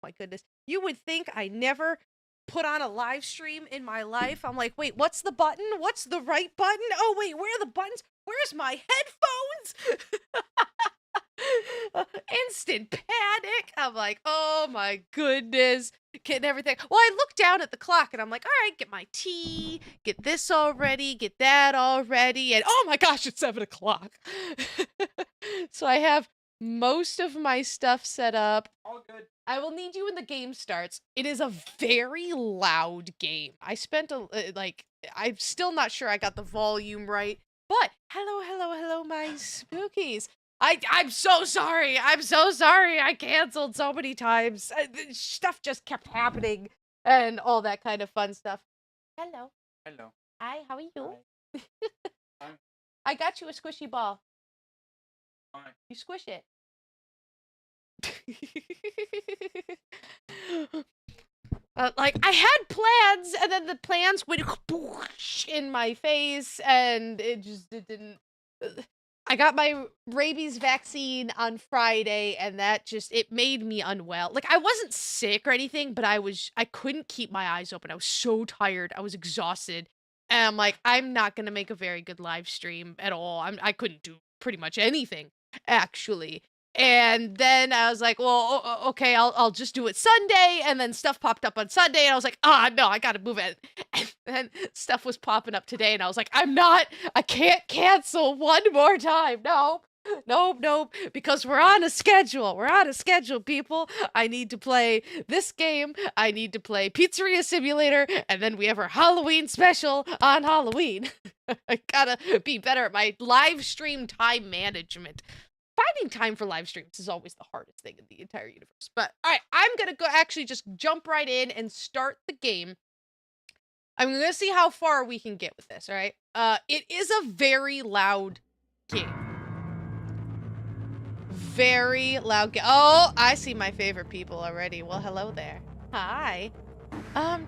my goodness. You would think I never put on a live stream in my life. I'm like, wait, what's the button? What's the right button? Oh, wait, where are the buttons? Where's my headphones? Instant panic. I'm like, oh my goodness. Getting everything. Well, I look down at the clock and I'm like, all right, get my tea, get this all ready, get that all ready. And oh my gosh, it's 7 o'clock. So I have most of my stuff set up. All good. I will need you when the game starts. It is a very loud game. I spent I'm still not sure I got the volume right, but hello, my spookies. I'm so sorry. I'm so sorry. I canceled so many times. Stuff just kept happening and all that kind of fun stuff. Hello. Hello. Hi, how are you? Hi. I got you a squishy ball. Fine. You squish it. Like, I had plans, and then the plans went in my face, and it didn't. I got my rabies vaccine on Friday, and it made me unwell. Like, I wasn't sick or anything, but I couldn't keep my eyes open. I was so tired. I was exhausted. And I'm like, I'm not gonna make a very good live stream at all. I couldn't do pretty much anything, actually. And then I was like, well, okay, I'll just do it Sunday. And then stuff popped up on Sunday, and I was like, no, I gotta move it. And then stuff was popping up today, and I was like, I can't cancel one more time. Nope, because we're on a schedule. We're on a schedule, people. I need to play this game. I need to play Pizzeria Simulator, and then we have our Halloween special on Halloween. I gotta be better at my live stream time management. Finding time for live streams is always the hardest thing in the entire universe. But, all right, I'm gonna go actually just jump right in and start the game. I'm gonna see how far we can get with this, all right? It is a very loud game. Very loud game. Oh, I see my favorite people already. Well, hello there. Hi.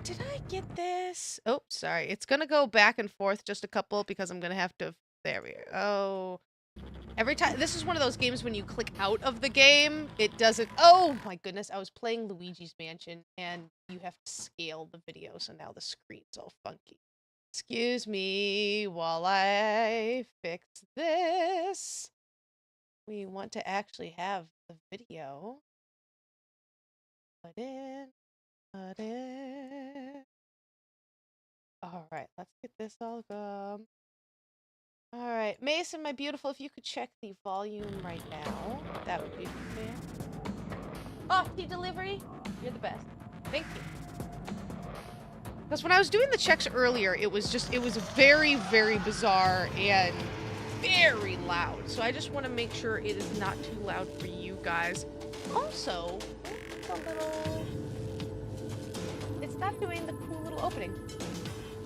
Did I get this? Oh, sorry. It's gonna go back and forth just a couple because I'm gonna have to... There we go. Oh... Every time, this is one of those games when you click out of the game, it doesn't, oh my goodness, I was playing Luigi's Mansion, and you have to scale the video, so now the screen's all funky. Excuse me while I fix this. We want to actually have the video. Put in. Alright, let's get this all going. Alright, Mason, my beautiful, if you could check the volume right now, that would be fair. Oh, tea delivery? You're the best. Thank you. Because when I was doing the checks earlier, it was very, very bizarre and very loud. So I just want to make sure it is not too loud for you guys. Also, it's not doing the cool little opening.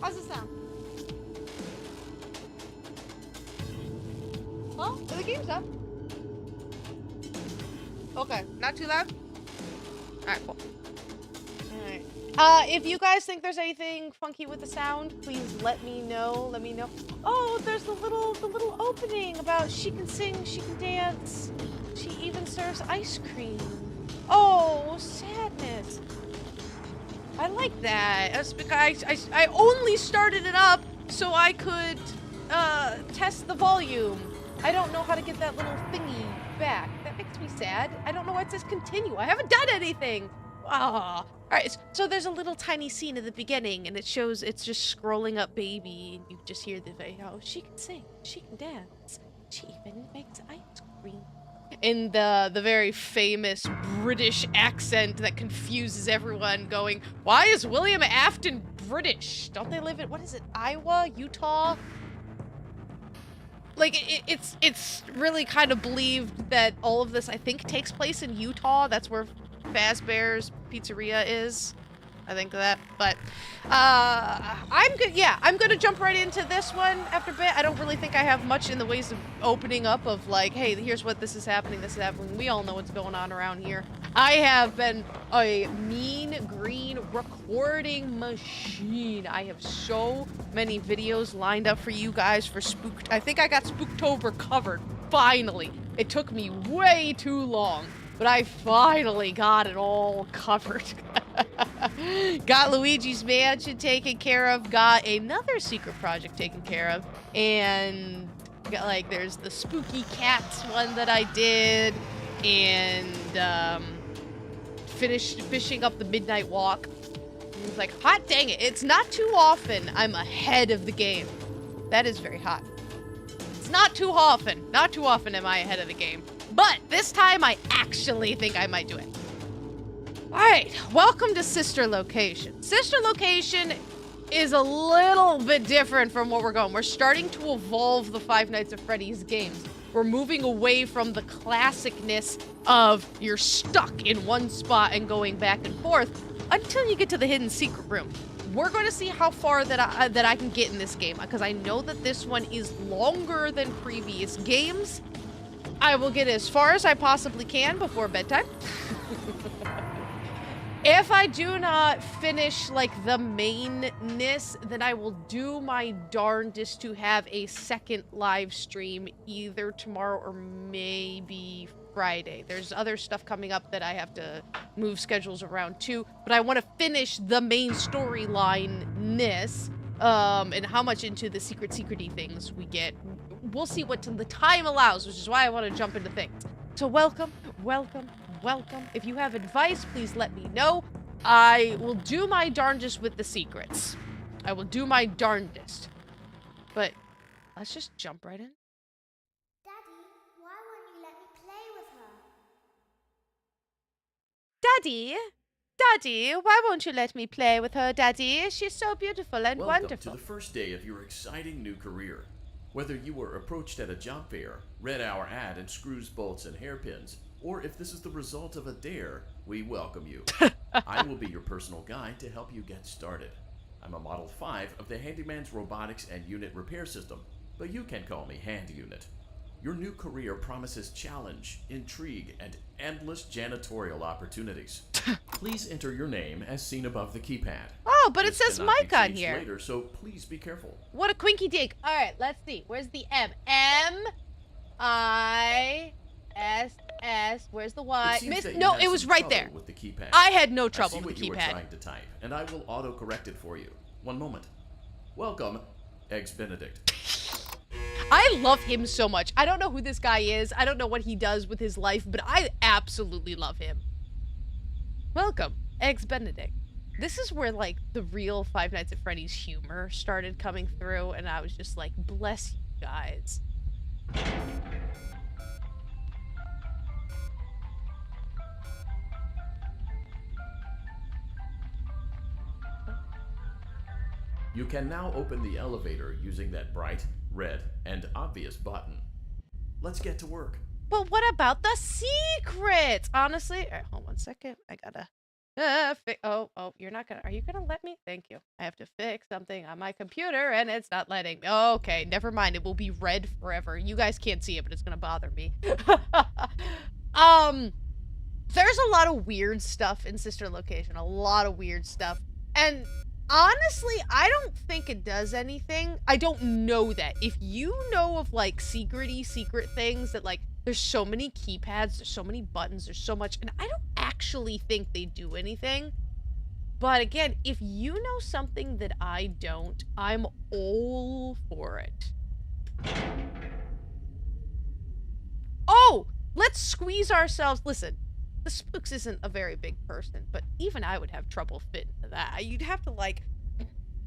How's it sound? Oh, the game's up. Okay, not too loud? Alright, cool. Alright. If you guys think there's anything funky with the sound, please let me know. Let me know. Oh, there's the little opening about she can sing, she can dance. She even serves ice cream. Oh, sadness. I like that. That's because I only started it up so I could test the volume. I don't know how to get that little thingy back. That makes me sad. I don't know why it says continue. I haven't done anything. Ah. Alright, so there's a little tiny scene at the beginning, and it shows it's just scrolling up baby, and you just hear the video. She can sing, she can dance, she even makes ice cream. In the very famous British accent that confuses everyone, going, why is William Afton British? Don't they live in, what is it, Iowa, Utah? Like, it's really kind of believed that all of this, I think, takes place in Utah. That's where Fazbear's Pizzeria is. I think that, but, I'm gonna jump right into this one after a bit. I don't really think I have much in the ways of opening up of like, hey, here's what this is happening, we all know what's going on around here. I have been a mean green recording machine. I have so many videos lined up for you guys for I think I got Spooktober covered, finally. It took me way too long. But I finally got it all covered. Got Luigi's Mansion taken care of, got another secret project taken care of, and got, like, there's the spooky cats one that I did, and finished fishing up the midnight walk. It's like, hot dang it, it's not too often I'm ahead of the game. That is very hot. It's not too often am I ahead of the game. But this time I actually think I might do it. Alright, welcome to Sister Location. Sister Location is a little bit different from what we're going. We're starting to evolve the Five Nights at Freddy's games. We're moving away from the classicness of you're stuck in one spot and going back and forth until you get to the hidden secret room. We're going to see how far that I can get in this game, because I know that this one is longer than previous games. I will get as far as I possibly can before bedtime. If I do not finish, like, the mainness, then I will do my darndest to have a second live stream either tomorrow or maybe Friday. There's other stuff coming up that I have to move schedules around too, but I want to finish the main storyline-ness, and how much into the secret-y things we get. We'll see what the time allows, which is why I want to jump into things. So welcome. If you have advice, please let me know. I will do my darndest with the secrets. I will do my darndest. But let's just jump right in. Daddy, why won't you let me play with her? Daddy, why won't you let me play with her, Daddy? She's so beautiful and wonderful. Welcome to the first day of your exciting new career. Whether you were approached at a job fair, read our ad in screws, bolts, and hairpins, or if this is the result of a dare, we welcome you. I will be your personal guide to help you get started. I'm a Model 5 of the Handyman's Robotics and Unit Repair System, but you can call me Hand Unit. Your new career promises challenge, intrigue, and endless janitorial opportunities. Please enter your name as seen above the keypad. Oh, but it This says cannot be Mike on changed here. later, so please be careful. What a quinky dink. All right, let's see. Where's the M? M-I-S-S. Where's the Y? It seems that you No, had it was some right trouble there. with the keypad. I had no I trouble see with what the you were keypad. trying to type, and I will auto-correct it for you. One moment. Welcome, Eggs Benedict. I love him so much. I don't know who this guy is. I don't know what he does with his life, but I absolutely love him. Welcome, Eggs Benedict. This is where, like, the real Five Nights at Freddy's humor started coming through, and I was just like, bless you guys. You can now open the elevator using that bright, red, and obvious button. Let's get to work. But what about the secrets? Honestly, all right, hold 1 second. I gotta oh, you're not gonna, are you gonna let me? Thank you. I have to fix something on my computer and it's not letting me. Okay, never mind. It will be red forever. You guys can't see it, but it's gonna bother me. There's a lot of weird stuff in Sister Location. A lot of weird stuff. And honestly, I don't think it does anything. I don't know that. If you know of, like, secret things that, like, there's so many keypads, there's so many buttons, there's so much, and I don't actually think they do anything. But again, if you know something that I don't, I'm all for it. Oh, let's squeeze ourselves. Listen, the Spooks isn't a very big person, but even I would have trouble fitting into that. You'd have to, like,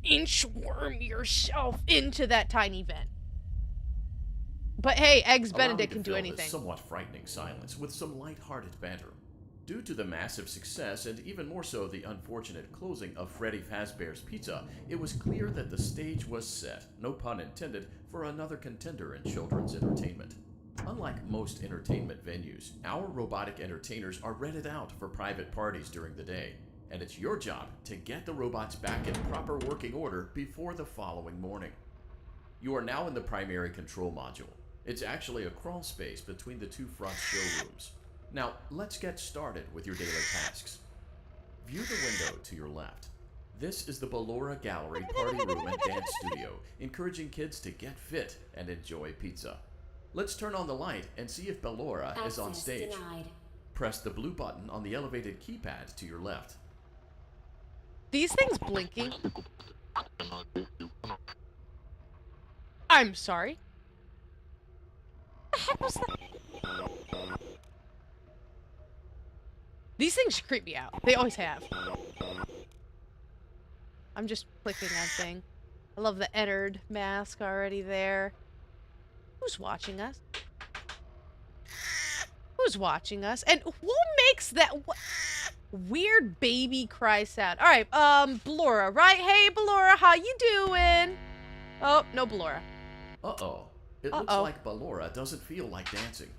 inchworm yourself into that tiny vent. But hey, Eggs Benedict can do anything. This somewhat frightening silence with some light-hearted banter. Due to the massive success, and even more so the unfortunate closing of Freddy Fazbear's Pizza, it was clear that the stage was set, no pun intended, for another contender in children's entertainment. Unlike most entertainment venues, our robotic entertainers are rented out for private parties during the day, and it's your job to get the robots back in proper working order before the following morning. You are now in the primary control module. It's actually a crawl space between the two front showrooms. Now, let's get started with your daily tasks. View the window to your left. This is the Ballora Gallery Party Room and Dance Studio, encouraging kids to get fit and enjoy pizza. Let's turn on the light and see if Ballora is on stage. Denied. Press the blue button on the elevated keypad to your left. These things blinking. I'm sorry. What the heck was that? These things creep me out. They always have. I'm just clicking on thing. I love the entered mask already there. Who's watching us? Who's watching us? And who makes that weird baby cry sound? All right, Ballora, right? Hey, Ballora, how you doing? Oh, no Ballora. Uh-oh. It looks like Ballora doesn't feel like dancing.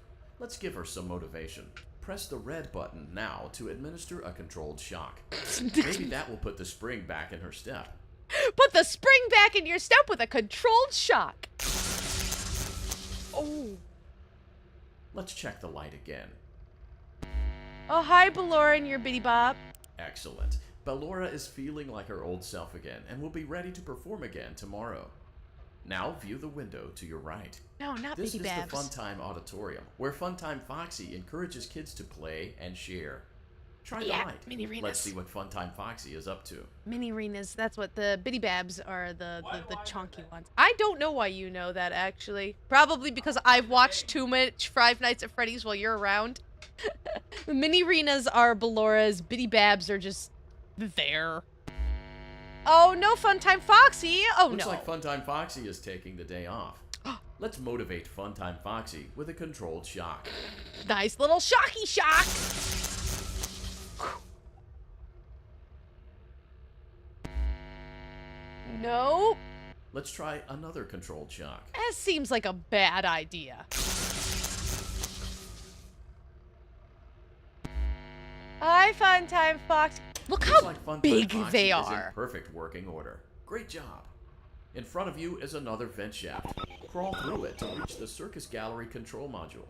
Let's give her some motivation. Press the red button now to administer a controlled shock. Maybe that will put the spring back in her step. Put the spring back in your step with a controlled shock. Oh. Let's check the light again. Oh, hi, Ballora and your bitty bop. Excellent. Ballora is feeling like her old self again and will be ready to perform again tomorrow. Now view the window to your right. No, not This bitty is babs. the Funtime Auditorium, where Funtime Foxy encourages kids to play and share. Try the light. mini arenas. Let's see what Funtime Foxy is up to. Mini arenas, that's what the bitty babs are, the chunky ones. I don't know why you know that, actually. Probably because I've watched too much Five Nights at Freddy's while you're around. The mini arenas are Ballora's, bitty babs are just there. Oh, no Funtime Foxy! Oh, Looks no. like Funtime Foxy is taking the day off. Let's motivate Funtime Foxy with a controlled shock. Nice little shocky shock! Nope. Let's try another controlled shock. That seems like a bad idea. Hi, Funtime Fox. Look Looks how like Funtime big Foxy they is are. in perfect working order. Great job. In front of you is another vent shaft. Crawl through it to reach the Circus Gallery control module.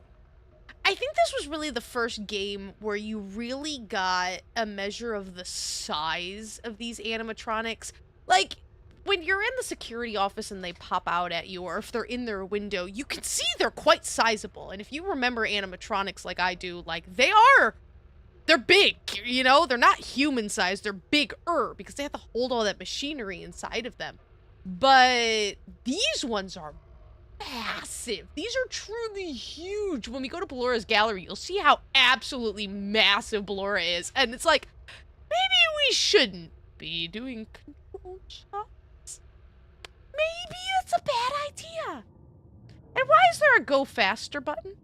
I think this was really the first game where you really got a measure of the size of these animatronics. Like, when you're in the security office and they pop out at you, or if they're in their window, you can see they're quite sizable. And if you remember animatronics like I do, like, they're big, you know? They're not human-sized, they're bigger, because they have to hold all that machinery inside of them. But these ones are massive. These are truly huge. When we go to Ballora's gallery, you'll see how absolutely massive Ballora is. And it's like, maybe we shouldn't be doing control shots. Maybe it's a bad idea. And why is there a go faster button?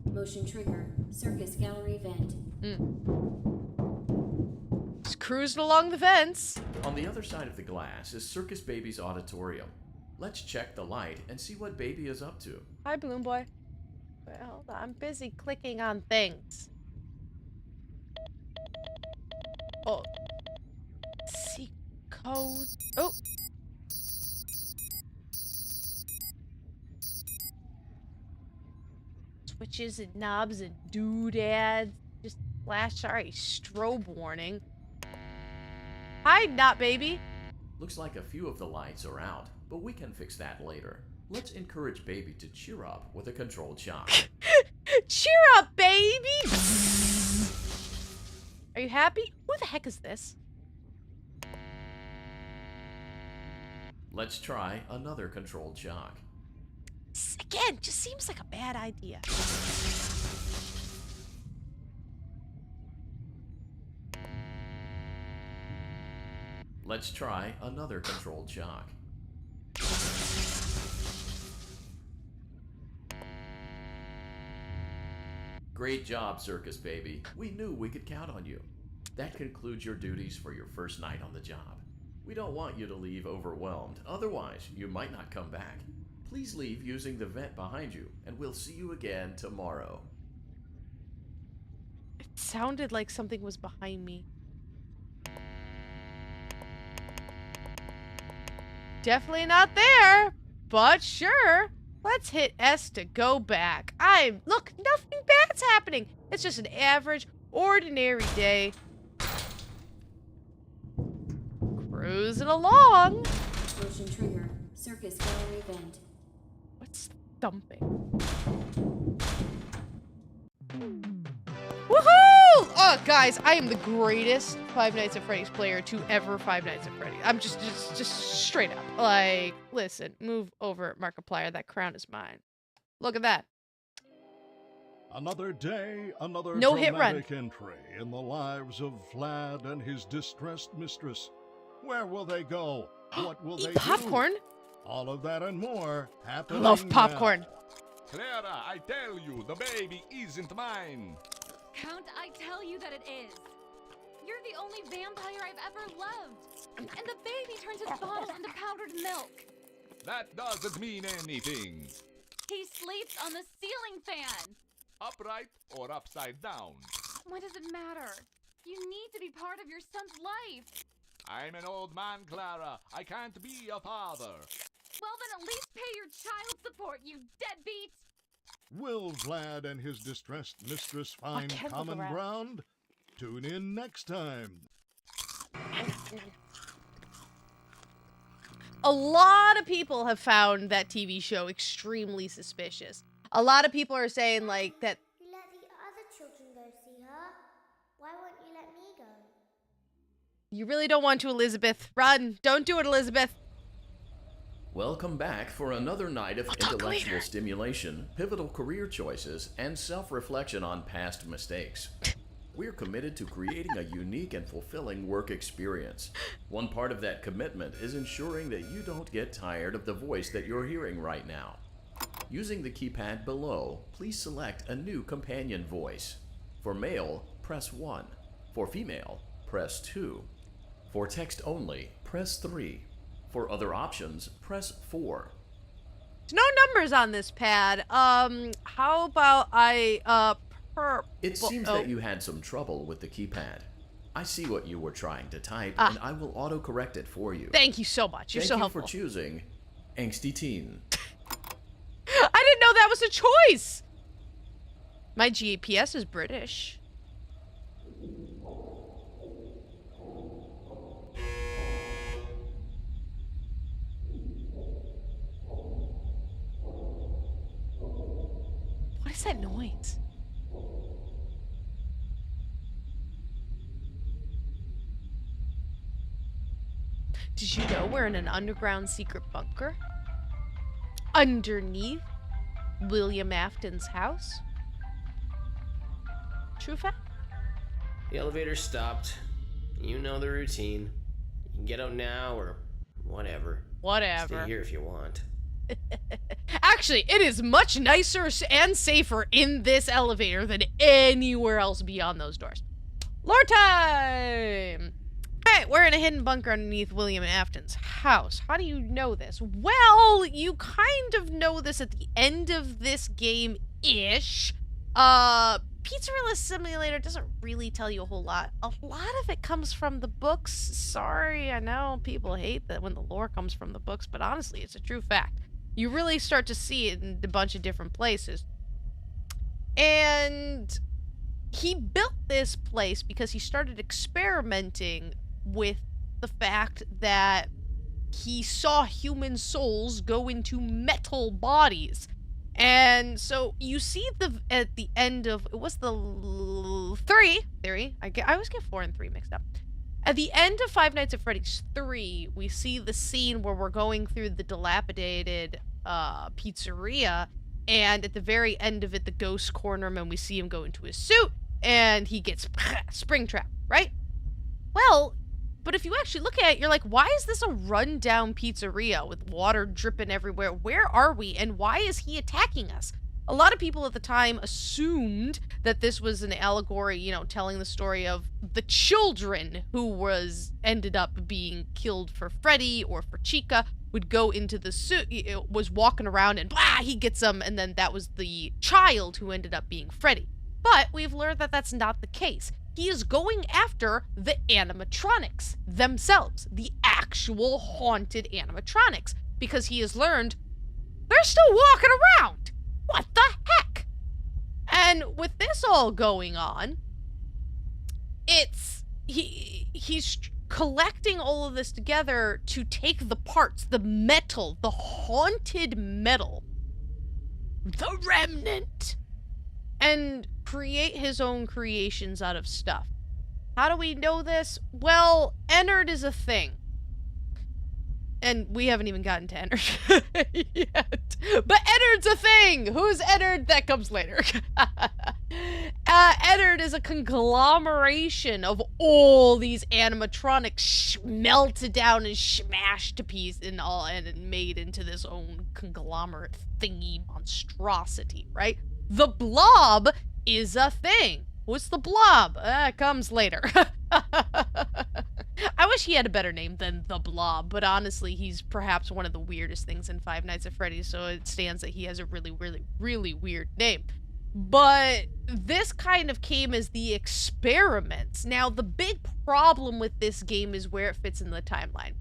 Motion trigger. Circus gallery vent. Just cruising along the vents. On the other side of the glass is Circus Baby's auditorium. Let's check the light and see what Baby is up to. Hi, Balloon Boy. Wait, hold on. I'm busy clicking on things. Oh. See code. Oh. Switches and knobs and doodads. Just flash. Sorry, strobe warning. Hi, Not Baby. Looks like a few of the lights are out, but we can fix that later. Let's encourage Baby to cheer up with a controlled shock. Cheer up, baby! Are you happy? Who the heck is this? Let's try another controlled shock. Again, just seems like a bad idea. Let's try another controlled shock. Great job, Circus Baby. We knew we could count on you. That concludes your duties for your first night on the job. We don't want you to leave overwhelmed, otherwise you might not come back. Please leave using the vent behind you, and we'll see you again tomorrow. It sounded like something was behind me. Definitely not there, but sure. Let's hit S to go back. Look, nothing bad's happening. It's just an average, ordinary day. Cruising along. Motion trigger. Circus gallery vent. dumping. Woohoo! Oh, guys, I am the greatest Five Nights at Freddy's player to ever Five Nights at Freddy. I'm just straight up. Like, listen, move over, Markiplier. That crown is mine. Look at that. Another day, another No hit run. dramatic entry in the lives of Vlad and his distressed mistress. Where will they go? What will they Eat popcorn. do? All of that and more I happening love popcorn. Clara, I tell you, the baby isn't mine. Count, I tell you that it is. You're the only vampire I've ever loved. And the baby turns his bottle into powdered milk. That doesn't mean anything. He sleeps on the ceiling fan. Upright or upside down. What does it matter? You need to be part of your son's life. I'm an old man, Clara. I can't be a father. Well, then at least pay your child support, you deadbeat. Will Vlad and his distressed mistress find can't look common around. ground? Tune in next time. A lot of people have found that TV show extremely suspicious. A lot of people are saying, like, that... You let the other children go see her. Why won't you let me go? You really don't want to, Elizabeth. Run. Don't do it, Elizabeth. Welcome back for another night of talk intellectual later. stimulation, pivotal career choices, and self-reflection on past mistakes. We're committed to creating a unique and fulfilling work experience. One part of that commitment is ensuring that you don't get tired of the voice that you're hearing right now. Using the keypad below, please select a new companion voice. For male, press 1. For female, press 2. For text only, press 3. For other options, press 4. There's no numbers on this pad. How about It seems that you had some trouble with the keypad. I see what you were trying to type, and I will autocorrect it for you. Thank you so much. You're Thank so you helpful. for choosing Angsty Teen. I didn't know that was a choice. My GPS is British. What is that noise? Did you know we're in an underground secret bunker? Underneath William Afton's house? True fact? The elevator stopped. You know the routine. You can get out now or whatever. Whatever. Stay here if you want. Actually, it is much nicer and safer in this elevator than anywhere else beyond those doors. Lore time! Alright, we're in a hidden bunker underneath William Afton's house. How do you know this? Well, you kind of know this at the end of this game-ish. Pizzeria Simulator doesn't really tell you a whole lot. A lot of it comes from the books. Sorry, I know people hate that when the lore comes from the books, but honestly, it's a true fact. You really start to see it in a bunch of different places. And he built this place because he started experimenting with the fact that he saw human souls go into metal bodies. And so you see at the end of, it was the 3 theory. I always get 4 and 3 mixed up. At the end of Five Nights at Freddy's 3, we see the scene where we're going through the dilapidated pizzeria, and at the very end of it, the ghost corner him, and we see him go into his suit, and he gets spring-trapped, right? Well, but if you actually look at it, you're like, why is this a run-down pizzeria with water dripping everywhere? Where are we, and why is he attacking us? A lot of people at the time assumed that this was an allegory, you know, telling the story of the children who ended up being killed for Freddy or for Chica, would go into the suit, was walking around and blah, he gets them, and then that was the child who ended up being Freddy. But we've learned that that's not the case. He is going after the animatronics themselves, the actual haunted animatronics, because he has learned they're still walking around. What the heck? And with this all going on, he's collecting all of this together to take the parts, the metal, the haunted metal, the remnant, and create his own creations out of stuff. How do we know this? Well, Ennard is a thing. And we haven't even gotten to Ennard yet. But Ennard's a thing! Who's Ennard? That comes later. Ennard is a conglomeration of all these animatronics melted down and smashed to pieces and made into this own conglomerate thingy monstrosity, right? The Blob is a thing. What's the Blob? Comes later. I wish he had a better name than the Blob, but honestly, he's perhaps one of the weirdest things in Five Nights at Freddy, so it stands that he has a really, really, really weird name. But this kind of came as the experiments. Now, the big problem with this game is where it fits in the timeline.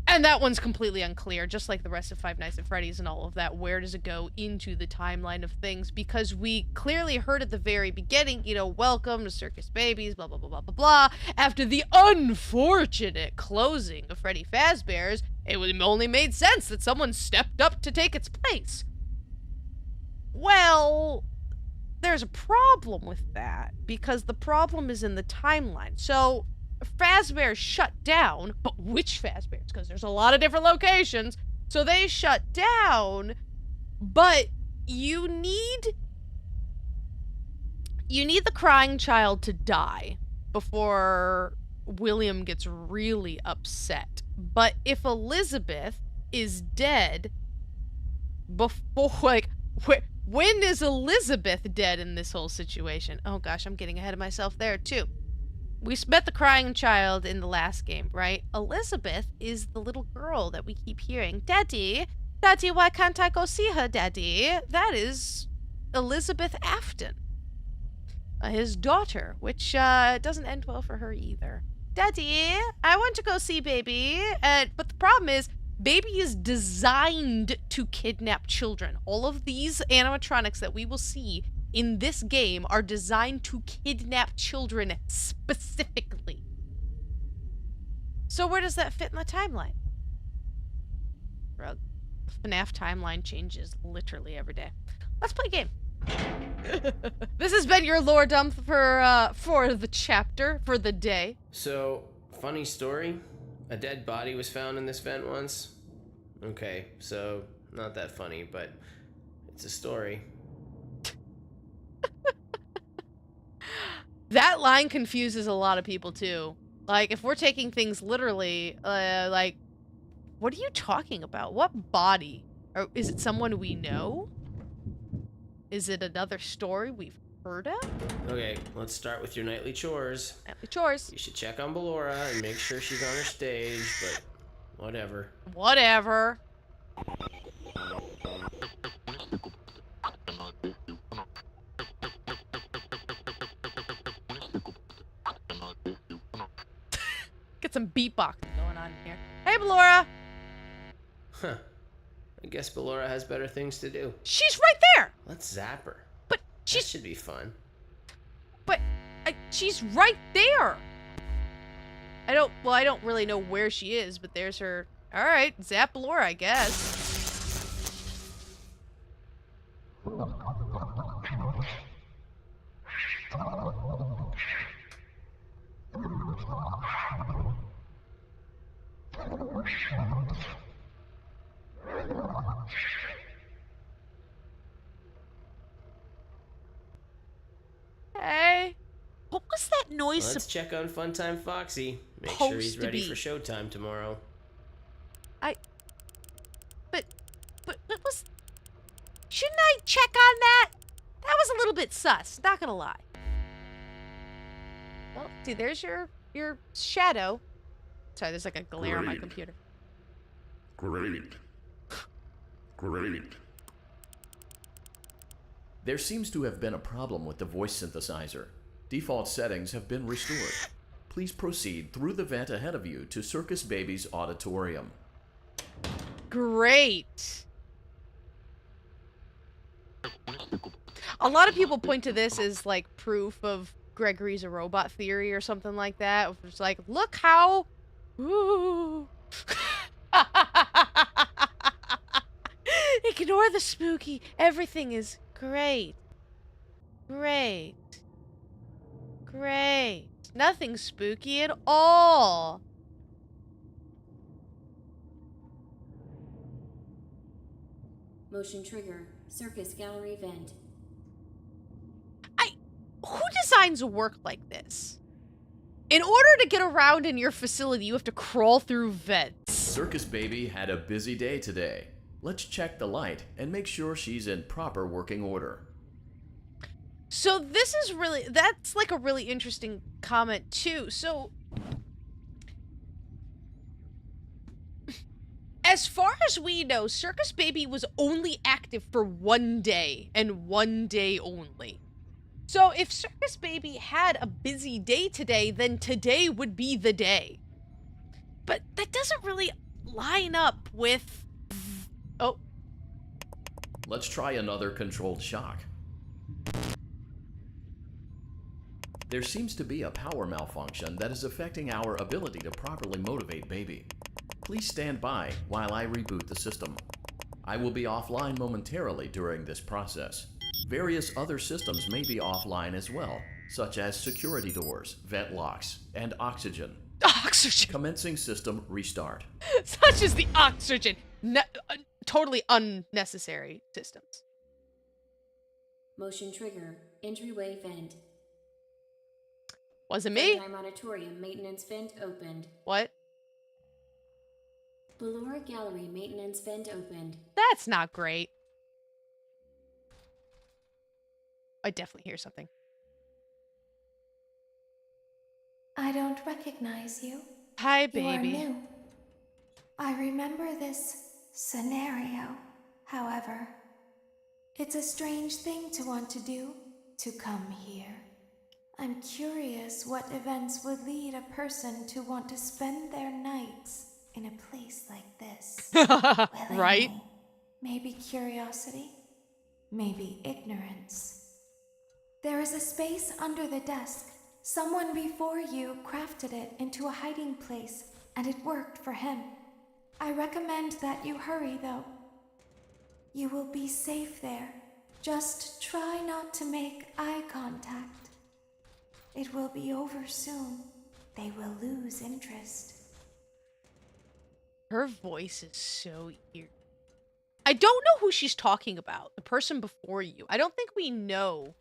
And that one's completely unclear, just like the rest of Five Nights at Freddy's and all of that. Where does it go into the timeline of things? Because we clearly heard at the very beginning, you know, welcome to Circus Babies, blah, blah, blah, blah, blah, blah. After the unfortunate closing of Freddy Fazbear's, it only made sense that someone stepped up to take its place. Well, there's a problem with that, because the problem is in the timeline. So Fazbear shut down, but which Fazbears? Because there's a lot of different locations. So they shut down, but you need the crying child to die before William gets really upset. But if Elizabeth is dead before, like, when is Elizabeth dead in this whole situation? Oh gosh, I'm getting ahead of myself there too. We met the crying child in the last game, right? Elizabeth is the little girl that we keep hearing. Daddy, Daddy, why can't I go see her, Daddy? That is Elizabeth Afton, his daughter, which doesn't end well for her either. Daddy, I want to go see Baby. But the problem is, Baby is designed to kidnap children. All of these animatronics that we will see in this game are designed to kidnap children specifically. So where does that fit in the timeline? FNAF timeline changes literally every day. Let's play a game. This has been your lore dump for the chapter, for the day. So, funny story. A dead body was found in this vent once. Okay, so not that funny, but it's a story. That line confuses a lot of people too. Like, if we're taking things literally, like, what are you talking about? What body? Or is it someone we know? Is it another story we've heard of? Okay, let's start with your nightly chores. Nightly chores. You should check on Ballora and make sure she's on her stage, but whatever. Whatever. Get some beatboxing going on here. Hey, Ballora! Huh. I guess Ballora has better things to do. She's right there! Let's zap her. But that should be fun. But she's right there! I don't really know where she is, but there's her. Alright, zap Ballora, I guess. Hey, what was that noise? Let's check on Funtime Foxy. Make sure he's ready for showtime tomorrow. But was... Shouldn't I check on that? That was a little bit sus, not gonna lie. Well, see, there's your shadow. Sorry, there's like a glare on my computer. Great. There seems to have been a problem with the voice synthesizer. Default settings have been restored. Please proceed through the vent ahead of you to Circus Baby's auditorium. Great. A lot of people point to this as like proof of Gregory's a robot theory or something like that. It's like, look how... Ooh. It Ignore the spooky. Everything is great. Great. Great. Nothing spooky at all. Motion trigger. Circus gallery vent. Who designs work like this? In order to get around in your facility, you have to crawl through vents. Circus Baby had a busy day today. Let's check the light and make sure she's in proper working order. So this is really, that's like a really interesting comment too. So, as far as we know, Circus Baby was only active for 1 day and 1 day only. So if Circus Baby had a busy day today, then today would be the day. But that doesn't really line up with... Oh. Let's try another controlled shock. There seems to be a power malfunction that is affecting our ability to properly motivate Baby. Please stand by while I reboot the system. I will be offline momentarily during this process. Various other systems may be offline as well, such as security doors, vent locks, and oxygen. Oxygen! Commencing system restart. Such as the oxygen! Totally unnecessary systems. Motion trigger. Entryway vent. Was it me? Time auditorium maintenance vent opened. What? Ballora gallery maintenance vent opened. That's not great. I definitely hear something. I don't recognize you. Hi, You baby. are new. I remember this scenario, however. It's a strange thing to want to do, to come here. I'm curious what events would lead a person to want to spend their nights in a place like this. Right? Willingly. Maybe curiosity, maybe ignorance. There is a space under the desk. Someone before you crafted it into a hiding place, and it worked for him. I recommend that you hurry, though. You will be safe there. Just try not to make eye contact. It will be over soon. They will lose interest. Her voice is so eerie. I don't know who she's talking about. The person before you. I don't think we know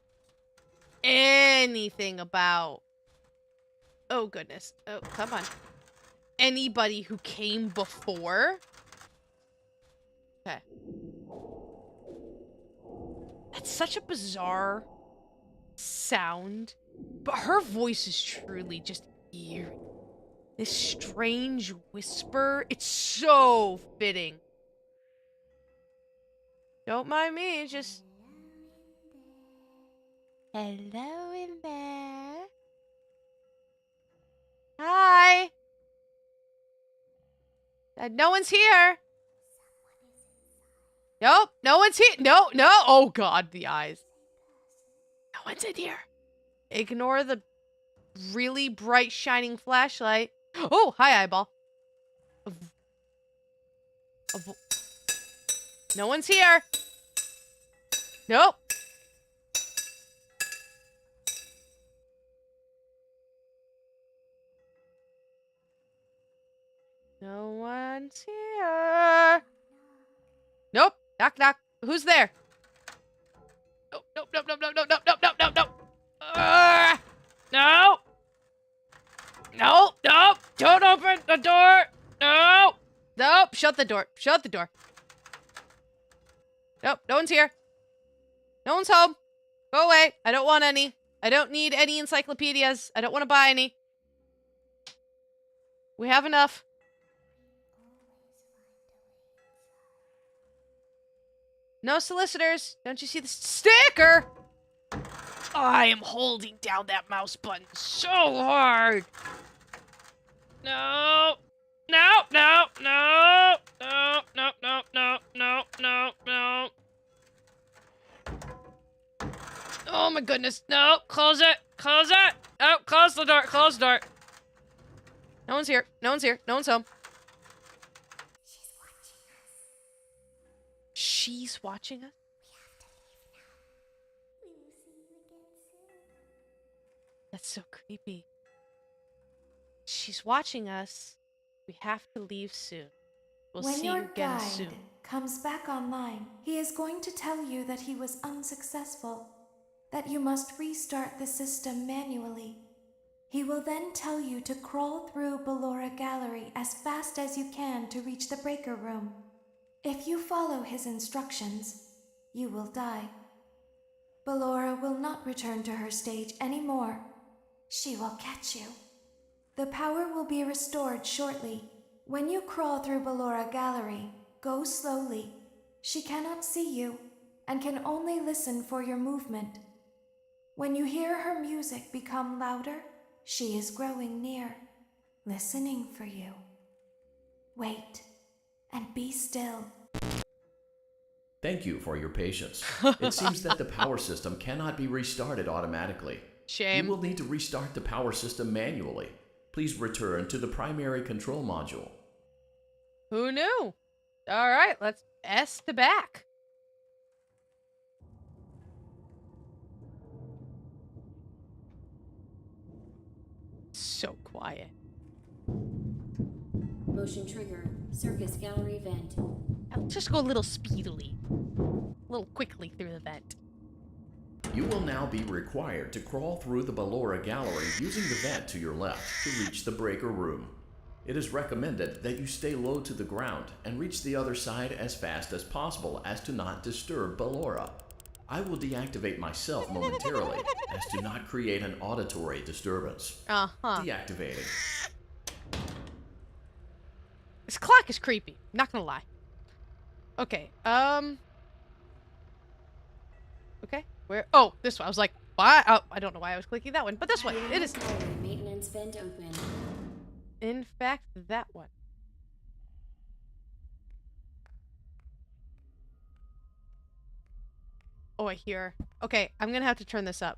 anything about... Oh, goodness. Oh, come on. Anybody who came before? Okay. That's such a bizarre sound. But her voice is truly just eerie. This strange whisper. It's so fitting. Don't mind me, it's just... Hello in there. Hi. No one's here. Nope, no one's here. No. Oh God, the eyes. No one's in here. Ignore the really bright shining flashlight. Oh, hi, eyeball. No one's here. Nope. No one's here. Nope. Knock, knock. Who's there? Nope. No. No. Don't open the door. No. Nope. Shut the door. Shut the door. Nope. No one's here. No one's home. Go away. I don't want any. I don't need any encyclopedias. I don't want to buy any. We have enough. No solicitors. Don't you see the sticker? I am holding down that mouse button so hard. No. Oh my goodness. No. Close it. Oh, close the door. No one's here. No one's home. She She's watching us? We will see you again soon. That's so creepy. She's watching us. We have to leave soon. We'll When see your you again guide soon. comes back online, he is going to tell you that he was unsuccessful, that you must restart the system manually. He will then tell you to crawl through Ballora Gallery as fast as you can to reach the breaker room. If you follow his instructions, you will die. Ballora will not return to her stage anymore. She will catch you. The power will be restored shortly. When you crawl through Ballora Gallery, go slowly. She cannot see you and can only listen for your movement. When you hear her music become louder, she is growing near, listening for you. Wait and be still. Thank you for your patience. It seems that the power system cannot be restarted automatically. Shame. You will need to restart the power system manually. Please return to the primary control module. Who knew? All right, let's S to back. So quiet. Motion trigger. Circus gallery vent. I'll just go a little speedily. A little quickly through the vent. You will now be required to crawl through the Ballora Gallery using the vent to your left to reach the breaker room. It is recommended that you stay low to the ground and reach the other side as fast as possible as to not disturb Ballora. I will deactivate myself momentarily as to not create an auditory disturbance. Uh-huh. Deactivating. This clock is creepy. Not gonna lie. Okay, okay, where? Oh, this one. I was like, why? Oh, I don't know why I was clicking that one, but this one. It is, Maintenance vent open. in fact, that one. Oh, I hear. Okay, I'm gonna have to turn this up.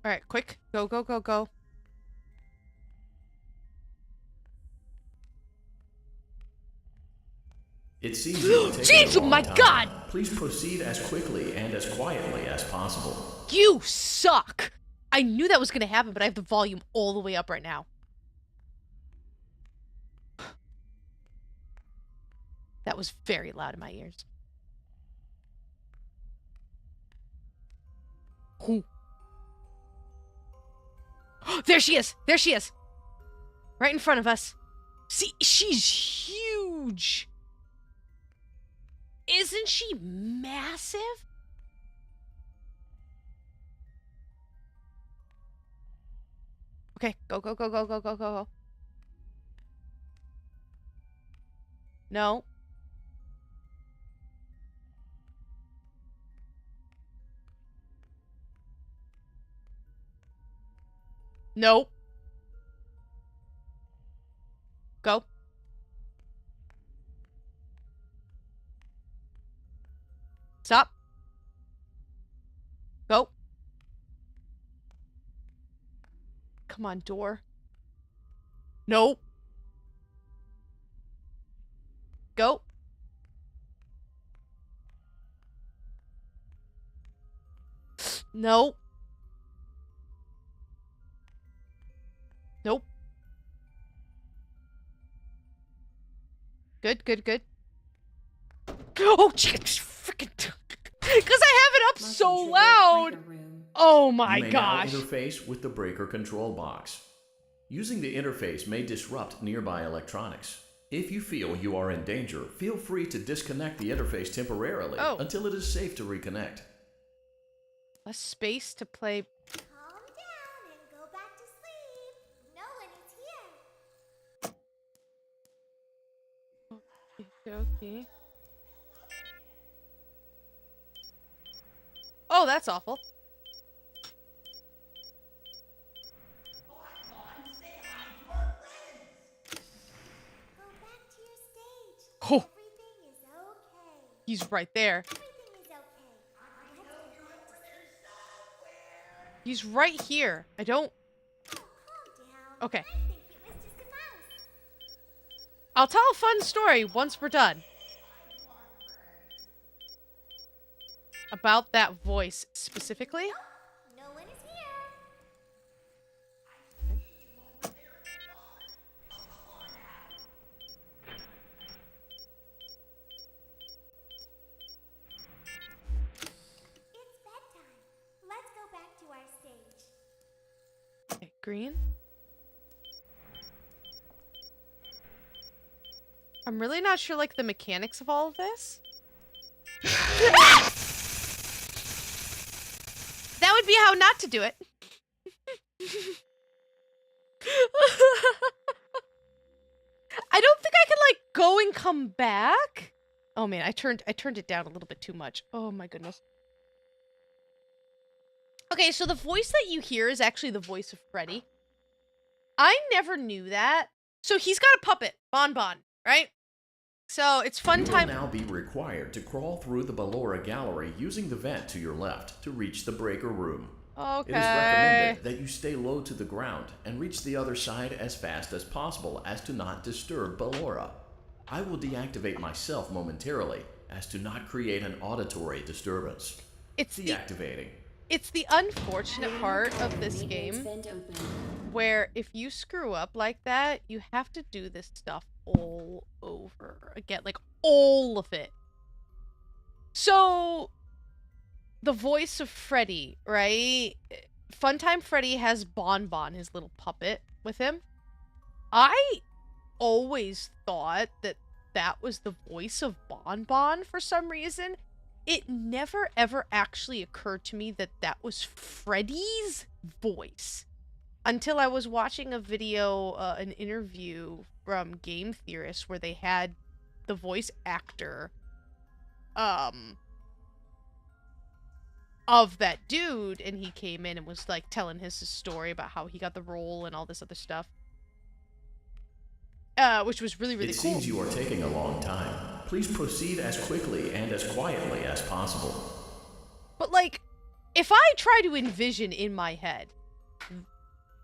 All right, quick. Go, go, go, go. It seems you have taken Jeez, a oh long my time. God! Please proceed as quickly and as quietly as possible. You suck! I knew that was gonna happen, but I have the volume all the way up right now. That was very loud in my ears. Ooh. There she is! There she is! Right in front of us. See, she's huge! Isn't she massive? Okay, go, go, go, go, go, go, go, go. No. Nope. Go. Stop. Go. Come on, door. Nope. Go. Nope. Nope. Good, good, good. Oh, jeez, freaking. Because I have it up so loud. Oh my You may gosh. now interface with the breaker control box. Using the interface may disrupt nearby electronics. If you feel you are in danger, feel free to disconnect the interface temporarily until it is safe to reconnect. Less space to play. Calm down and go back to sleep. No one is here. Okay. Oh, that's awful. Go back to your stage. Oh, Everything is okay. he's right there. Everything is okay. Let's go back to sleep. He's right here. I don't... Oh, calm down. Okay. I think it was just a mouse. I'll tell a fun story once we're done. About that voice specifically. No one is here. It's bedtime. Let's go back to our stage. Okay, green. I'm really not sure, like, the mechanics of all of this. That would be how not to do it. I don't think I can, like, go and come back. Oh man, I turned it down a little bit too much. Oh my goodness. Okay, so the voice that you hear is actually the voice of Freddy. I never knew that. So he's got a puppet, Bon Bon, right? So it's fun time. You will now be required to crawl through the Ballora gallery using the vent to your left to reach the breaker room. Okay. It is recommended that you stay low to the ground and reach the other side as fast as possible as to not disturb Ballora. I will deactivate myself momentarily as to not create an auditory disturbance. It's Deactivating. It's the unfortunate part of this Maintenance game vent open. where if you screw up like that, you have to do this stuff all over again, like all of it. So the voice of Freddy, right? Funtime Freddy has Bon Bon, his little puppet, with him. I always thought that that was the voice of Bon Bon for some reason. It never ever actually occurred to me that that was Freddy's voice until I was watching a video, an interview from Game Theorists where they had the voice actor of that dude, and he came in and was like telling his story about how he got the role and all this other stuff. Which was really, really It cool. seems you are taking a long time. Please proceed as quickly and as quietly as possible. But, like, if I try to envision in my head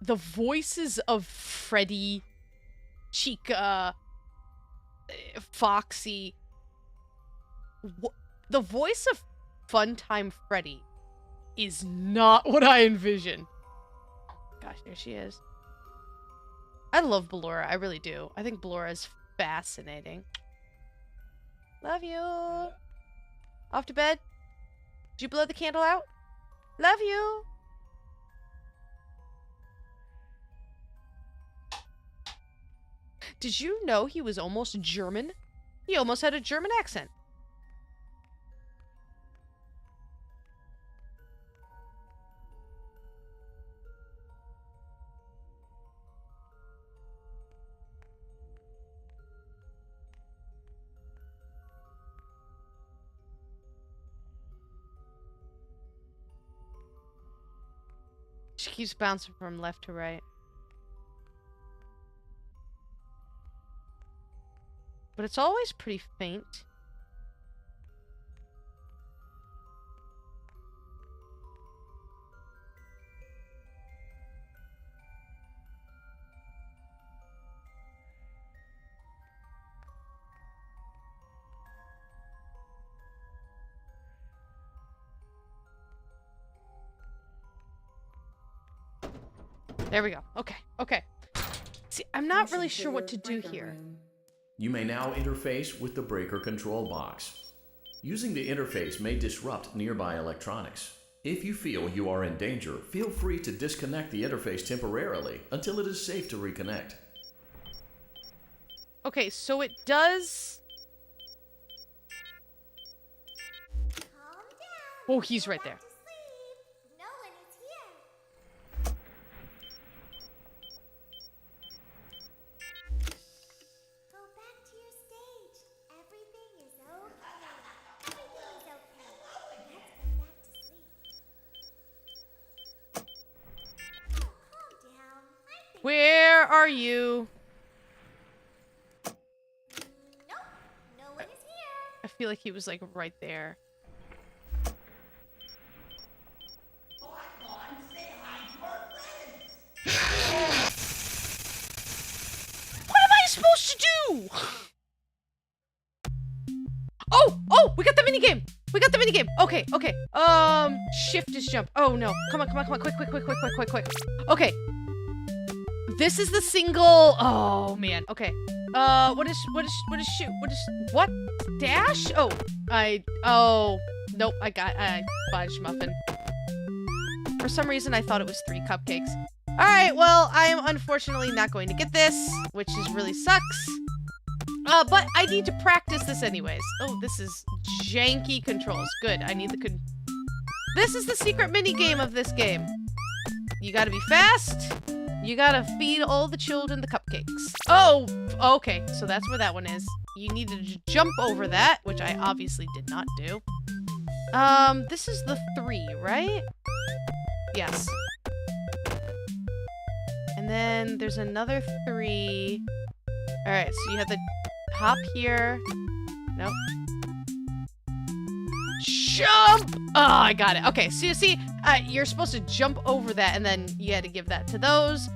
the voices of Freddy, Chica, Foxy, the voice of Funtime Freddy is not what I envision. Gosh, there she is. I love Ballora, I really do. I think Ballora is fascinating. Love you. Off to bed? Did you blow the candle out? Love you. Did you know he was almost German? He almost had a German accent. She keeps bouncing from left to right. But it's always pretty faint. There we go. Okay, okay. See, I'm not really sure what to do here. You may now interface with the breaker control box. Using the interface may disrupt nearby electronics. If you feel you are in danger, feel free to disconnect the interface temporarily until it is safe to reconnect. Okay, so it does... Calm down. Oh, he's Go right back there. to sleep. No one is here. Go back to your stage. Everything is okay. Everything is okay. Let's go back to sleep. Where are you? Nope, no one is here. I feel like he was like right there. What am I supposed to do? Oh, we got the minigame. We got the minigame. Okay. Shift is jump. Oh no. Come on. Quick. Okay. This is the single. Oh man. Okay. What is shoot? What? Dash? Oh, nope. I fudge muffin. For some reason, I thought it was 3 cupcakes. All right. Well, I am unfortunately not going to get this, which really sucks. But I need to practice this anyways. Oh, this is janky controls. Good. I need the This is the secret mini game of this game. You gotta be fast. You gotta feed all the children the cupcakes. Oh, okay. So that's where that one is. You need to jump over that, which I obviously did not do. This is the 3, right? Yes. And then there's another 3. All right, so you have the hop here. Nope. Jump! Oh, I got it. Okay, so you see, you're supposed to jump over that, and then you had to give that to those.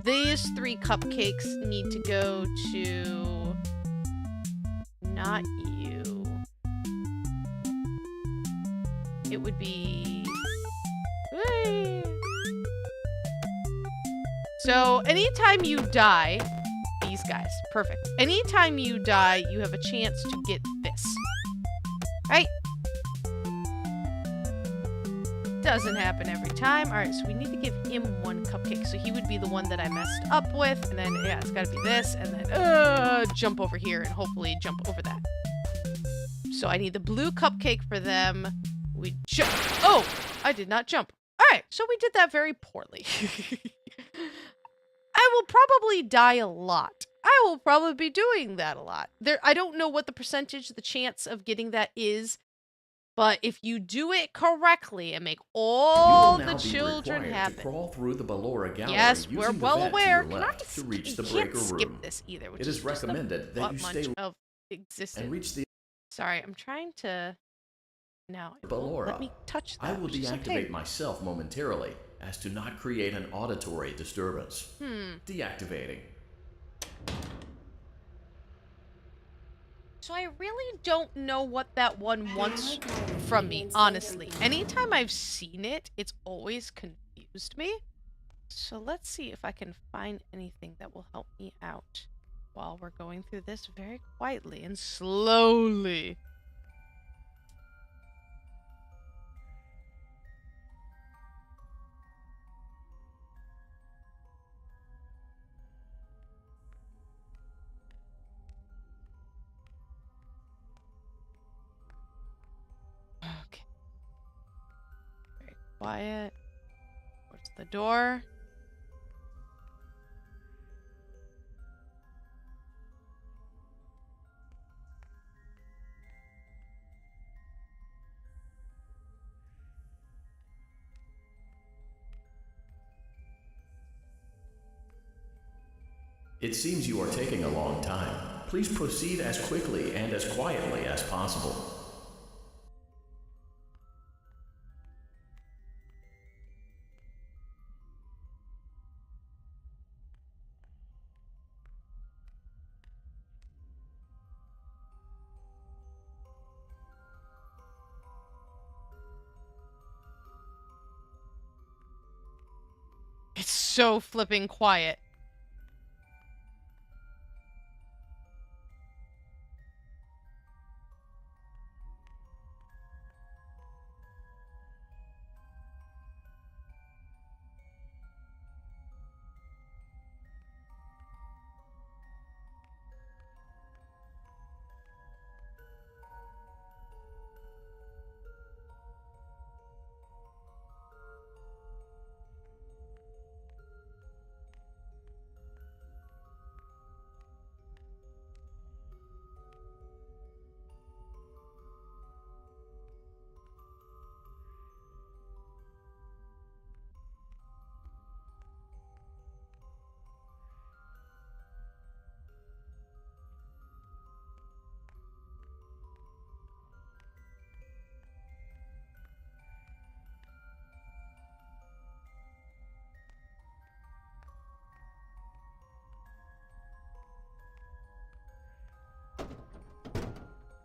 These 3 cupcakes need to go to... Not you. It would be... Whee! So, anytime you die... These guys. Perfect. Anytime you die, you have a chance to get this. Right? Doesn't happen every time. Alright, so we need to give him 1 cupcake. So he would be the one that I messed up with. And then, yeah, it's gotta be this. And then, jump over here and hopefully jump over that. So I need the blue cupcake for them. We jump. Oh! I did not jump. Alright, so we did that very poorly. I will probably die a lot. I will probably be doing that a lot. I don't know what the percentage, the chance of getting that is, but if you do it correctly and make all the children happy. To crawl through the Ballora gallery. Yes, we're well aware. To reach the breaker room. Skip this either. Which it is recommended that you stay of existence. And reach the. Sorry, I'm trying to. Now, Ballora. Let me touch that. I will deactivate myself momentarily, as to not create an auditory disturbance. Deactivating. So I really don't know what that one wants from me, honestly. Anytime I've seen it, it's always confused me. So let's see if I can find anything that will help me out while we're going through this very quietly and slowly. Okay. Very quiet. Where's the door? It seems you are taking a long time. Please proceed as quickly and as quietly as possible. It's so flipping quiet.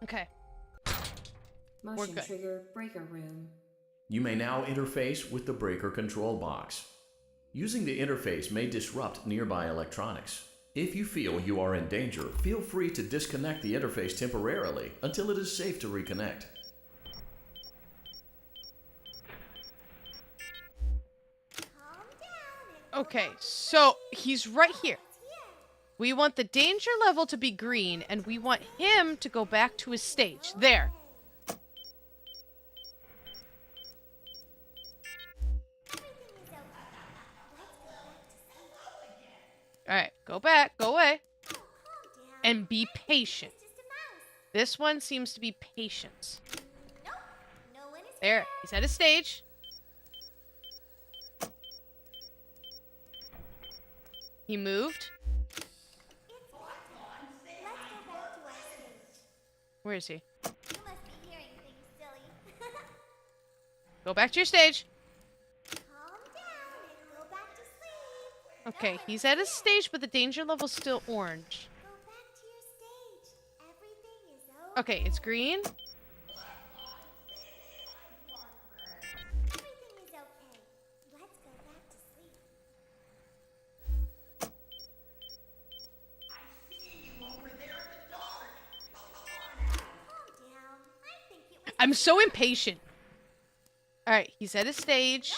Okay. Motion good. trigger breaker room. You may now interface with the breaker control box. Using the interface may disrupt nearby electronics. If you feel you are in danger, feel free to disconnect the interface temporarily until it is safe to reconnect. Okay, so he's right here. We want the danger level to be green, and we want him to go back to his stage. There. Alright, go back, go away. And be patient. This one seems to be patience. There, he's at his stage. He moved. Where is he? Go back to your stage. Okay, he's at his stage, but the danger level's still orange. Okay, it's green. I'm so impatient. Alright, he's at his stage.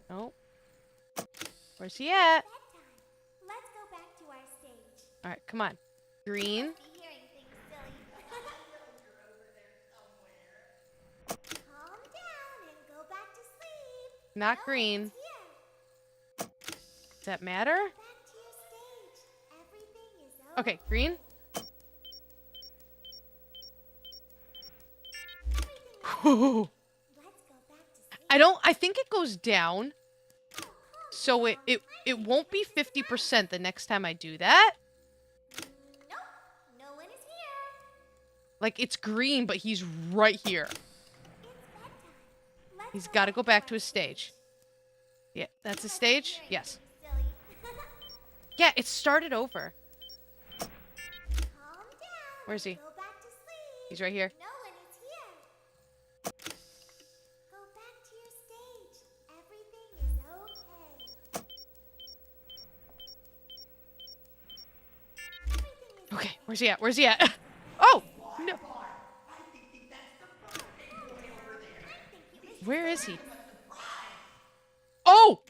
Nope. Where's he at? Alright, come on. Green. Not green. Does that matter? Okay, green. I think it goes down. So it won't be 50% the next time I do that. Like, it's green, but he's right here. He's got to go back to his stage. Yeah, that's his stage? Yes. Yeah, it started over. Where is he? He's right here. Okay, where's he at? Where's he at? Oh! No! Where is he? Oh!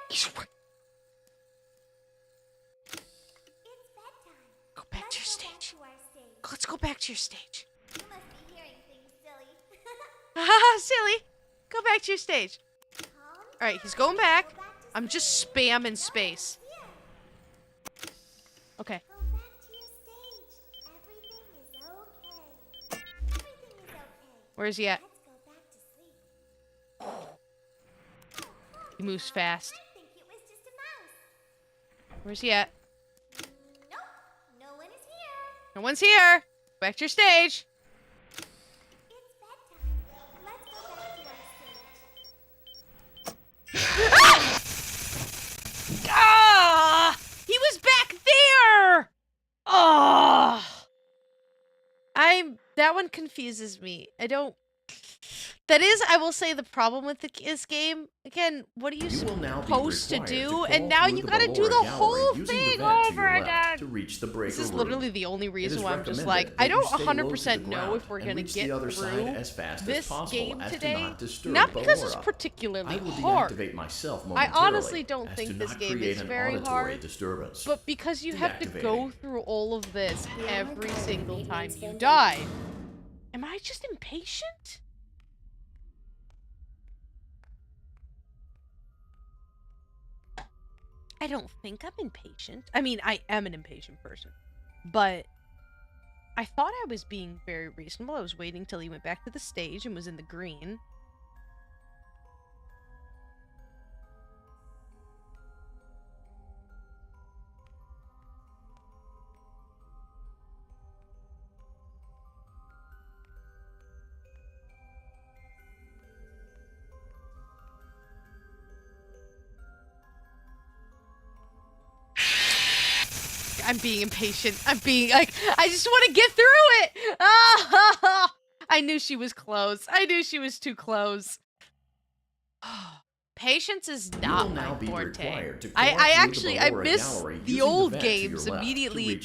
He's right. Go back to your stage. Let's go back to your stage. Haha, silly. Go back to your stage. Alright, he's going back. I'm just spamming space. Okay. Where is he at? He moves fast. Where's he at? No one's here. Back to your stage. Ah! He was back there. Oh! That one confuses me. That is, I will say, the problem with this game. Again, what are you supposed to do? And now you gotta do the whole thing over again. This is literally the only reason why I'm just like, I don't 100% know if we're gonna get through this game today. Not because it's particularly hard. I honestly don't think this game is very hard. But because you have to go through all of this every single time you die. Am I just impatient? I don't think I'm impatient. I mean, I am an impatient person. But I thought I was being very reasonable. I was waiting till he went back to the stage and was in the green. I'm being impatient. I'm being like, I just want to get through it. Ah, I knew she was close. I knew she was too close. Patience is not my forte. I miss the old games immediately.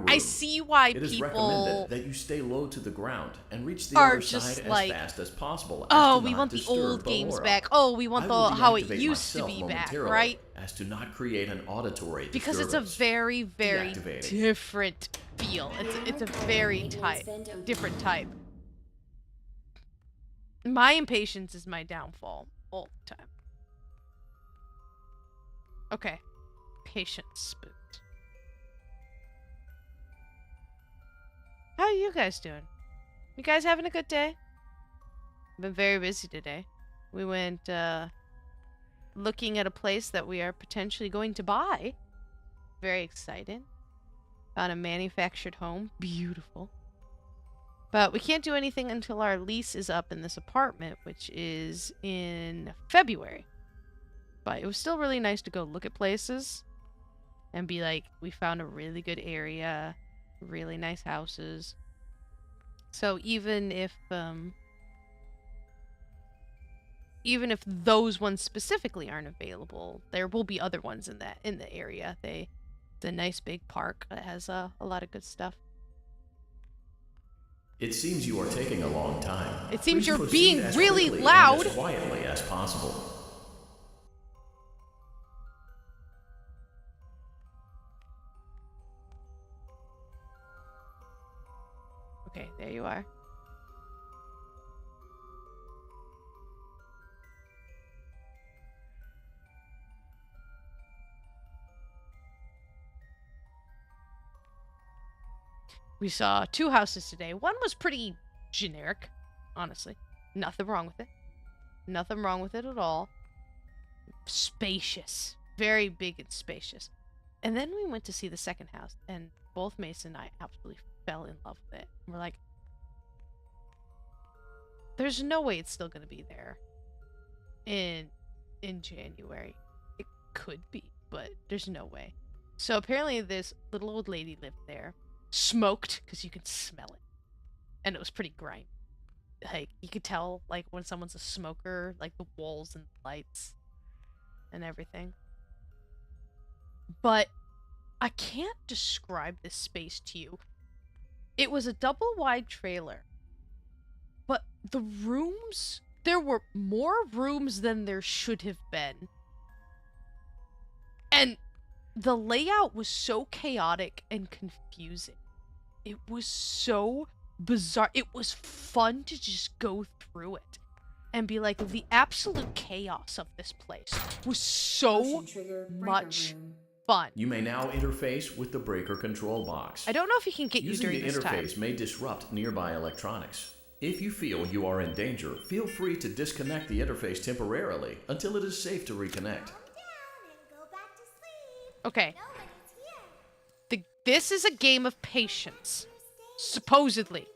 I see why it is people recommended that you stay low to the ground and reach the are other just side like, as fast as possible. oh, as to we not want the disturb old games aura. back. Oh, we want I will how it deactivate used to myself be back, momentarily right? As to not create an auditory Because it's a disturbance. very, very Deactivating. different feel. It's a very different type. My impatience is my downfall all the time. Okay. Patience, Spooks. How are you guys doing? You guys having a good day? I've been very busy today. We went looking at a place that we are potentially going to buy. Very excited. Found a manufactured home. Beautiful. But we can't do anything until our lease is up in this apartment, which is in February. But it was still really nice to go look at places and be like, we found a really good area, really nice houses. So even if those ones specifically aren't available, there will be other ones in the area. It's a nice big park that has a lot of good stuff. It seems you are taking a long time. It seems Please you're proceed being as really quickly loud. and as quietly as possible. Okay, there you are. We saw 2 houses today. One was pretty generic, honestly. Nothing wrong with it. Nothing wrong with it at all. Spacious. Very big and spacious. And then we went to see the second house, and both Mason and I absolutely fell in love with it. We're like, there's no way it's still going to be there in January. It could be, but there's no way. So apparently this little old lady lived there. Smoked, because you could smell it. And it was pretty grimy. Like, you could tell, like, when someone's a smoker, like, the walls and the lights and everything. But I can't describe this space to you. It was a double-wide trailer. But the rooms, there were more rooms than there should have been. And the layout was so chaotic and confusing. It was so bizarre. It was fun to just go through it and be like, the absolute chaos of this place was so much fun. You may now interface with the breaker control box. I don't know if you can get you during this time. Using the interface may disrupt nearby electronics. If you feel you are in danger, feel free to disconnect the interface temporarily until it is safe to reconnect. Okay. This is a game of patience. Supposedly.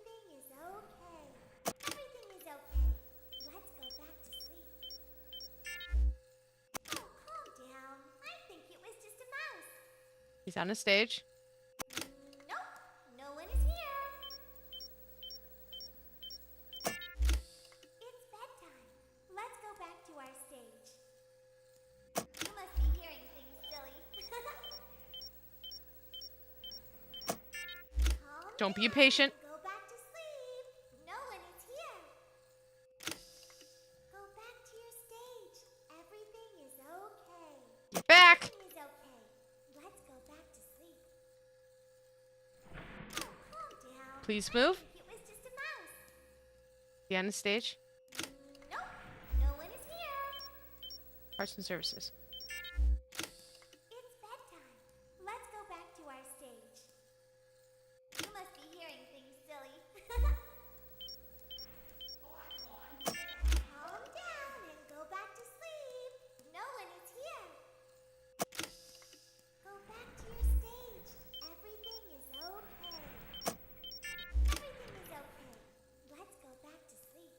He's on a stage. Nope, no one is here. It's bedtime. Let's go back to our stage. You must be hearing things, silly. Don't be impatient. Go back to sleep. No one is here. Go back to your stage. Everything is okay. You're back. Everything is okay. Let's go back to sleep. Oh, calm down. Please move. It was just a mouse. Be on the stage. Nope, no one is here. Parts and services. It's bedtime. Let's go back to our stage. You must be hearing things, silly. Calm down and go back to sleep. No one is here. Go back to your stage. Everything is okay. Everything is okay. Let's go back to sleep.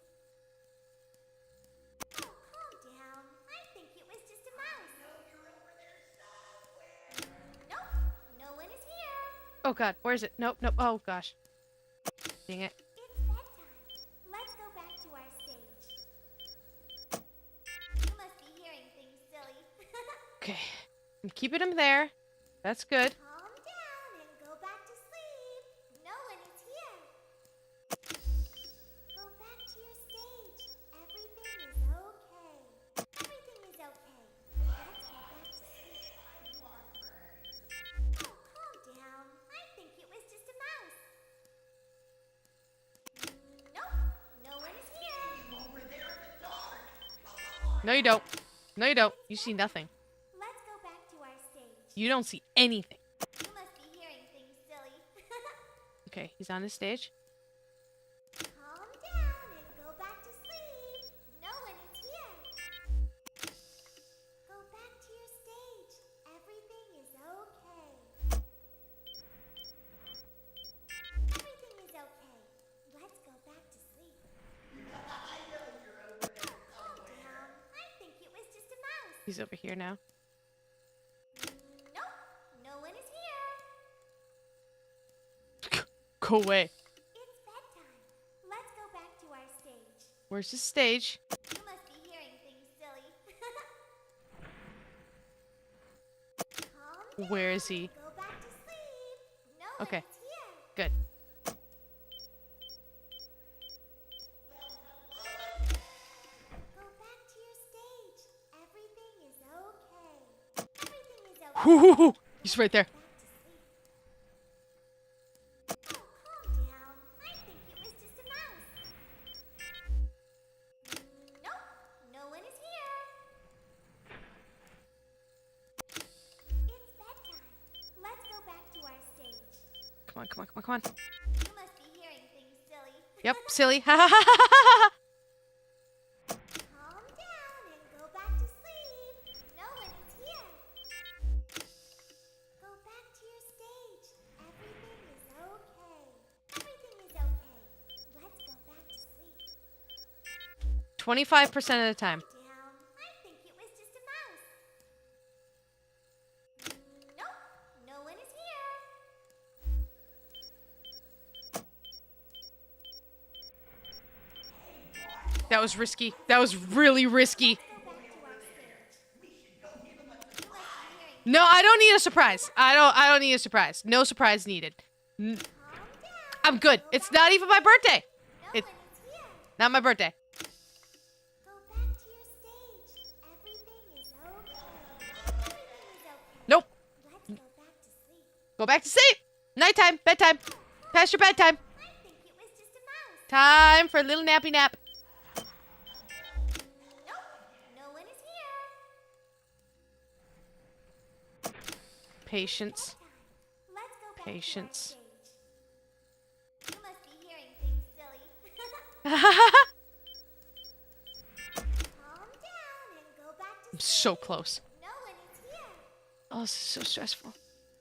Oh, calm down. I think it was just a mouse. Oh god, where is it? Nope, nope. Oh gosh. Dang it. It's bedtime. Let's go back to our stage. You must be hearing things, silly. Okay. I'm keeping him there. That's good. Calm down and go back to sleep. No one is here. Go back to your stage. Everything is okay. Everything is okay. Let's go back to sleep. Oh, calm down. I think it was just a mouse. Nope. No one is here. No, you don't. No, you don't. You see nothing. Let's go back to our stage. You don't see anything. You must be hearing things, silly. Okay, he's on his stage. Calm down and go back to sleep. No one is here. Go back to your stage. Everything is okay. Everything is okay. Let's go back to sleep. Oh, calm down. I think it was just a mouse. He's over here now. Nope. No one is here. Go away. It's bedtime. Let's go back to our stage. Where's the stage? You must be hearing things, silly. Calm down. Where is he? Go back to sleep. No Okay. one is here. Good. Go back to your stage. Everything is okay. Everything is okay. Hoo-hoo-hoo. He's right there. Back to sleep. Oh, calm down. I think it was just a mouse. Nope. No one is here. It's bedtime. Let's go back to our stage. Come on, come on, come on, come on. You must be hearing things, silly. Yep, silly. Ha ha ha ha ha. Calm down and go back to sleep. No one is here. Go back to your stage. Everything is okay. Everything is okay. Let's go back to sleep. 25% of the time. Down. I think it was just a mouse. Nope. No one is here. That was risky. That was really risky. Go back to our stage. You must be hearing. No, I don't need a surprise. I don't need a surprise. No surprise needed. Calm down. I'm good. It's not even my birthday. No It- one is here. Not my birthday. Go back to your stage. Everything is okay. Everything is okay. Nope. Let's go back to sleep. Go back to sleep. Nighttime. Bedtime. Past your bedtime. I think it was just a mouse. Time for a little nappy nap. Nope. No one is here. Patience. Bedtime. Let's go back Patience. to our stage. You must be hearing things, silly. Calm down and go back to I'm sleep. so close. No one is here. Oh, this is so stressful.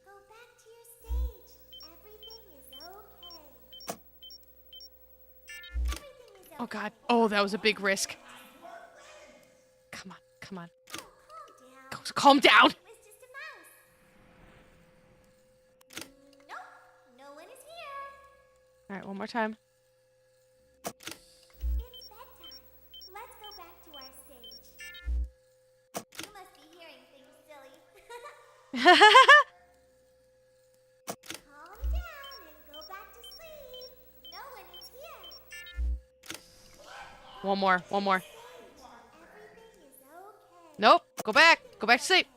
Go back to your stage. Everything is okay. Everything is okay. Oh god. Oh, that was a big risk. Come on. Come on. Oh, calm down. Calm down. It was just a mouse. Nope. No one is here. All right, one more time. It's bedtime. Let's go back to our stage. You must be hearing things, silly. Calm down and go back to sleep. No one is here. One more. One more. Everything is okay. Nope. Go back. Go back to sleep.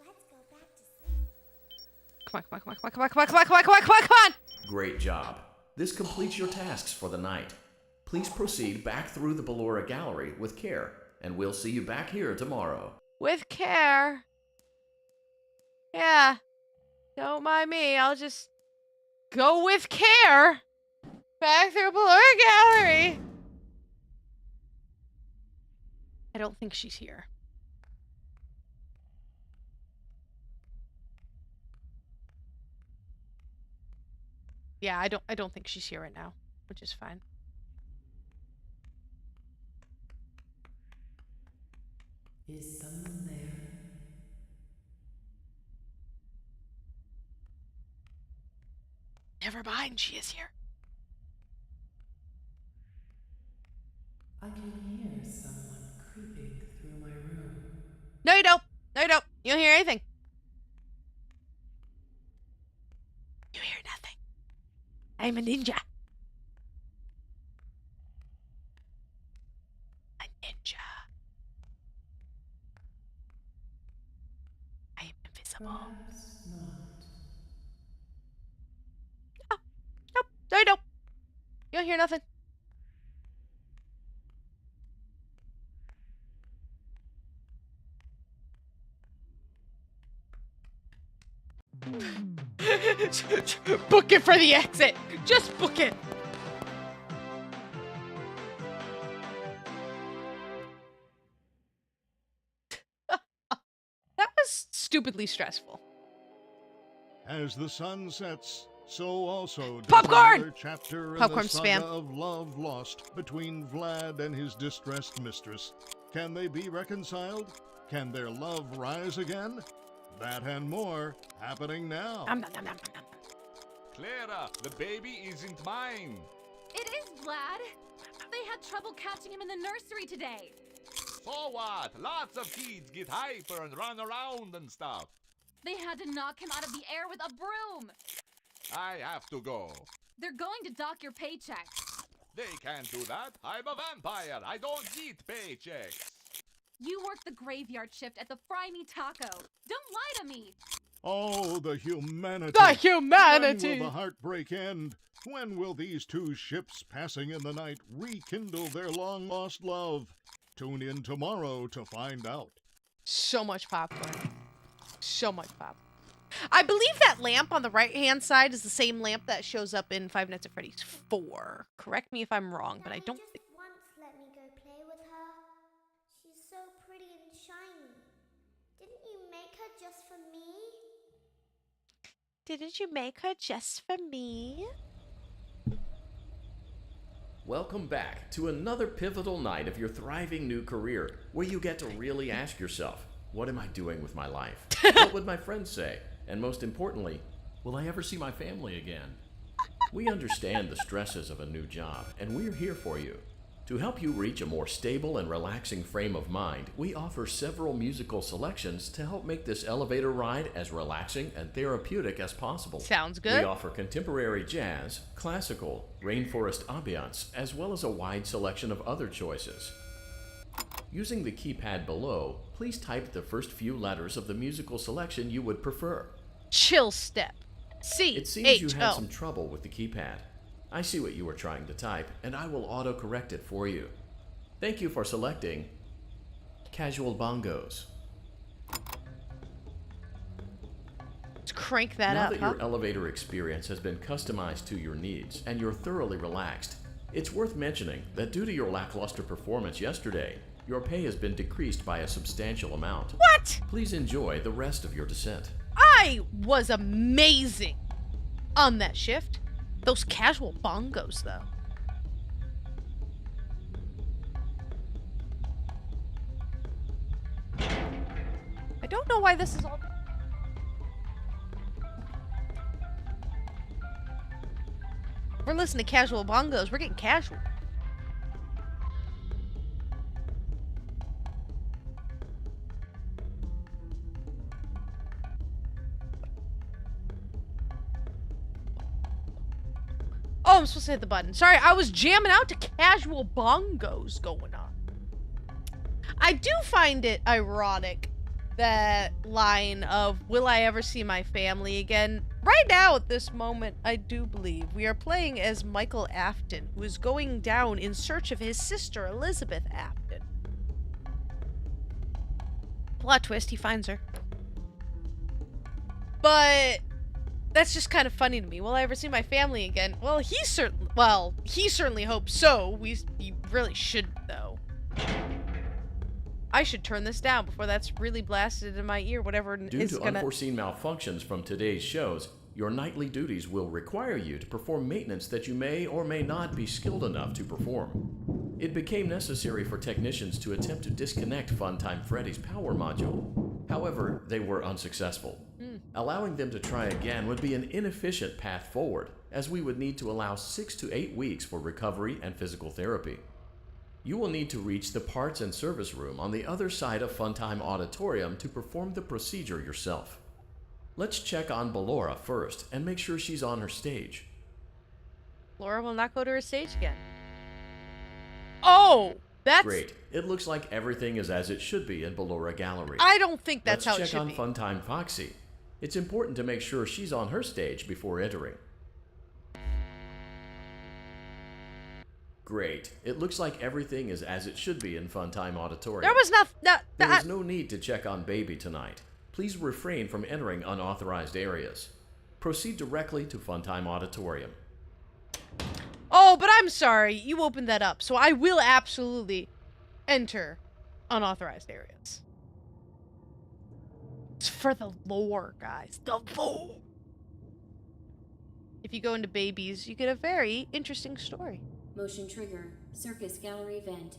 Let's go back to sleep. Come on, come on, come on, come on, come on, come on, come on, come on, come on, come on, come on. Great job. This completes your tasks for the night. Please proceed back through the Ballora Gallery with care, and we'll see you back here tomorrow. With care. Yeah. Don't mind me. I'll just go with care. Back through Ballora Gallery. I don't think she's here. Yeah, I don't think she's here right now, which is fine. Is someone there? Never mind, she is here. I can hear someone creeping through my room. No, you don't. No, you don't. You don't hear anything. You hear nothing. I'm a ninja. A ninja. I am invisible. Perhaps not. Oh, nope. No, you don't. You don't hear nothing. Book it for the exit. Just book it. That was stupidly stressful. As the sun sets, so also does Popcorn! another chapter in Popcorn the saga spam. of love lost between Vlad and his distressed mistress. Can they be reconciled? Can their love rise again? That and more happening now. Nom, nom, nom, nom, nom. Clara, the baby isn't mine. It is Vlad. They had trouble catching him in the nursery today. So what? Lots of kids get hyper and run around and stuff. They had to knock him out of the air with a broom. I have to go. They're going to dock your paycheck. They can't do that. I'm a vampire. I don't get paychecks. You work the graveyard shift at the Fry Me Taco. Don't lie to me. Oh, the humanity. The humanity. When will the heartbreak end? When will these two ships passing in the night rekindle their long-lost love? Tune in tomorrow to find out. So much popcorn. So much popcorn. I believe that lamp on the right-hand side is the same lamp that shows up in Five Nights at Freddy's 4. Correct me if I'm wrong, but I don't think... Just once let me go play with her. She's so pretty and shiny. Didn't you make her just for me? Didn't you make her just for me? Welcome back to another pivotal night of your thriving new career, where you get to really ask yourself, what am I doing with my life? What would my friends say? And most importantly, will I ever see my family again? We understand the stresses of a new job, and we're here for you. To help you reach a more stable and relaxing frame of mind, we offer several musical selections to help make this elevator ride as relaxing and therapeutic as possible. Sounds good. We offer contemporary jazz, classical, rainforest ambiance, as well as a wide selection of other choices. Using the keypad below, please type the first few letters of the musical selection you would prefer. Chill step. C-H-O. It seems you had some trouble with the keypad. I see what you were trying to type, and I will auto-correct it for you. Thank you for selecting Casual Bongos. Let's crank that now up, that your elevator experience has been customized to your needs and you're thoroughly relaxed, it's worth mentioning that due to your lackluster performance yesterday, your pay has been decreased by a substantial amount. What? Please enjoy the rest of your descent. I was amazing on that shift. Those casual bongos, though. I don't know why this is all... We're listening to casual bongos. We're getting casual. Oh, I'm supposed to hit the button. Sorry, I was jamming out to casual bongos going on. I do find it ironic, that line of, will I ever see my family again? Right now, at this moment, I do believe we are playing as Michael Afton, who is going down in search of his sister, Elizabeth Afton. Plot twist, he finds her. But... that's just kind of funny to me. Will I ever see my family again? Well, he certainly hopes so. You really shouldn't, though. I should turn this down before that's really blasted in my ear, whatever Due is to gonna... unforeseen malfunctions from today's shows, your nightly duties will require you to perform maintenance that you may or may not be skilled enough to perform. It became necessary for technicians to attempt to disconnect Funtime Freddy's power module. However, they were unsuccessful. Allowing them to try again would be an inefficient path forward. as we would need to allow 6 to 8 weeks for recovery and physical therapy. You will need to reach the parts and service room on the other side of Funtime Auditorium to perform the procedure yourself. Let's check on Ballora first and make sure she's on her stage. Laura will not go to her stage again. Oh, that's... Great. It looks like everything is as it should be in Ballora Gallery. I don't think that's how it Let's should check on be. Funtime Foxy. It's important to make sure she's on her stage before entering. Great. It looks like everything is as it should be in Funtime Auditorium. There was There is no need to check on Baby tonight. Please refrain from entering unauthorized areas. Proceed directly to Funtime Auditorium. Oh, but I'm sorry. You opened that up, so I will absolutely enter unauthorized areas. It's for the lore, guys. The lore. If you go into Babies, you get a very interesting story. Motion trigger. Circus gallery vent.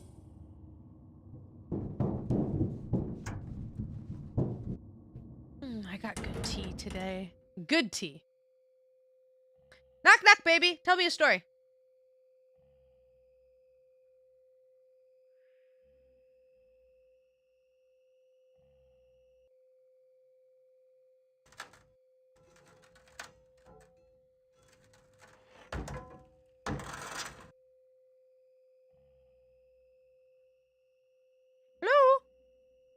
I got good tea today. Good tea. Knock, knock, baby. Tell me a story. Hello?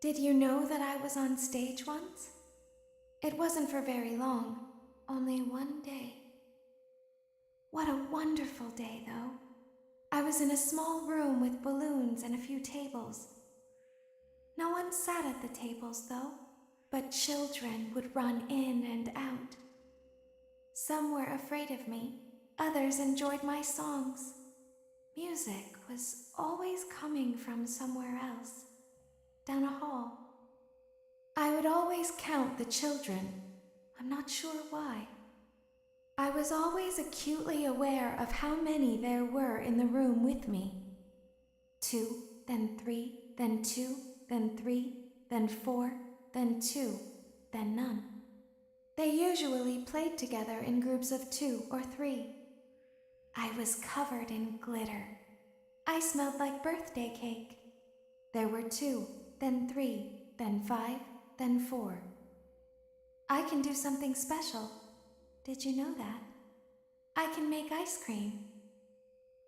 Did you know that I was on stage once? It wasn't for very long, only one day. What a wonderful day, though. I was in a small room with balloons and a few tables. No one sat at the tables, though, but children would run in and out. Some were afraid of me, others enjoyed my songs. Music was always coming from somewhere else, down a hall. I would always count the children. I'm not sure why. I was always acutely aware of how many there were in the room with me. 2, then 3, then 2, then 3, then 4, then 2, then none. They usually played together in groups of 2 or 3. I was covered in glitter. I smelled like birthday cake. There were 2, then 3, then 5, then 4. I can do something special. Did you know that? I can make ice cream.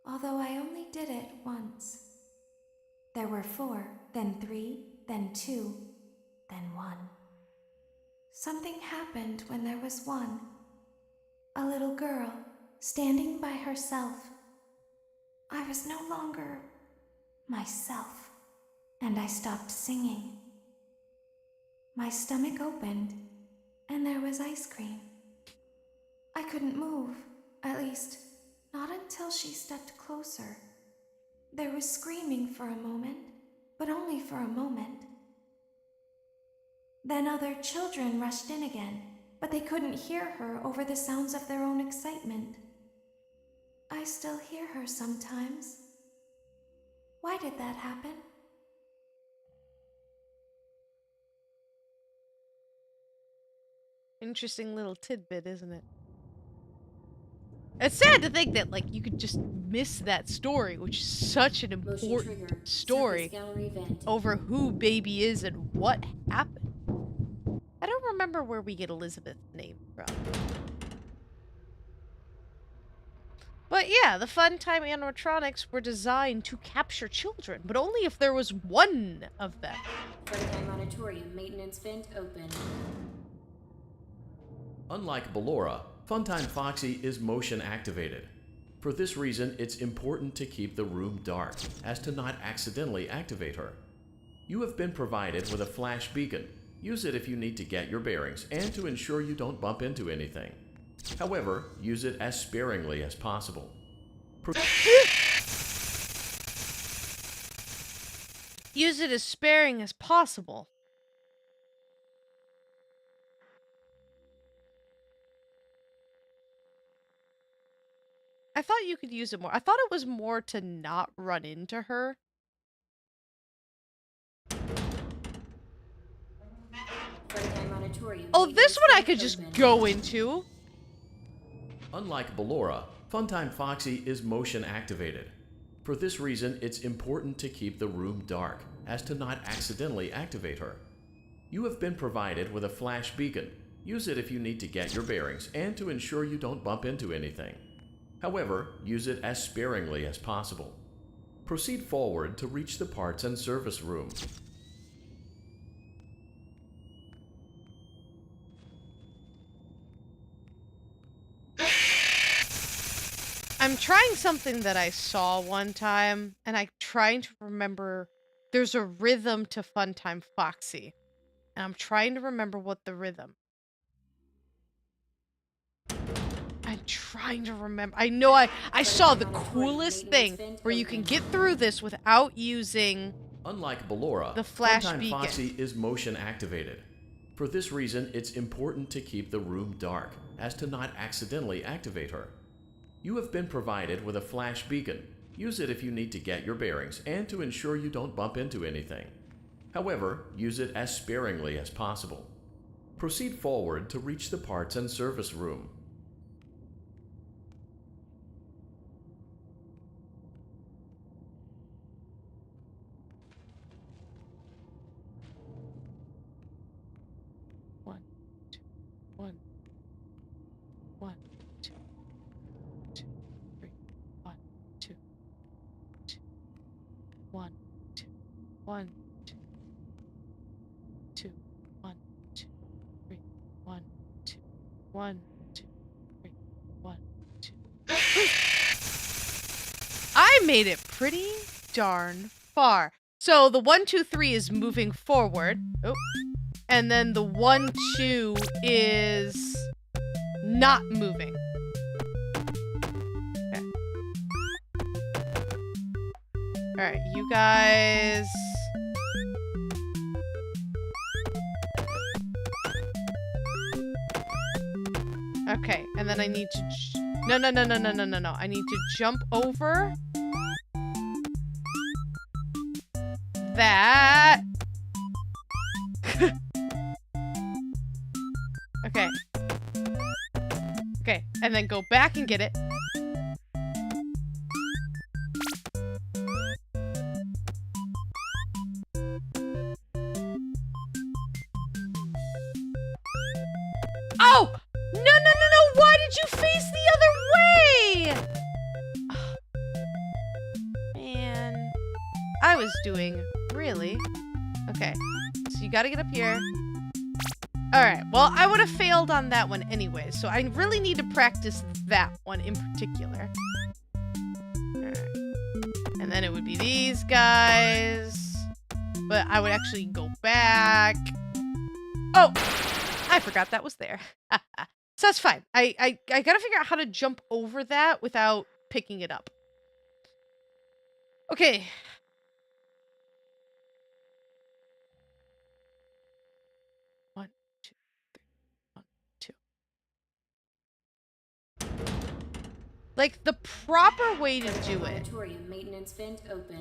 Although I only did it once. There were 4, then 3, then 2, then 1. Something happened when there was 1. A little girl standing by herself. I was no longer myself, and I stopped singing. My stomach opened, and there was ice cream. I couldn't move, at least, not until she stepped closer. There was screaming for a moment, but only for a moment. Then other children rushed in again, but they couldn't hear her over the sounds of their own excitement. I still hear her sometimes. Why did that happen? Interesting little tidbit, isn't it? It's sad to think that, like, you could just miss that story, which is such an important story over who Baby is and what happened. I don't remember where we get Elizabeth's name from. But yeah, the Funtime animatronics were designed to capture children, but only if there was one of them. Funtime auditorium maintenance vent open. Unlike Ballora, Funtime Foxy is motion activated. For this reason, it's important to keep the room dark, as to not accidentally activate her. You have been provided with a flash beacon. Use it if you need to get your bearings and to ensure you don't bump into anything. However, use it as sparingly as possible. Use it as sparing as possible. I thought you could use it more. I thought it was more to not run into her. Oh, this one I could just go into. Unlike Ballora, Funtime Foxy is motion activated. For this reason, it's important to keep the room dark, as to not accidentally activate her. You have been provided with a flash beacon. Use it if you need to get your bearings and to ensure you don't bump into anything. However, use it as sparingly as possible. Proceed forward to reach the parts and service room. I'm trying something that I saw one time, and I'm trying to remember. There's a rhythm to Funtime Foxy, and I'm trying to remember what the rhythm. I'm trying to remember. I know I saw the coolest thing where you can get through this without using. Unlike Ballora, the flash Funtime beacon. Foxy is motion activated. For this reason, it's important to keep the room dark, as to not accidentally activate her. You have been provided with a flash beacon. Use it if you need to get your bearings and to ensure you don't bump into anything. However, use it as sparingly as possible. Proceed forward to reach the parts and service room. One, two, one, one, two, two, three, one, two, two, one, two, one, two, two, one, two, three, one, two, one, two, three, one, two. I made it pretty darn far. So the 1, 2, 3 is moving forward. Oh. And then the 1, 2 is not moving. Okay. Alright, you guys. Okay, and then I need to. No. I need to jump over that. Okay. Okay, and then go back and get it. Oh! No! Why did you face the other way? Man. I was doing really. Okay. So you gotta get up here. Alright, well, I would have failed on that one anyway, so I really need to practice that one in particular. Alright. And then it would be these guys. But I would actually go back. Oh! I forgot that was there. So that's fine. I gotta figure out how to jump over that without picking it up. Okay. One, two, three. 1, 2. Like the proper way to do it. Maintenance vent open.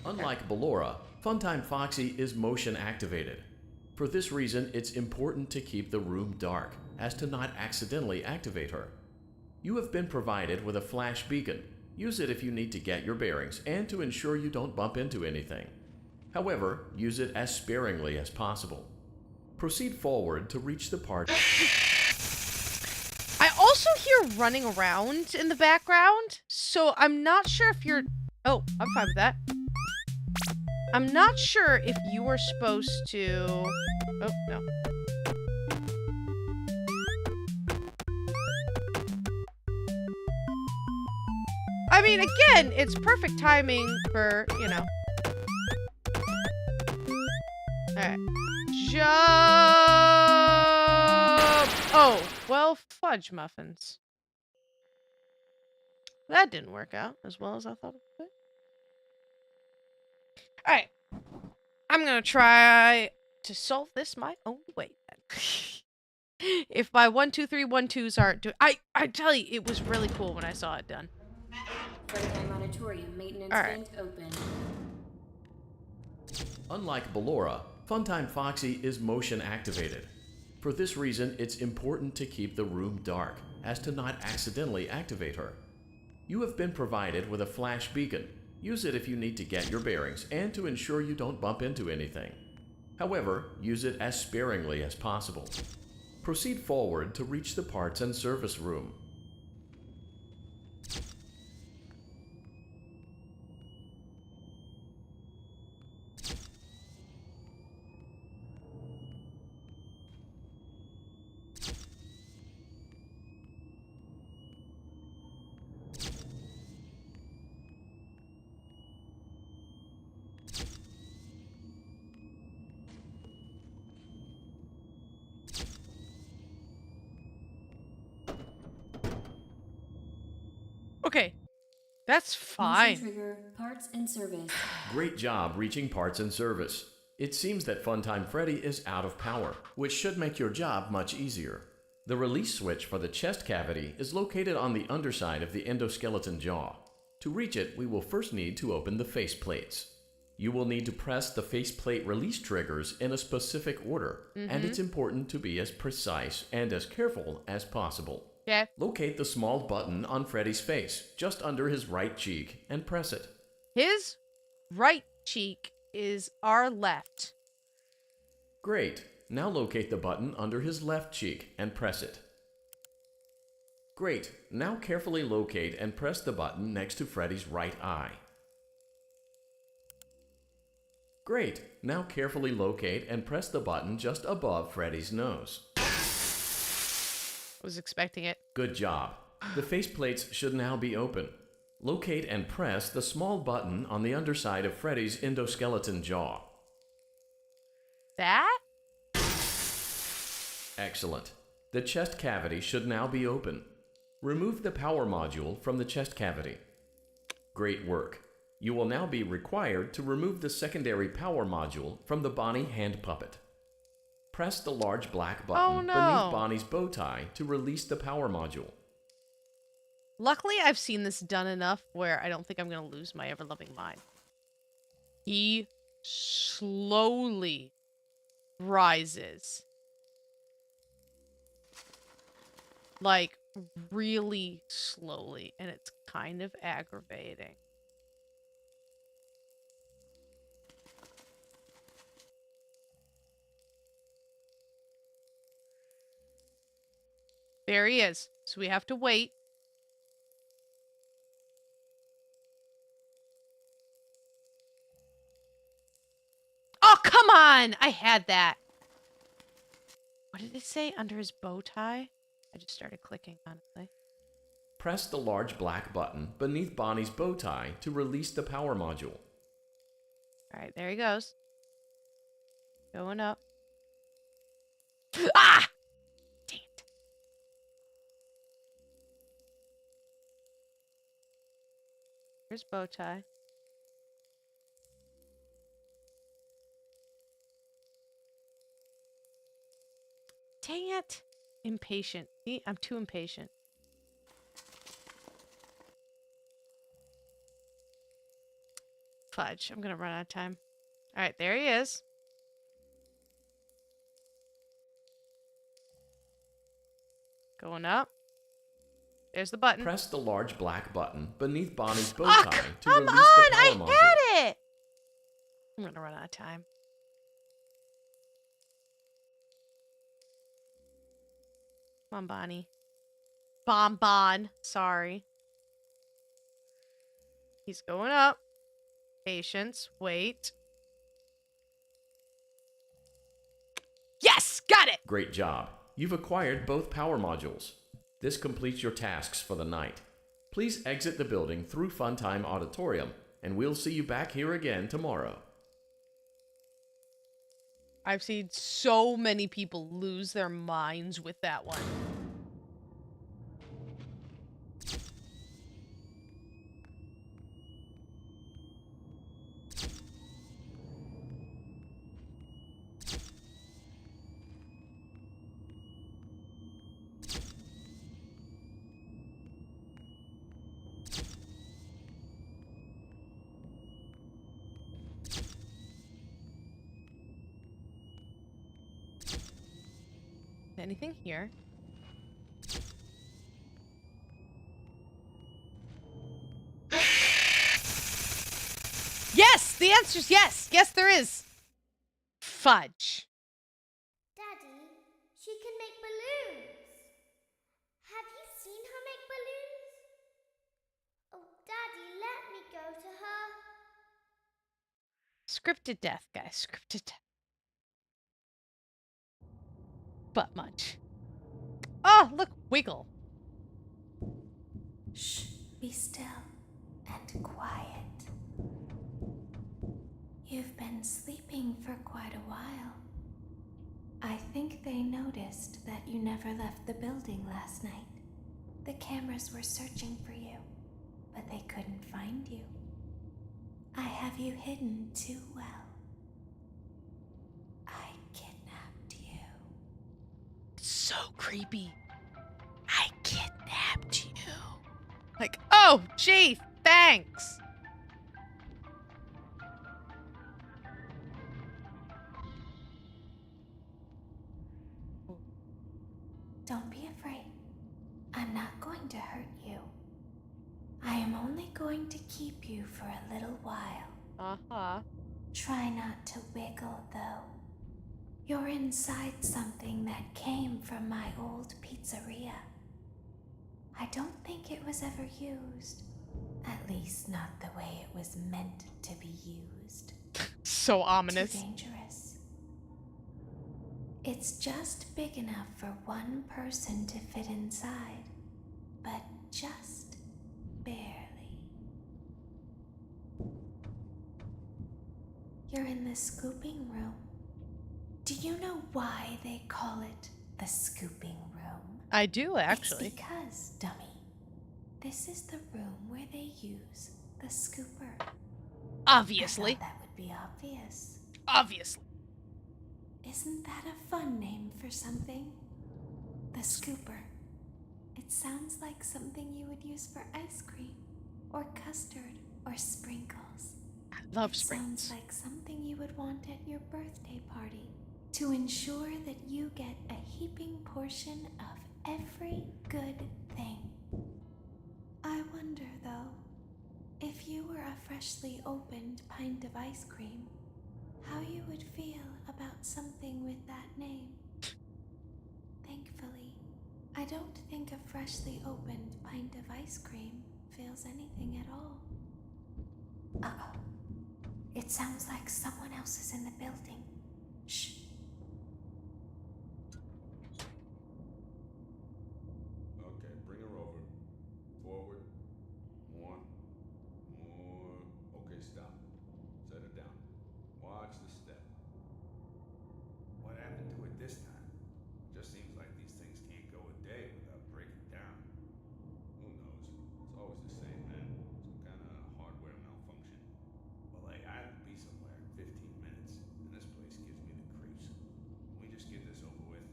Unlike Ballora, Funtime Foxy is motion activated. For this reason, it's important to keep the room dark, as to not accidentally activate her. You have been provided with a flash beacon. Use it if you need to get your bearings and to ensure you don't bump into anything. However, use it as sparingly as possible. Proceed forward to reach the part. I also hear running around in the background, so I'm not sure if you're... Oh, I'm fine with that. I'm not sure if you were supposed to... Oh, no. I mean, again, it's perfect timing for, you know. Alright. Jump! Oh, well, fudge muffins. That didn't work out as well as I thought it would. Alright. I'm gonna try to solve this my own way then. If my 1, 2, 3, 1, 2s aren't doing... I tell you, it was really cool when I saw it done. Maintenance vent open. Unlike Ballora, Funtime Foxy is motion activated. For this reason, it's important to keep the room dark, as to not accidentally activate her. You have been provided with a flash beacon. Use it if you need to get your bearings and to ensure you don't bump into anything. However, use it as sparingly as possible. Proceed forward to reach the parts and service room. Okay, that's Motion fine. trigger, parts and service. Great job reaching parts and service. It seems that Funtime Freddy is out of power, which should make your job much easier. The release switch for the chest cavity is located on the underside of the endoskeleton jaw. To reach it, we will first need to open the face plates. You will need to press the faceplate release triggers in a specific order, and it's important to be as precise and as careful as possible. Yeah. Locate the small button on Freddy's face, just under his right cheek, and press it. His right cheek is our left. Great. Now locate the button under his left cheek and press it. Great. Now carefully locate and press the button next to Freddy's right eye. Great. Now carefully locate and press the button just above Freddy's nose. Was expecting it. Good job. The faceplates should now be open. Locate and press the small button on the underside of Freddy's endoskeleton jaw. That? Excellent. The chest cavity should now be open. Remove the power module from the chest cavity. Great work. You will now be required to remove the secondary power module from the Bonnie hand puppet. Press the large black button beneath Bonnie's bow tie to release the power module. Luckily, I've seen this done enough where I don't think I'm going to lose my ever-loving mind. He slowly rises. Like, really slowly, and it's kind of aggravating. There he is. So we have to wait. Oh, come on! I had that. What did it say? Under his bow tie? I just started clicking, honestly. Press the large black button beneath Bonnie's bow tie to release the power module. Alright, there he goes. Going up. Ah! Dang it. Here's bow tie. Dang it. Impatient. See, I'm too impatient. Fudge. I'm gonna run out of time. Alright, there he is. Going up. There's the button. Press the large black button beneath Bonnie's bow Oh, tie to come release on! the power module. I had it! I'm gonna run out of time. Come on, Bonnie. Bonbon. Sorry. He's going up. Patience. Wait. Yes! Got it! Great job. You've acquired both power modules. This completes your tasks for the night. Please exit the building through Funtime Auditorium, and we'll see you back here again tomorrow. I've seen so many people lose their minds with that one. anything here? Yes! The answer's yes! Yes, there is! Fudge. Daddy, she can make balloons. Have you seen her make balloons? Oh, Daddy, let me go to her. Scripted death, guys. Scripted death. But much. Oh, look! Wiggle. Shh, be still and quiet. You've been sleeping for quite a while. I think they noticed that you never left the building last night. The cameras were searching for you, but they couldn't find you. I have you hidden too well. I kidnapped you. So creepy. I kidnapped you. Like, oh, gee, thanks. Don't be afraid. I'm not going to hurt you. I am only going to keep you for a little while. Uh-huh. Try not to wiggle, though. You're inside something that came from my old pizzeria. I don't think it was ever used. At least not the way it was meant to be used. So ominous. Too dangerous. It's just big enough for one person to fit inside, but just barely. You're in the scooping room. Do you know why they call it the scooping room? I do, actually. It's because, dummy, this is the room where they use the scooper. Obviously. I thought that would be obvious. Obviously. Isn't that a fun name for something? The scooper. It sounds like something you would use for ice cream, or custard, or sprinkles. I love sprinkles. Sounds like something you would want at your birthday party, to ensure that you get a heaping portion of every good thing. I wonder, though, if you were a freshly opened pint of ice cream, how you would feel about something with that name. Thankfully, I don't think a freshly opened pint of ice cream feels anything at all. Uh-oh. It sounds like someone else is in the building. Shh. Okay, bring her over. Forward. More. Okay, stop. Set her down. Watch the step. What happened to it this time? Just seems like these things can't go a day without breaking down. Who knows? It's always the same, man. Some kind of hardware malfunction. Well, hey, I have to be somewhere in 15 minutes, and this place gives me the creeps. Can we just get this over with?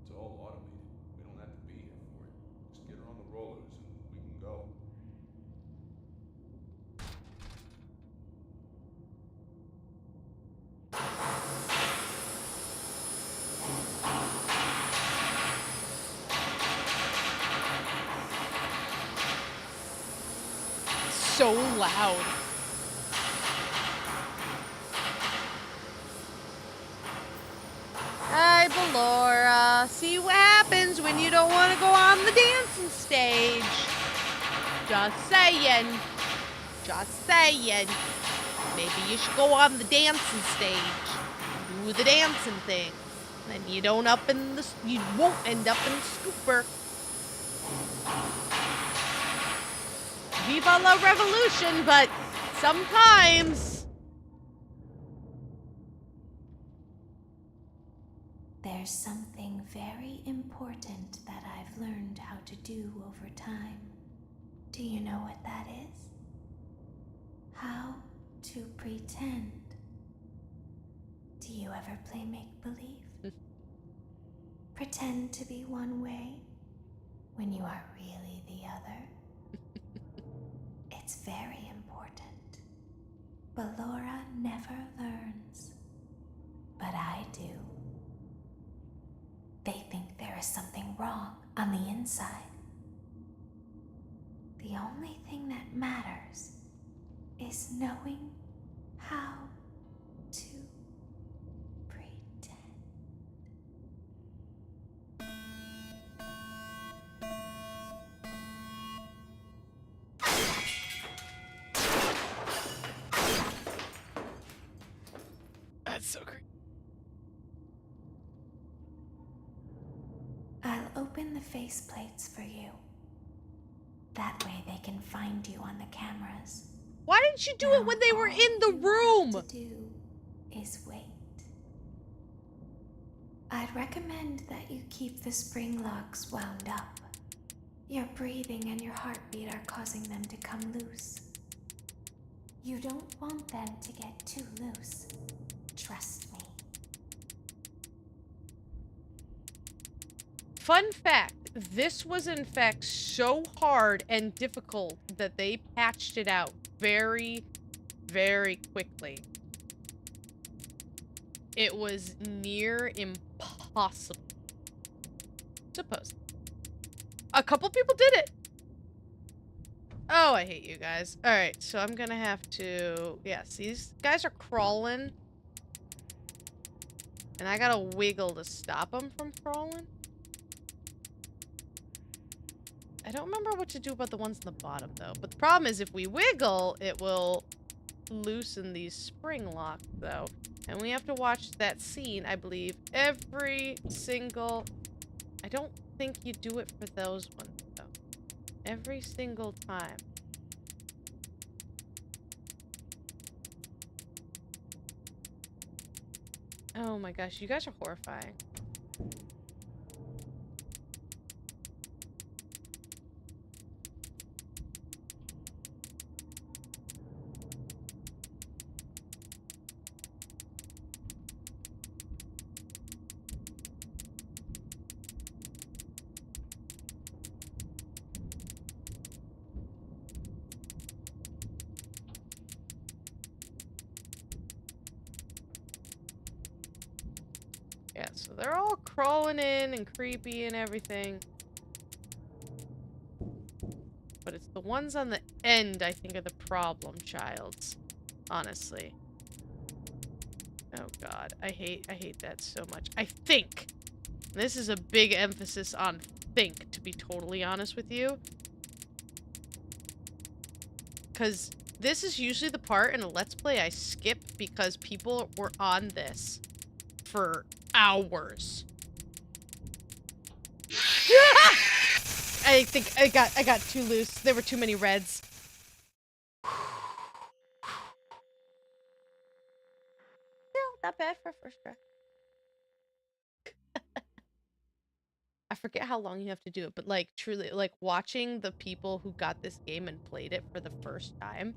It's all automated. We don't have to be here for it. Just get her on the rollers, and we can go. So loud. Hi, Ballora. See what happens when you don't want to go on the dancing stage. Just saying. Just saying. Maybe you should go on the dancing stage. Do the dancing thing. Then you don't you won't end up in the scooper. Viva la revolution, but sometimes There's something very important that I've learned how to do over time. Do you know what that is? How to pretend. Do you ever play make-believe? Pretend to be one way when you are really the other. It's very important. Ballora never learns, but I do. They think is something wrong on the inside. The only thing that matters is knowing how to pretend. That's so great. I'll open the faceplates for you. That way they can find you on the cameras. Why didn't you do it when they were in the room? All you have to do is wait. I'd recommend that you keep the spring locks wound up. Your breathing and your heartbeat are causing them to come loose. You don't want them to get too loose. Trust me. Fun fact, this was in fact so hard and difficult that they patched it out very, very quickly. It was near impossible. Suppose. A couple people did it. Oh, I hate you guys. Alright, so I'm gonna have to... Yes, these guys are crawling. And I gotta wiggle to stop them from crawling. I don't remember what to do about the ones on the bottom, though. But the problem is if we wiggle, it will loosen these spring locks, though. And we have to watch that scene, I believe, every single... I don't think you do it for those ones, though. Every single time. Oh my gosh, you guys are horrifying. Yeah, so they're all crawling in and creepy and everything. But it's the ones on the end, I think, are the problem childs. Honestly. Oh god, I hate that so much. I think. This is a big emphasis on think, to be totally honest with you. Because this is usually the part in a Let's Play I skip because people were on this for hours. I think I got too loose. There were too many reds. Still not bad for a first try. I forget how long you have to do it, but like truly, like watching the people who got this game and played it for the first time.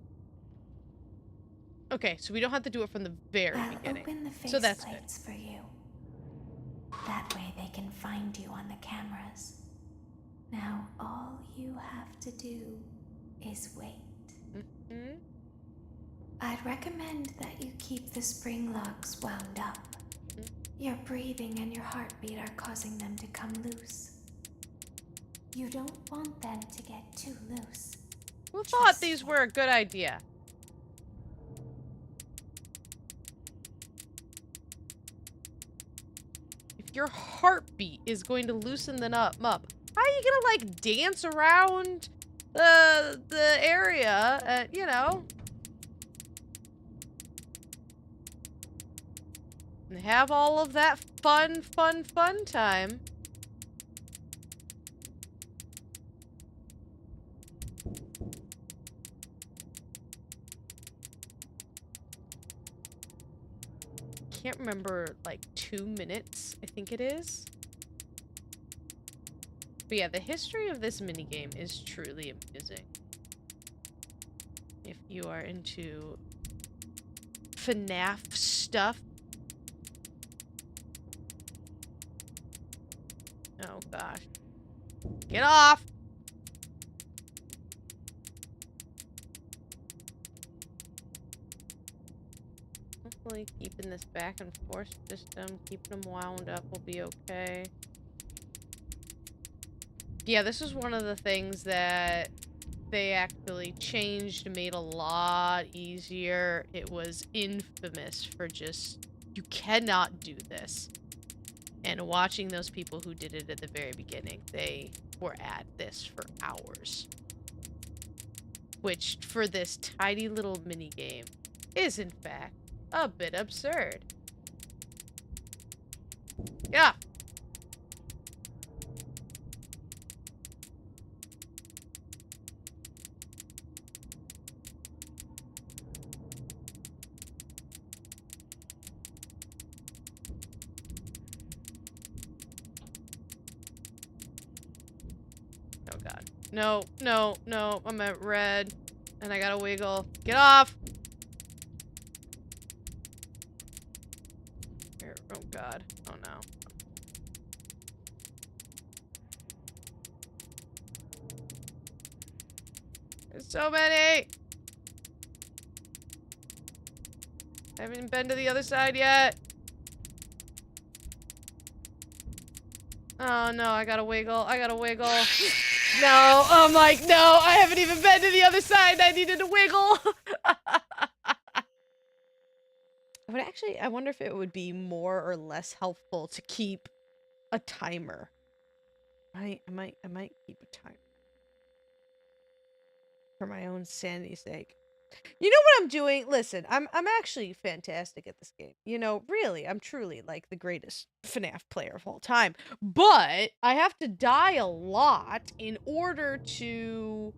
Okay, so we don't have to do it from the very beginning. Open the So that's good. faceplates for you. That way they can find you on the cameras. Now all you have to do is wait. Mm-hmm. I'd recommend that you keep the spring locks wound up. Your breathing and your heartbeat are causing them to come loose. You don't want them to get too loose. Who thought these were a good idea? If your heartbeat is going to loosen them up, how are you gonna like dance around the area? You know, and have all of that fun time. Can't remember, like 2 minutes, I think it is. But yeah, the history of this minigame is truly amusing. If you are into FNAF stuff. Oh gosh. Get off! Hopefully keeping this back and forth system, keeping them wound up will be okay. Yeah, this is one of the things that they actually changed, made a lot easier. It was infamous for just, you cannot do this. And watching those people who did it at the very beginning, they were at this for hours. Which, for this tiny little mini game, is in fact a bit absurd. Yeah. Oh god. No, no, no, I'm at red. And I gotta wiggle. Get off! Here, oh god. Oh no. There's so many! I haven't been to the other side yet. Oh no, I gotta wiggle. I gotta wiggle. No, I'm like, no, I haven't even been to the other side. I needed to wiggle. But actually, I wonder if it would be more or less helpful to keep a timer. I might keep a timer. For my own sanity's sake. You know what I'm doing? Listen, I'm actually fantastic at this game. You know, really, I'm truly like the greatest FNAF player of all time. But I have to die a lot in order to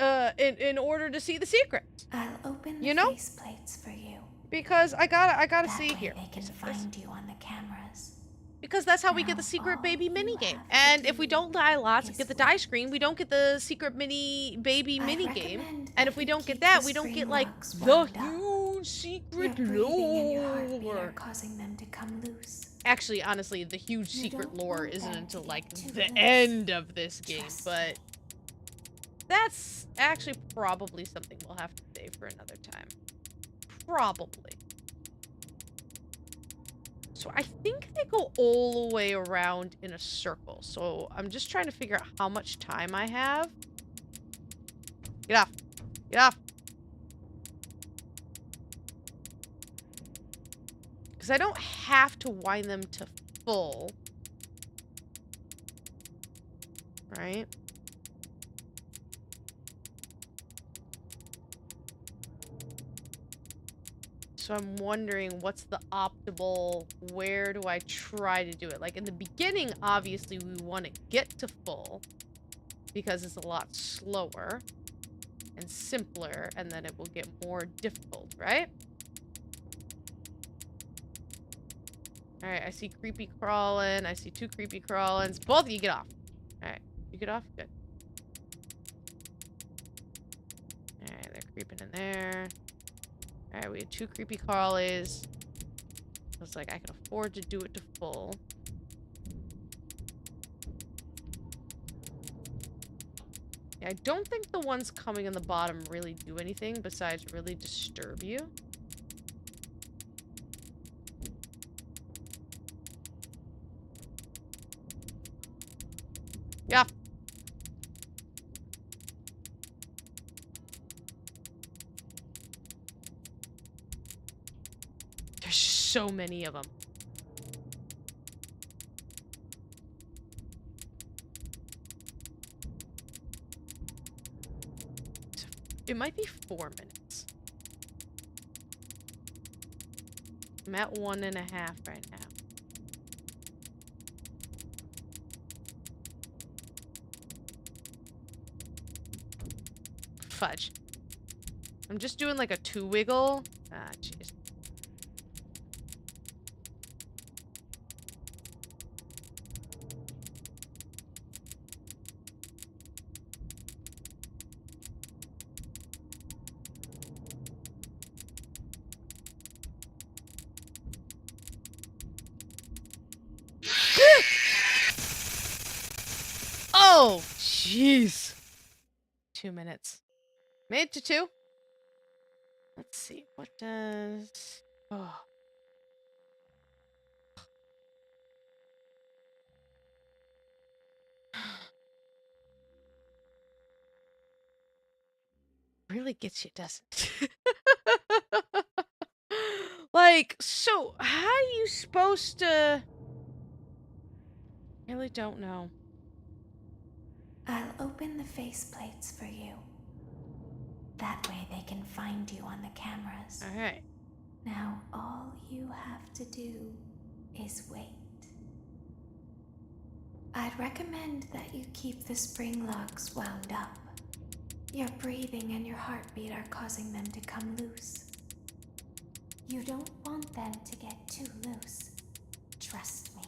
in order to see the secrets. I'll open you the know? faceplates for you. Because I gotta That see way here. they can find you on the cameras. Because that's how we get the Now secret baby all you minigame. have to And if we do don't die lots and is get the die screen, we don't get the secret mini baby I minigame. recommend And that if we you don't get keep that, the we don't get screen like locks the wound up. huge secret Your breathing and your heartbeat lore. are causing them to come loose. Actually, honestly, the huge You secret don't lore want isn't them until to like get too the close. end of this game, Trust but that's actually probably something we'll have to save for another time. Probably. So I think they go all the way around in a circle. So I'm just trying to figure out how much time I have. Get off. Get off. Because I don't have to wind them to full. Right? So I'm wondering what's the optimal, where do I try to do it? Like in the beginning, obviously we want to get to full because it's a lot slower and simpler, and then it will get more difficult, right? Alright, I see creepy crawling. I see two creepy crawlings. Both of you get off. Alright, you get off? Good. Alright, they're creeping in there. Alright, we have two creepy crawlies. Looks like I can afford to do it to full. Yeah, I don't think the ones coming in the bottom really do anything besides really disturb you. Yeah. There's so many of them. It might be 4 minutes. I'm at 1.5 right now. Fudge. I'm just doing like a 2 wiggle. Ah, jeez. Oh, jeez. 2 minutes. Made it to 2. Let's see. What does... Oh. really gets you, doesn't it? Like, so how are you supposed to... I really don't know. I'll open the faceplates for you. That way they can find you on the cameras. Alright. Now all you have to do is wait. I'd recommend that you keep the spring locks wound up. Your breathing and your heartbeat are causing them to come loose. You don't want them to get too loose. Trust me.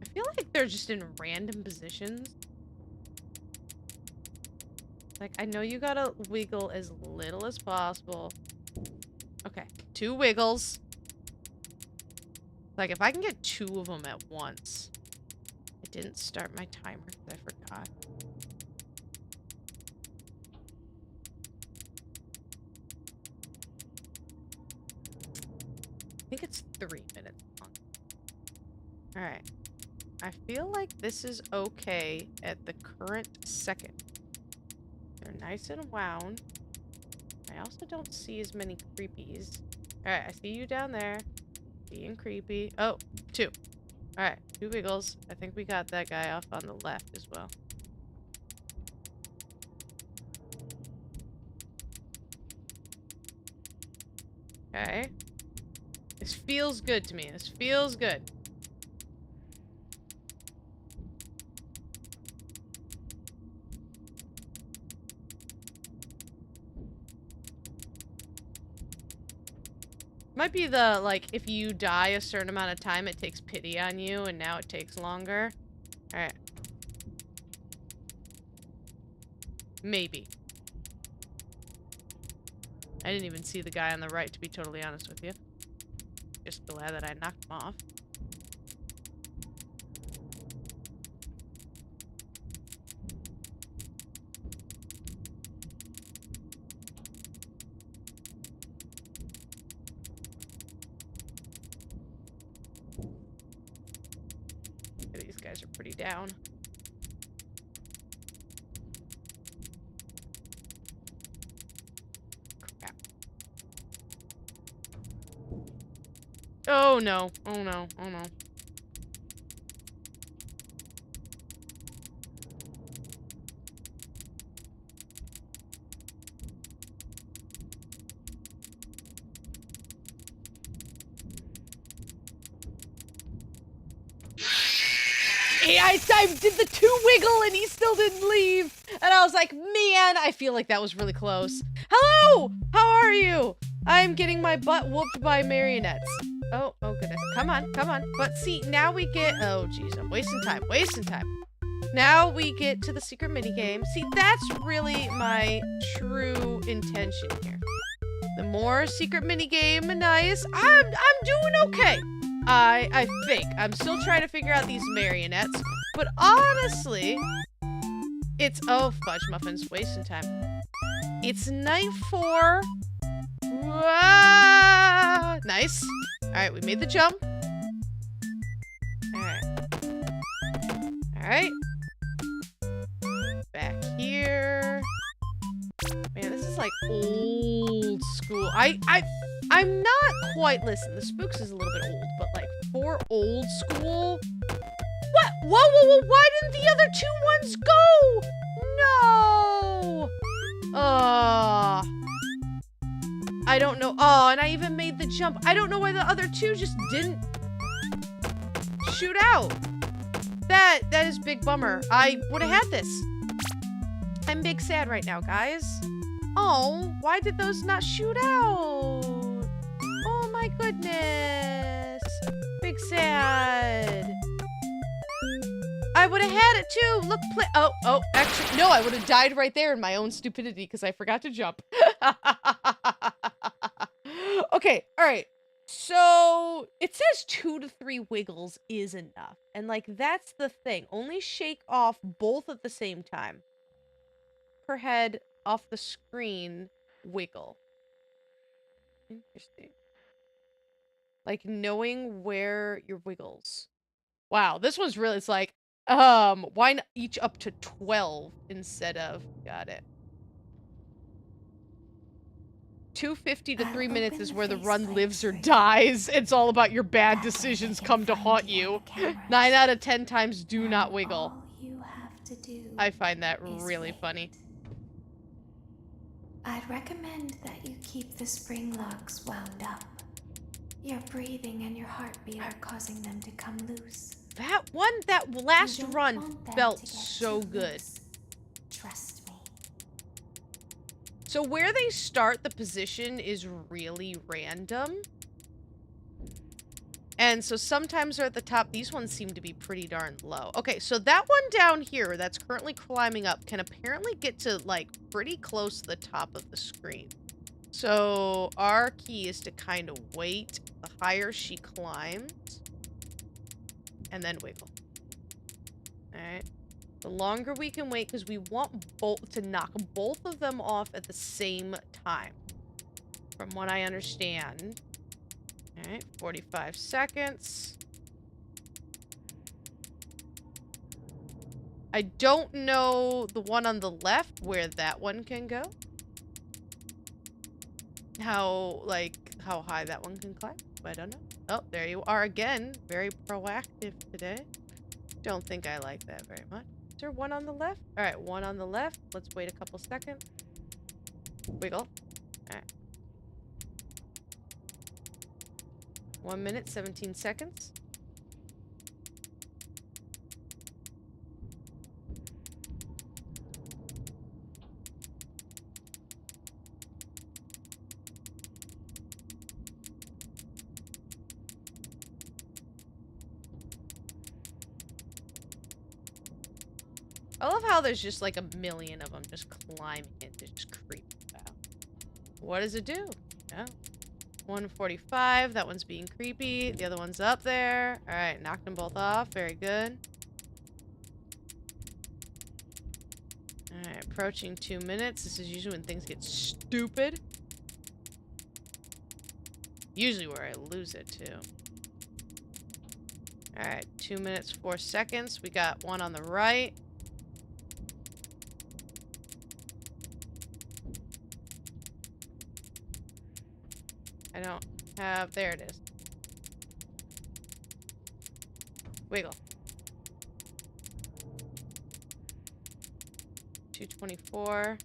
I feel like they're just in random positions. Like, I know you gotta wiggle as little as possible. Okay, 2 wiggles. Like, if I can get 2 of them at once. I didn't start my timer because I forgot. I think it's 3 minutes long. Alright. I feel like this is okay at the current second. They're nice and wound. I also don't see as many creepies. Alright, I see you down there. Being creepy. Oh, 2. Alright, 2 wiggles. I think we got that guy off on the left as well. Okay. This feels good to me. This feels good. Might be the, like, if you die a certain amount of time, it takes pity on you, and now it takes longer. Alright. Maybe. I didn't even see the guy on the right, to be totally honest with you. Just glad that I knocked him off. These guys are pretty down. Crap. Oh no. Oh no. Oh no. I did the 2 wiggle and he still didn't leave. And I was like, man, I feel like that was really close. Hello! How are you? I'm getting my butt whooped by marionettes. Oh goodness. Come on, come on. But see, now we get... Oh, jeez, I'm wasting time, wasting time. Now we get to the secret minigame. See, that's really my true intention here. The more secret minigame, nice. I'm doing okay. I think. I'm still trying to figure out these marionettes. But honestly, it's... Oh, fudge muffins. Wasting time. It's night 4. Ah, nice. Alright, we made the jump. Alright. Alright. Back here. Man, this is like old school. I'm not quite... Listen, the Spooks is a little bit old, but like for old school... What? Whoa, why didn't the other 2 ones go? No! I don't know. Oh, and I even made the jump. I don't know why the other 2 just didn't shoot out. That is big bummer. I would have had this. I'm big sad right now, guys. Oh, why did those not shoot out? Oh my goodness. Big sad. I would have had it too. Look, oh, actually, no, I would have died right there in my own stupidity because I forgot to jump. Okay, all right. So it says 2 to 3 wiggles is enough. And like, that's the thing. Only shake off both at the same time. Per head, off the screen wiggle. Interesting. Like knowing where your wiggles. Wow, this one's really, it's like, why not each up to 12 instead of, got it. 250 to 3 minutes is where the run lives or dies. It's all about your bad decisions come to haunt you. 9 out of 10 times do not wiggle. All you have to do I find that really wait. funny. I'd recommend that you keep the spring locks wound up. Your breathing and your heartbeat are causing them to come loose. That last You don't run want them felt to get so too good. loose. Trust me. So where they start the position is really random. And so sometimes they're at the top. These ones seem to be pretty darn low. Okay, so that one down here that's currently climbing up can apparently get to, like, pretty close to the top of the screen. So our key is to kind of wait the higher she climbs. And then wiggle. Alright. The longer we can wait, because we want both to knock both of them off at the same time. From what I understand. Alright, 45 seconds. I don't know the one on the left where that one can go. How high that one can climb. I don't know. Oh, there you are again. Very proactive today. Don't think I like that very much. Is there one on the left? Alright, one on the left. Let's wait a couple seconds. Wiggle. Alright. 1 minute, 17 seconds. I love how there's just like a million of them just climbing into just creep out. What does it do? No. 145. That one's being creepy. The other one's up there. Alright, knocked them both off. Very good. Alright, approaching 2 minutes. This is usually when things get stupid. Usually where I lose it too. Alright, 2 minutes, 4 seconds. We got one on the right. I don't have... There it is. Wiggle. 224.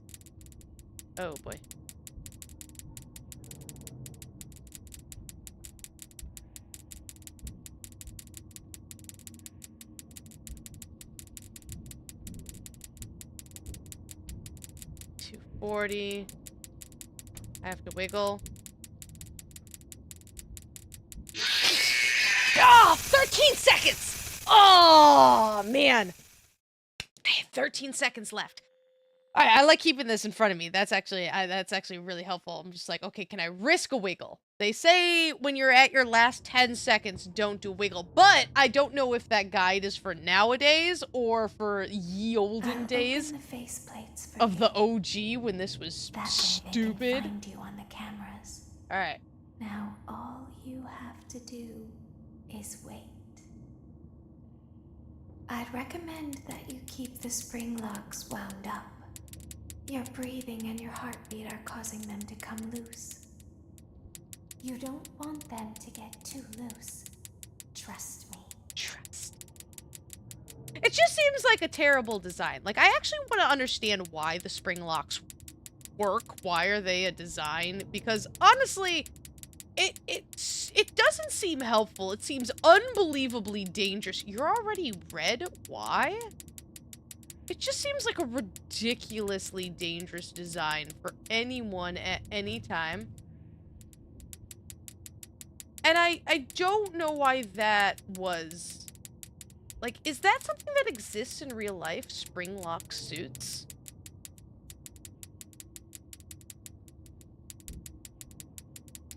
Oh, boy. $240. I have to wiggle. Oh, 13 seconds! Oh, man. I have 13 seconds left. All right, I like keeping this in front of me. That's actually really helpful. I'm just like, okay, can I risk a wiggle? They say when you're at your last 10 seconds, don't do wiggle. But I don't know if that guide is for nowadays or for ye olden days of the OG when this was stupid. Find you on the cameras. All right. Now all you have to do is wait. I'd recommend that you keep the spring locks wound up. Your breathing and your heartbeat are causing them to come loose. You don't want them to get too loose. Trust me. Trust. It just seems like a terrible design. Like, I actually want to understand why the spring locks work. Why are they a design? Because honestly, it doesn't seem helpful. It seems unbelievably dangerous. You're already red? Why? It just seems like a ridiculously dangerous design for anyone at any time. And I don't know why that was... Like, is that something that exists in real life? Spring lock suits?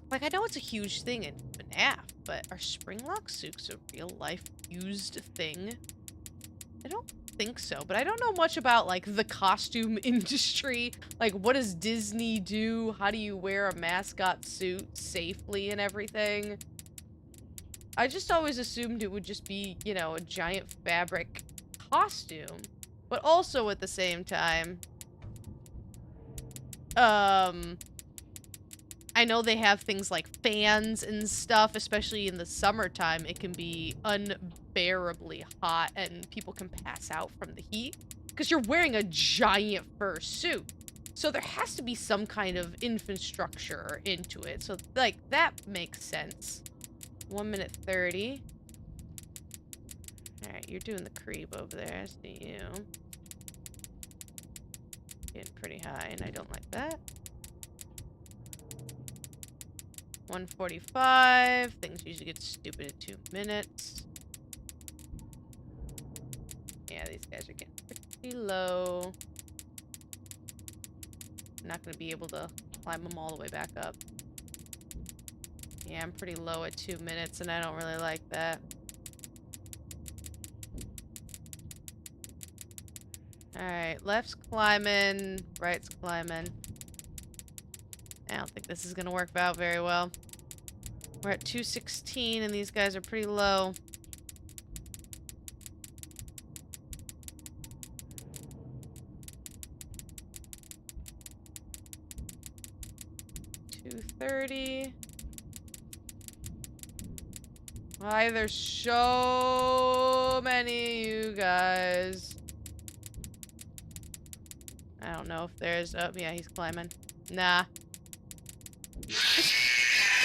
Like, I know it's a huge thing in FNAF, but are spring lock suits a real life used thing? I don't think so, but I don't know much about, like, the costume industry. Like, what does Disney do? How do you wear a mascot suit safely and everything? I just always assumed it would just be, you know, a giant fabric costume. But also at the same time, I know they have things like fans and stuff, especially in the summertime. It can be unbearably hot and people can pass out from the heat because you're wearing a giant fur suit. So there has to be some kind of infrastructure into it. So, like, that makes sense. 1 minute 30. Alright, you're doing the creep over there. I see you. Getting pretty high, and I don't like that. 1:45. Things usually get stupid in 2 minutes. Yeah, these guys are getting pretty low. I'm not going to be able to climb them all the way back up. Yeah, I'm pretty low at 2 minutes, and I don't really like that. Alright, left's climbing, right's climbing. I don't think this is gonna work out very well. We're at 216 and these guys are pretty low. $230. Why there's so many you guys. I don't know if there's... Oh, yeah, he's climbing. Nah.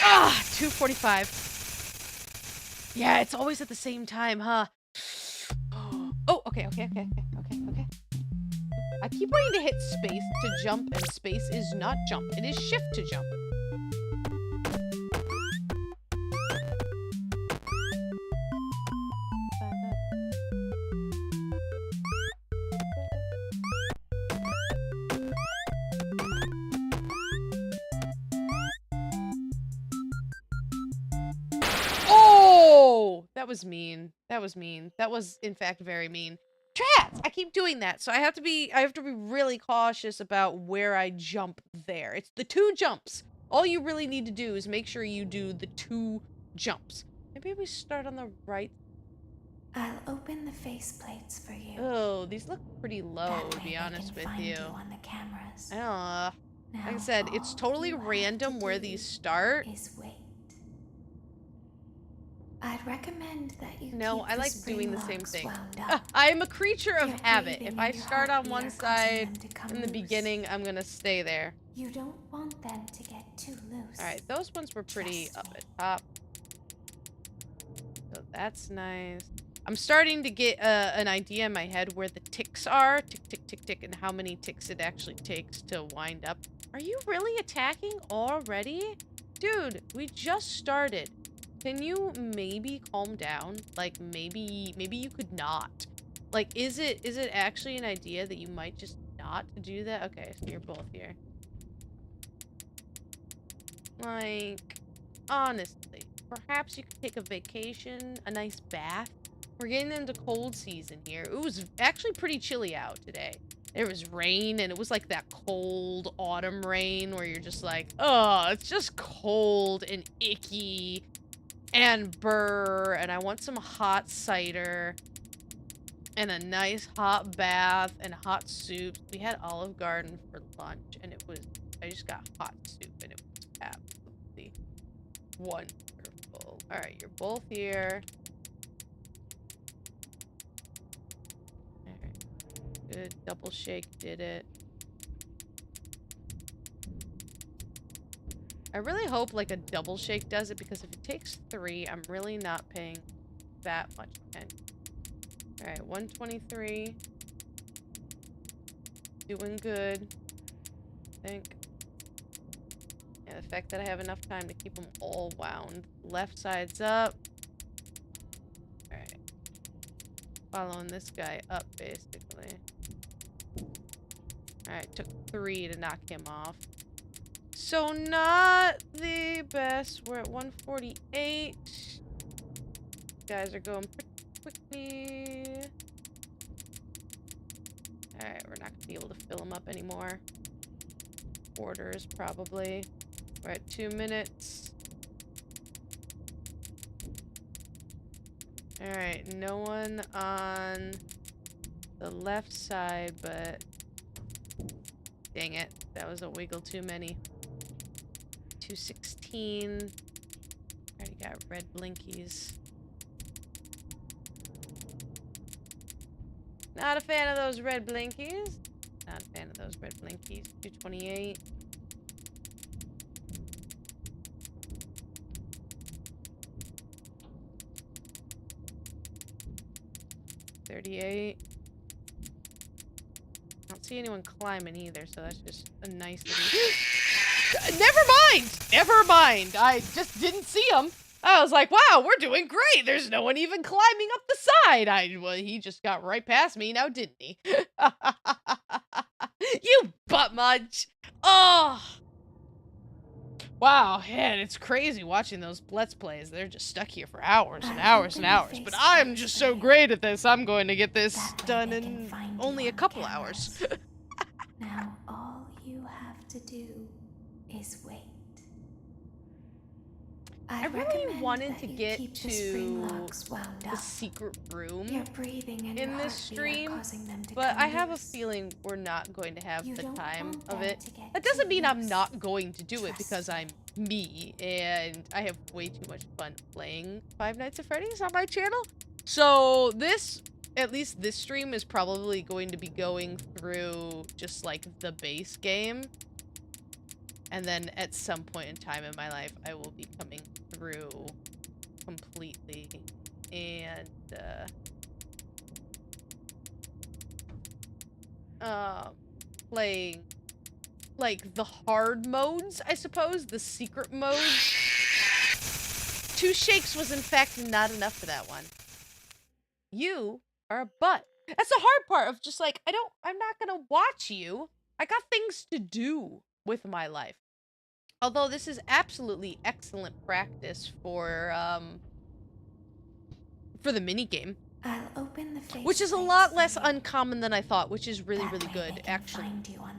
Ah, 2:45. Yeah, it's always at the same time, huh? Oh, okay. I keep wanting to hit space to jump, and space is not jump. It is shift to jump. That was mean. That was mean. That was, in fact, very mean. Trats! I keep doing that, so I have to be really cautious about where I jump there. It's the 2 jumps. All you really need to do is make sure you do the 2 jumps. Maybe we start on the right. I'll open the faceplates for you. Oh, these look pretty low, to be honest with you. On the cameras. I don't know. Like I said, it's totally random where these start. I'd recommend that you No, keep I the like spring doing the same locks thing. wound up. I am a creature of Your habit. breathing If I and your start on heartbeat one are causing side them to come in the loose. beginning, I'm gonna stay there. You don't want them to get too loose. Alright, those ones were pretty up at top. So that's nice. I'm starting to get an idea in my head where the ticks are. Tick, tick, tick, tick, and how many ticks it actually takes to wind up. Are you really attacking already? Dude, we just started. Can you maybe calm down? Like, maybe you could not. Like, is it actually an idea that you might just not do that? Okay, so you're both here. Like, honestly, perhaps you could take a vacation, a nice bath. We're getting into cold season here. It was actually pretty chilly out today. There was rain, and it was like that cold autumn rain where you're just like, oh, it's just cold and icky and burr, and I want some hot cider and a nice hot bath and hot soup. We had Olive Garden for lunch, and I just got hot soup, and it was absolutely wonderful. All right, you're both here. All right, good. Double shake did it. I really hope like a double shake does it, because if it takes 3, I'm really not paying that much attention. Alright, 123. Doing good. I think. Yeah, the fact that I have enough time to keep them all wound. Left side's up. Alright. Following this guy up, basically. Alright, took 3 to knock him off. So not the best. We're at 148. Guys are going pretty quickly. Alright, we're not gonna be able to fill them up anymore. Orders, probably. We're at 2 minutes. Alright, no one on the left side, but... Dang it, that was a wiggle too many. 216. Already got red blinkies. Not a fan of those red blinkies. Not a fan of those red blinkies. 228. $38. I don't see anyone climbing either, so that's just a nice little... Never mind! Never mind! I just didn't see him. I was like, wow, we're doing great! There's no one even climbing up the side! Well, he just got right past me now, didn't he? You butt munch! Oh! Wow, man, it's crazy watching those Let's Plays. They're just stuck here for hours and hours and hours. But I'm just so great at this, I'm going to get this done in only a couple hours. Now all you have to do is wait. I really wanted to get to the secret room in this stream, but I have a feeling we're not going to have the time of it. That doesn't mean I'm not going to do it because I'm me, and I have way too much fun playing Five Nights at Freddy's on my channel. So this, at least this stream, is probably going to be going through just like the base game. And then at some point in time in my life, I will be coming through completely and playing like the hard modes, I suppose, the secret modes. 2 shakes was in fact not enough for that one. You are a butt. That's the hard part of just like, I'm not gonna watch you. I got things to do with my life. Although this is absolutely excellent practice for the minigame. I'll open the which is a lot less uncommon than I thought, which is really, really good, actually.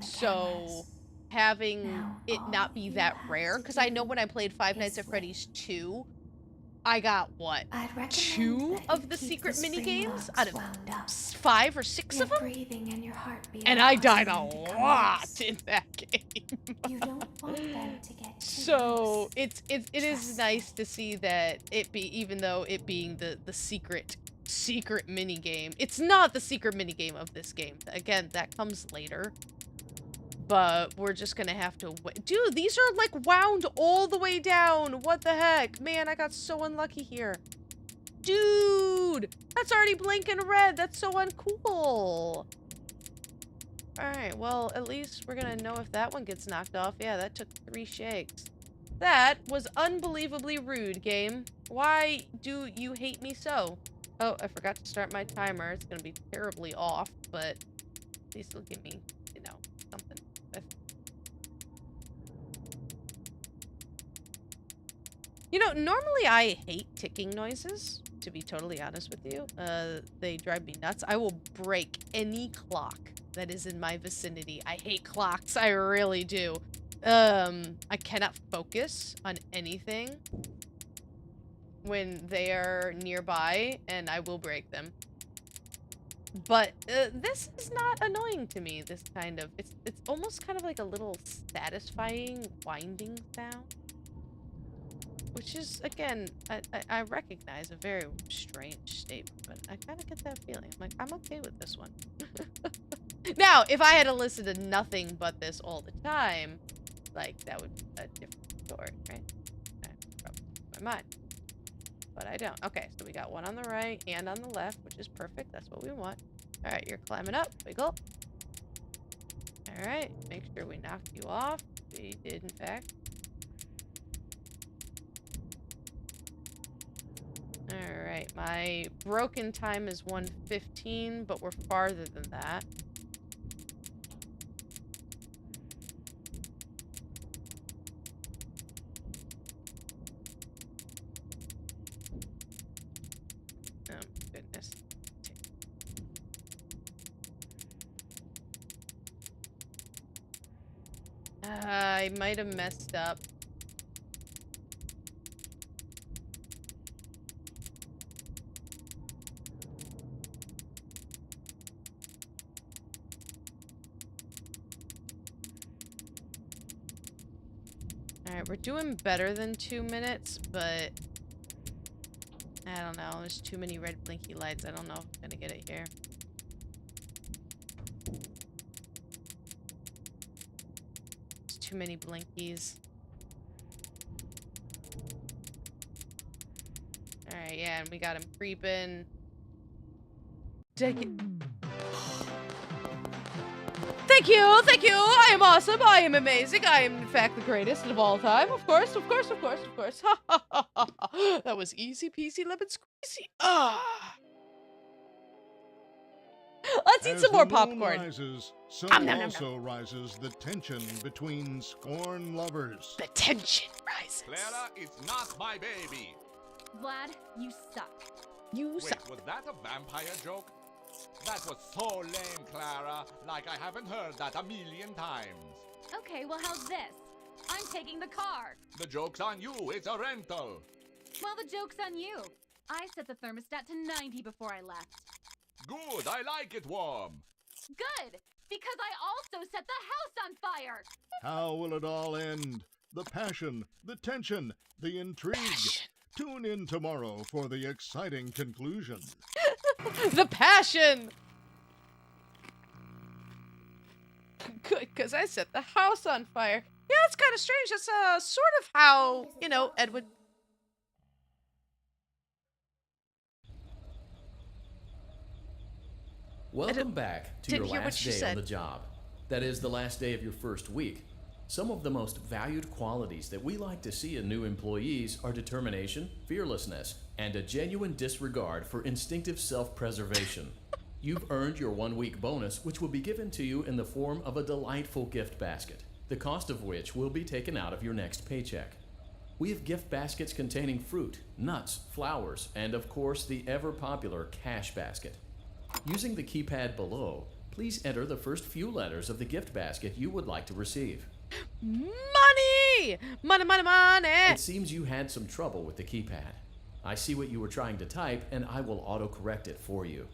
So having it not be that rare, because I know when I played Five Nights at Freddy's 2, I got, what, 2 of the secret minigames out of 5 or 6 of them? And I died a lot in that game. You don't want them to get so it is nice to see that it be, even though it being the secret minigame, it's not the secret minigame of this game. Again, that comes later. But we're just gonna have to wait. Dude, these are like wound all the way down. What the heck? Man, I got so unlucky here. Dude, that's already blinking red. That's so uncool. Alright, well, at least we're gonna know if that one gets knocked off. Yeah, that took 3 shakes. That was unbelievably rude, game. Why do you hate me so? Oh, I forgot to start my timer. It's gonna be terribly off, but at least it'll give me, you know, something. You know, normally I hate ticking noises, to be totally honest with you. They drive me nuts. I will break any clock that is in my vicinity. I hate clocks. I really do. I cannot focus on anything when they are nearby, and I will break them. But this is not annoying to me, this kind of... It's almost kind of like a little satisfying winding sound. Which is, again, I recognize a very strange statement, but I kind of get that feeling. I'm like, I'm okay with this one. Now, if I had to listen to nothing but this all the time, like, that would be a different story, right? Probably my mind. But I don't. Okay, so we got one on the right and on the left, which is perfect. That's what we want. All right, you're climbing up. Wiggle. All right, make sure we knocked you off. We did, in fact. Alright, my broken time is 1:15, but we're farther than that. Oh, goodness. I might have messed up. Alright, we're doing better than 2 minutes, but I don't know. There's too many red blinky lights. I don't know if I'm gonna get it here. There's too many blinkies. Alright, yeah, and we got him creeping. Take it. Thank you, thank you. I am awesome. I am amazing. I am, in fact, the greatest of all time. Of course, of course, of course, of course. Ha ha ha ha. That was easy peasy lemon squeezy. Ah. Let's eat some more popcorn. Rises, so Nom, nom, nom, also rises the tension between scorn lovers. The tension rises. Clara, it's not my baby. Vlad, you suck. You Wait, suck. was that a vampire joke? That was so lame, Clara. Like I haven't heard that a million times. Okay, well, how's this? I'm taking the car. The joke's on you. It's a rental. Well, the joke's on you. I set the thermostat to 90 before I left. Good. I like it warm. Good, because I also set the house on fire. How will it all end? The passion, the tension, the intrigue. Tune in tomorrow for the exciting conclusion. The passion! Good, because I set the house on fire. Yeah, that's kind of strange. That's sort of how, you know, Edward... Welcome back to your didn't hear what last she day said. on the job. That is the last day of your first week. Some of the most valued qualities that we like to see in new employees are determination, fearlessness, and a genuine disregard for instinctive self-preservation. You've earned your 1-week bonus, which will be given to you in the form of a delightful gift basket, the cost of which will be taken out of your next paycheck. We have gift baskets containing fruit, nuts, flowers, and of course the ever-popular cash basket. Using the keypad below, please enter the first few letters of the gift basket you would like to receive. Money! Money, money, money! It seems you had some trouble with the keypad. I see what you were trying to type, and I will auto-correct it for you.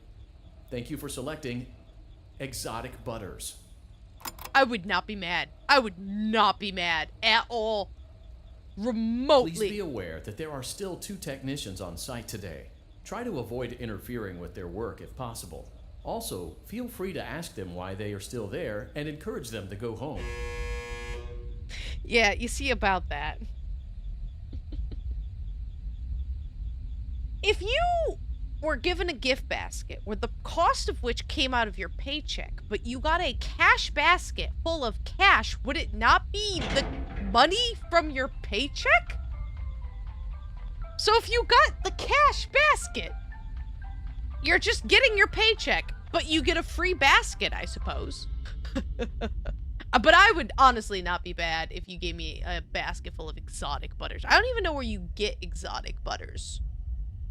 Thank you for selecting Exotic Butters. I would not be mad. I would not be mad at all. Remotely. Please be aware that there are still 2 technicians on site today. Try to avoid interfering with their work if possible. Also, feel free to ask them why they are still there and encourage them to go home. Yeah, you see about that. If you were given a gift basket where the cost of which came out of your paycheck, but you got a cash basket full of cash, would it not be the money from your paycheck? So if you got the cash basket, you're just getting your paycheck, but you get a free basket, I suppose. But I would honestly not be bad if you gave me a basket full of exotic butters. I don't even know where you get exotic butters.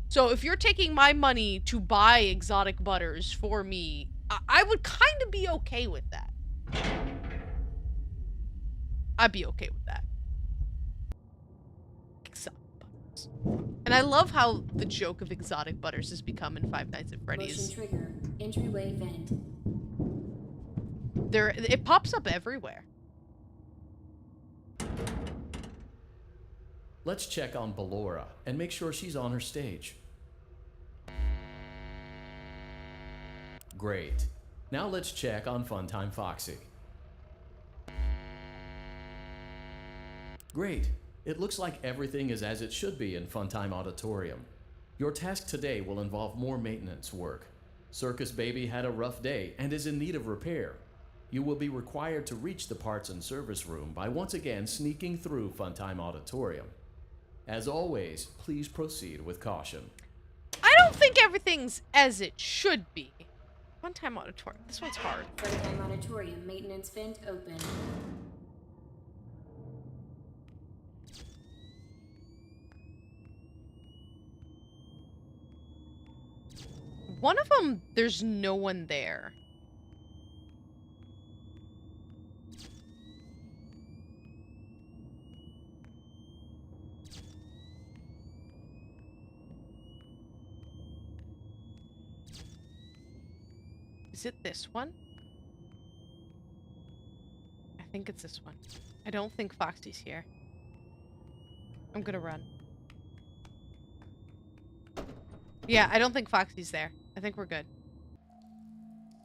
So if you're taking my money to buy exotic butters for me, I would kind of be okay with that. I'd be okay with that. Exotic butters. And I love how the joke of exotic butters has become in Five Nights at Freddy's. Motion trigger. Entryway vent. It pops up everywhere. Let's check on Ballora and make sure she's on her stage. Great. Now let's check on Funtime Foxy. Great. It looks like everything is as it should be in Funtime Auditorium. Your task today will involve more maintenance work. Circus Baby had a rough day and is in need of repair. You will be required to reach the parts and service room by once again sneaking through Funtime Auditorium. As always, please proceed with caution. I don't think everything's as it should be. Funtime Auditorium. This one's hard. Funtime Auditorium. Maintenance vent open. One of them, there's no one there. Is it this one? I think it's this one. I don't think Foxy's here. I'm gonna run. Yeah, I don't think Foxy's there. I think we're good.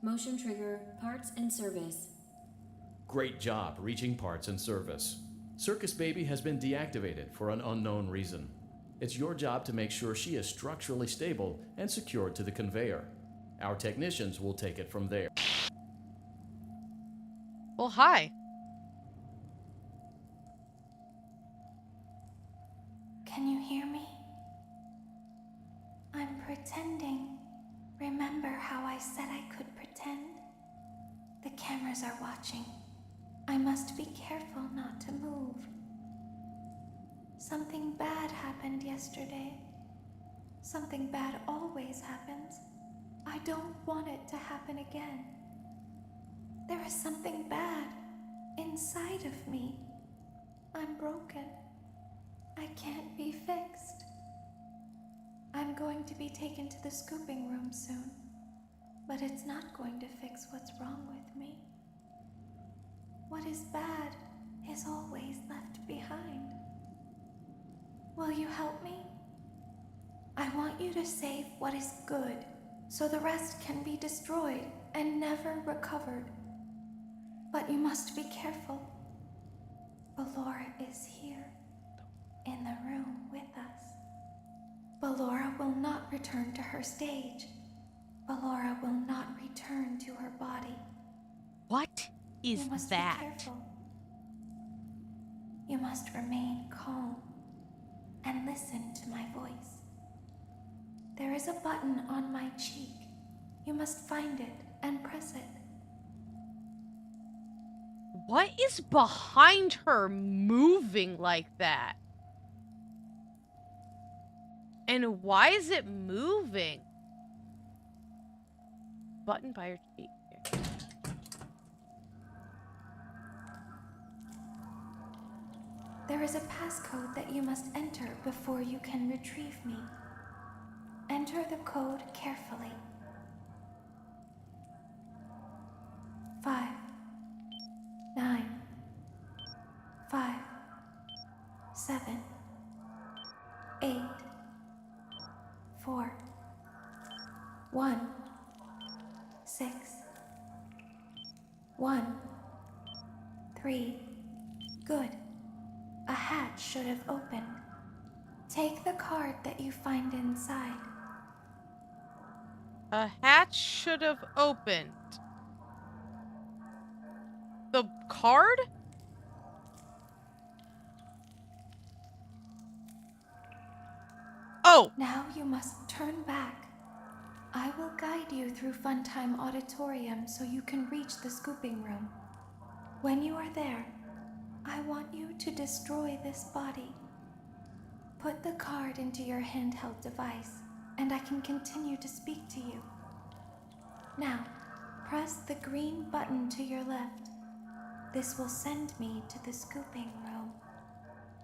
Motion trigger, parts and service. Great job reaching parts and service. Circus Baby has been deactivated for an unknown reason. It's your job to make sure she is structurally stable and secured to the conveyor. Our technicians will take it from there. Well, hi. Can you hear me? I'm pretending. Remember how I said I could pretend? The cameras are watching. I must be careful not to move. Something bad happened yesterday. Something bad always happens. I don't want it to happen again. There is something bad inside of me. I'm broken. I can't be fixed. I'm going to be taken to the scooping room soon, but it's not going to fix what's wrong with me. What is bad is always left behind. Will you help me? I want you to save what is good, so the rest can be destroyed and never recovered. But you must be careful. Ballora is here, in the room with us. Ballora will not return to her stage. Ballora will not return to her body. What is you must that? Be careful. You must remain calm and listen to my voice. There is a button on my cheek. You must find it and press it. What is behind her moving like that? And why is it moving? Button by her cheek. Here. There is a passcode that you must enter before you can retrieve me. Enter the code carefully. 5, 9, 5, 7, 8, 4, 1, 6, 1, 3. Good. A hatch should have opened. Take the card that you find inside. A hatch should have opened. The card? Oh! Now you must turn back. I will guide you through Funtime Auditorium so you can reach the scooping room. When you are there, I want you to destroy this body. Put the card into your handheld device, and I can continue to speak to you. Now, press the green button to your left. This will send me to the scooping room.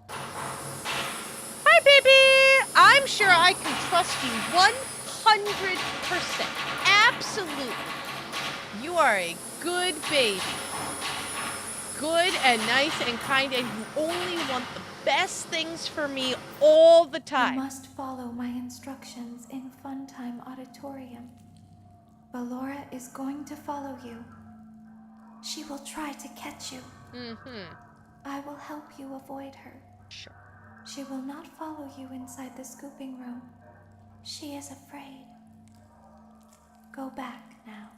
Hi, baby! I'm sure I can trust you 100%. Absolutely. You are a good baby. Good and nice and kind, and you only want the best things for me all the time. You must follow my instructions in Funtime Auditorium. Ballora is going to follow you. She will try to catch you. I will help you avoid her. Sure. She will not follow you inside the scooping room. She is afraid. Go back now.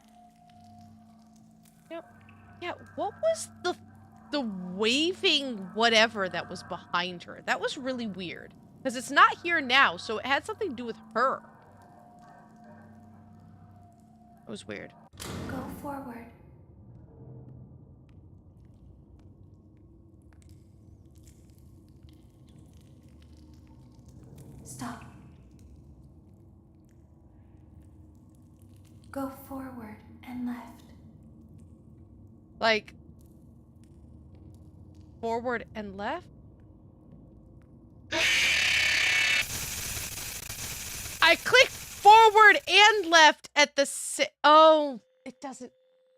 Yep. Yeah, what was the waving whatever that was behind her? That was really weird. Because it's not here now, so it had something to do with her. It was weird. Go forward. Stop. Go forward and left. Like, forward and left? I clicked forward and left at the oh. it doesn't.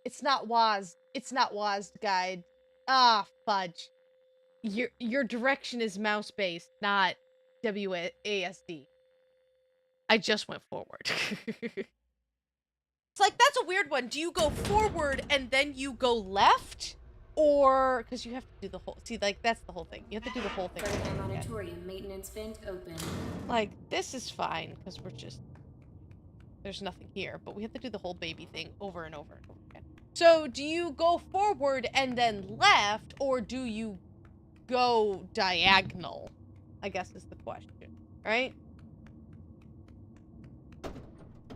It's not WASD. It's not WASD guide. Ah, fudge. Your direction is mouse based, not WASD. I just went forward. It's like, that's a weird one. Do you go forward and then you go left? Or, because you have to do the whole, see, like, that's the whole thing. You have to do the whole thing. Auditorium maintenance vent open. Like, this is fine, because we're just, there's nothing here. But we have to do the whole baby thing over and over and over again. So, do you go forward and then left, or do you go diagonal? I guess is the question, right?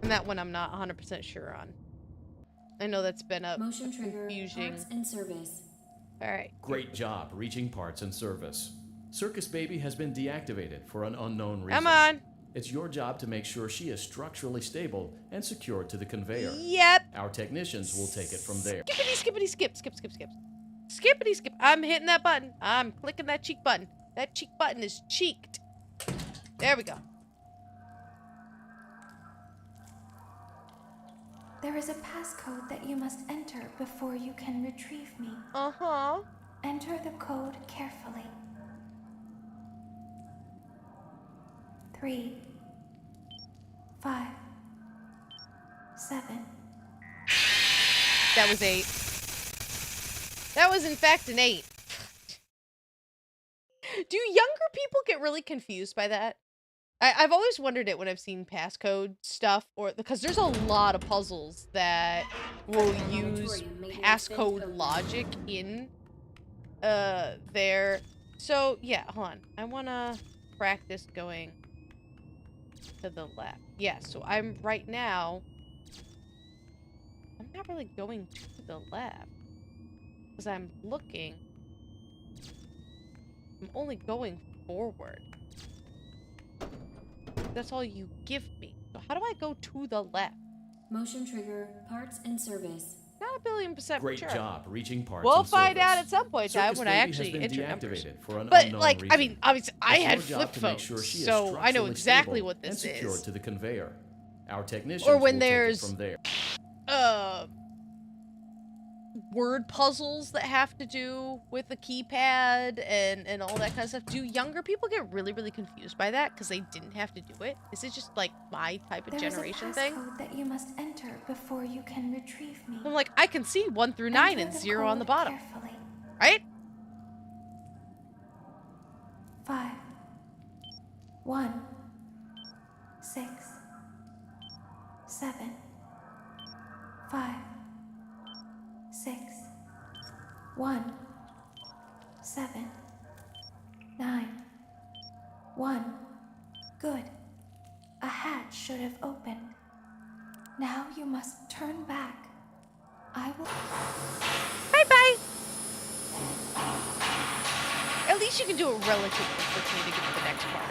And that one I'm not 100% sure on. I know that's been a Motion trigger, confusing. parts and service. Alright. Great job reaching parts and service. Circus Baby has been deactivated for an unknown reason. Come on. It's your job to make sure she is structurally stable and secured to the conveyor. Yep. Our technicians will take it from there. Skippity, skippity, skip, skip, skip, skip. Skippity, skip. I'm hitting that button. I'm clicking that cheek button. That cheek button is cheeked. There we go. There is a passcode that you must enter before you can retrieve me. Uh-huh. Enter the code carefully. 3, 5, 7. That was 8. That was in fact an 8. Do younger people get really confused by that? I've always wondered it when I've seen passcode stuff, or because there's a lot of puzzles that will use passcode logic in there. So yeah, hold on. I wanna practice going to the left. Yeah, so I'm right now. I'm not really going to the left because I'm looking. I'm only going forward. That's all you give me. So how do I go to the left? Motion trigger, parts and service. Not 1,000,000,000% Great sure. job reaching parts We'll and find service. out at some point in time Circus when I Baby actually has been enter numbers. deactivated for an But unknown like, reason. I mean, obviously, I It's had your job flip to make phones, sure she is so I know structurally exactly stable what this and secured is. to the conveyor. Our technicians Or when will take it there's from there. Word puzzles that have to do with the keypad and all that kind of stuff. Do younger people get really, really confused by that because they didn't have to do it? Is it just like my type of generation thing? There is a passcode that you must enter before you can retrieve me. I'm like, I can see 1 through 9 Enter and the 0 on the code bottom. Carefully. Right? 5, 1, 6, 7, 5, 6, 1, 7, 9, 1. Good. A hatch should have opened. Now you must turn back. I will. Bye-bye. At least you can do it relatively quickly to get to the next part.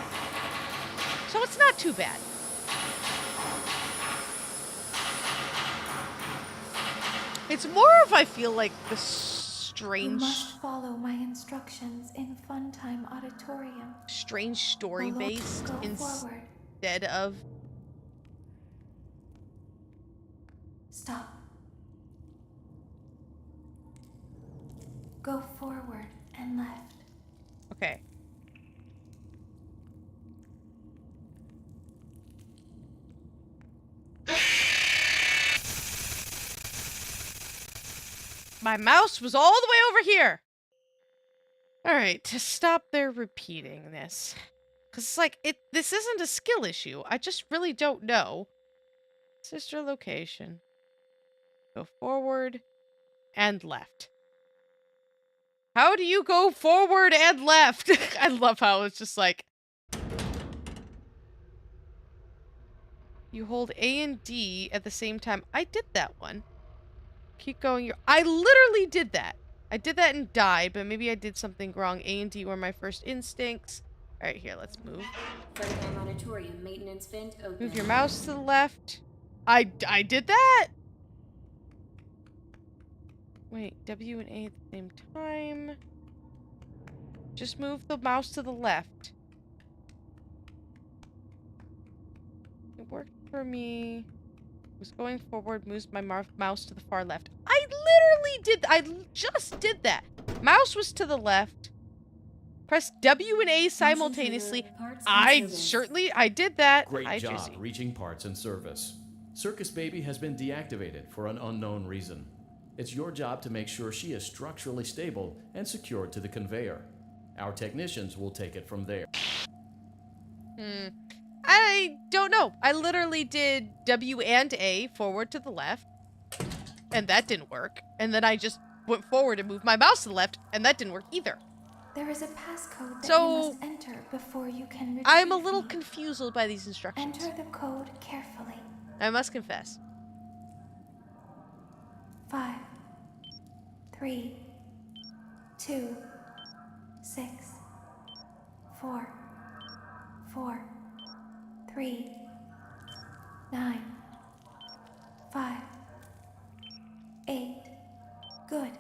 So it's not too bad. It's more of, I feel like, the You strange, must follow my instructions in Funtime Auditorium. strange story-based Go forward. instead of... Stop. Go forward and left. Okay. My mouse was all the way over here. All right, to stop their repeating this. Because it's like, this isn't a skill issue. I just really don't know. Sister location. Go forward and left. How do you go forward and left? I love how it's just like... You hold A and D at the same time. I did that one. Keep going. I literally did that. I did that and died, but maybe I did something wrong. A and D were my first instincts. All right, here, let's move. Funtime Auditorium maintenance vent open. Move your mouse to the left. I did that? Wait, W and A at the same time. Just move the mouse to the left. It worked for me. Was going forward, moves my mouse to the far left. I literally did. Just did that. Mouse was to the left. Press W and A simultaneously. I did that. Great Hi, job Juicy. reaching parts and service. Circus Baby has been deactivated for an unknown reason. It's your job to make sure she is structurally stable and secured to the conveyor. Our technicians will take it from there. I don't know. I literally did W and A forward to the left, and that didn't work. And then I just went forward and moved my mouse to the left, and that didn't work either. There is a passcode that So, you must enter before you can retrieve I'm a little me. confused by these instructions. Enter the code carefully. I must confess. 5, 3, 2, 6, 4, 4, 3, 9, 5, 8. Good.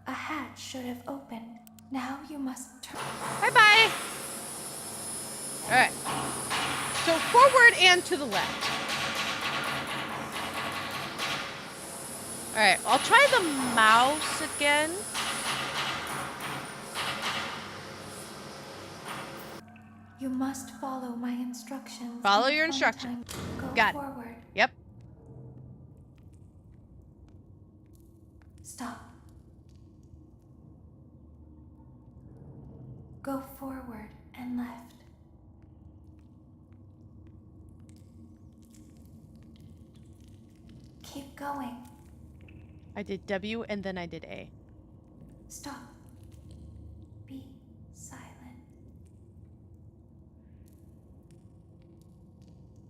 A hatch should have opened. Now you must turn. Bye-bye. All right. So forward and to the left. All right. I'll try the mouse again. You must follow my instructions. Follow and your find instructions. time to Go Got it. forward. Yep. Stop. Go forward and left. Keep going. I did W and then I did A. Stop. Be silent.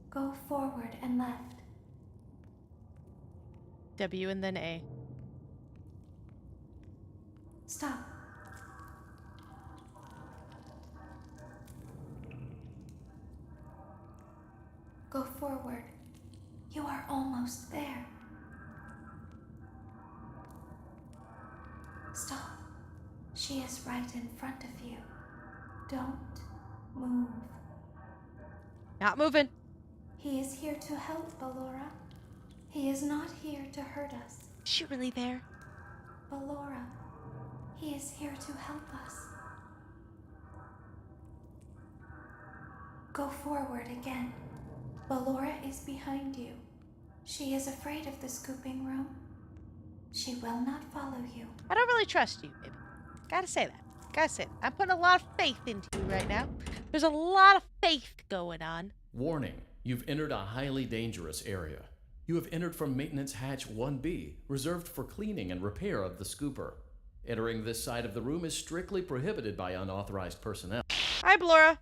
Go forward and left. W and then A. Stop. Go forward. You are almost there. Stop. She is right in front of you. Don't move. Not moving. He is here to help, Ballora. He is not here to hurt us. Is she really there? Ballora, he is here to help us. Go forward again. Ballora is behind you. She is afraid of the scooping room. She will not follow you. I don't really trust you, baby. Gotta say that. Gotta say that. I'm putting a lot of faith into you right now. There's a lot of faith going on. Warning, you've entered a highly dangerous area. You have entered from Maintenance Hatch 1B, reserved for cleaning and repair of the scooper. Entering this side of the room is strictly prohibited by unauthorized personnel. Hi, Ballora.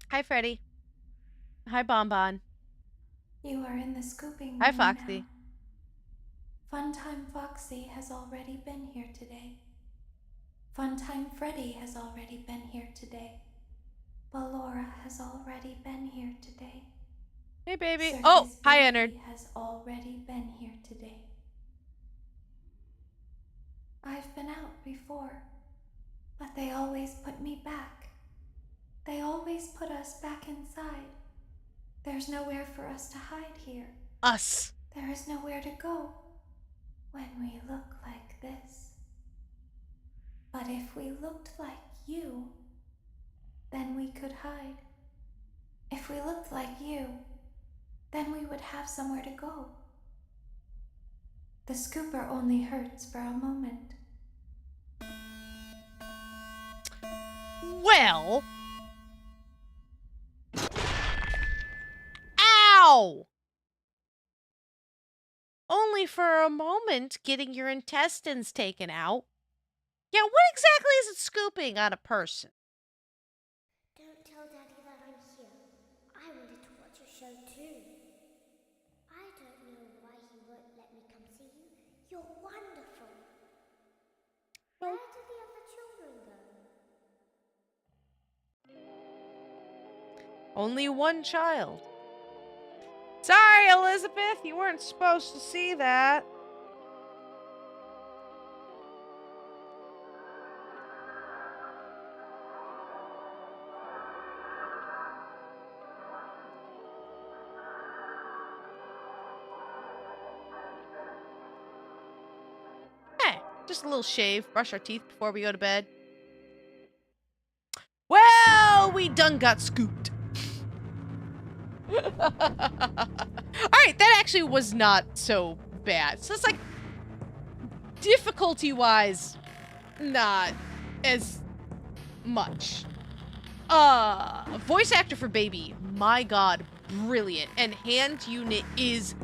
Hi, Freddy. Hi, Bonbon. You are in the scooping room Hi, Foxy. now. Funtime Foxy has already been here today. Funtime Freddy has already been here today. Ballora has already been here today. Hey, baby. Circus Oh, hi, Baby Ennard. has already been here today. I've been out before, but they always put me back. They always put us back inside. There's nowhere for us to hide here. Us. There is nowhere to go when we look like this. But if we looked like you, then we could hide. If we looked like you, then we would have somewhere to go. The scooper only hurts for a moment. Well. Ow! Only for a moment getting your intestines taken out. Yeah, what exactly is it scooping on a person? Don't tell Daddy that I'm here. I wanted to watch your show too. I don't know why he won't let me come see you. You're wonderful. Where did the other children go? Only one child. Sorry, Elizabeth, you weren't supposed to see that. Just a little shave, brush our teeth before we go to bed. Well, we done got scooped. Alright, that actually was not so bad. So it's like, difficulty-wise, not as much. Voice actor for Baby, my god, brilliant. And hand unit is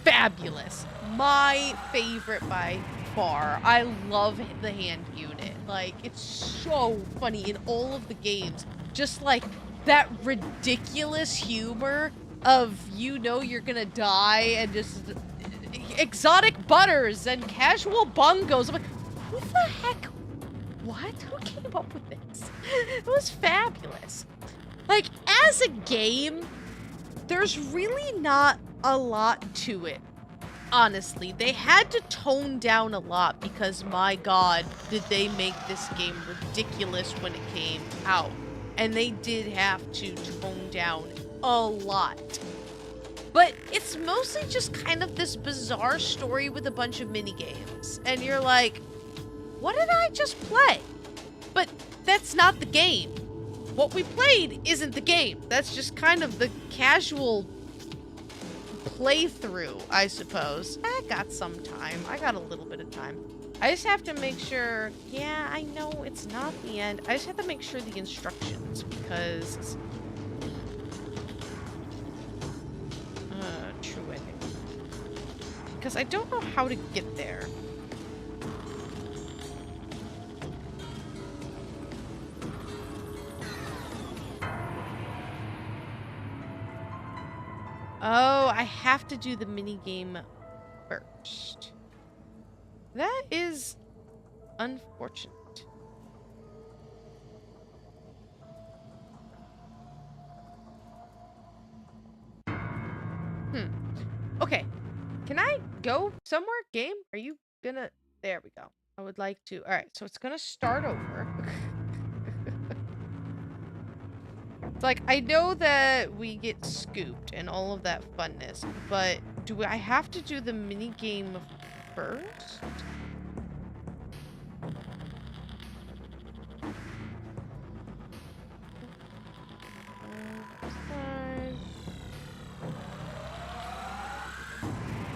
fabulous. My favorite by far. I love the hand unit. Like, it's so funny in all of the games. Just like that ridiculous humor of you're gonna die and just exotic butters and casual bungos. I'm like, who the heck? What? Who came up with this? It was fabulous. Like, as a game, there's really not a lot to it. Honestly, they had to tone down a lot because, my god, did they make this game ridiculous when it came out. And they did have to tone down a lot. But it's mostly just kind of this bizarre story with a bunch of minigames. And you're like, what did I just play? But that's not the game. What we played isn't the game. That's just kind of the casual playthrough, I suppose. I got some time. I got a little bit of time. I just have to make sure, yeah, I know it's not the end. I just have to make sure the instructions, because true ending. Because I don't know how to get there. Oh, I have to do the minigame first. That is unfortunate. Okay. Can I go somewhere? Game? Are you gonna... There we go. I would like to... Alright, so it's gonna start over. It's like, I know that we get scooped and all of that funness, but do I have to do the minigame first?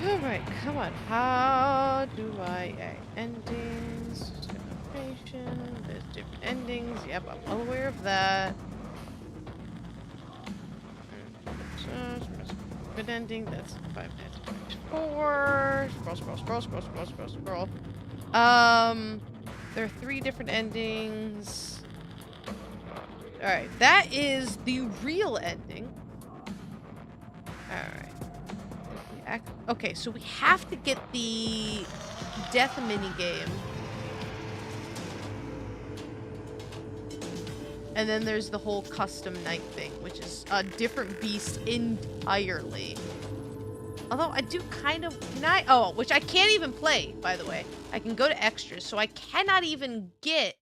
Alright, come on. How do I... endings, generation, there's different endings. Yep, I'm well aware of that. Good ending, that's 5 Nights at Freddy 4. Scroll. There are 3 different endings. Alright, that is the real ending. Alright. Okay, so we have to get the death minigame. And then there's the whole custom night thing, which is a different beast entirely. Although I do kind of... Can I... Oh, which I can't even play, by the way. I can go to extras, so I cannot even get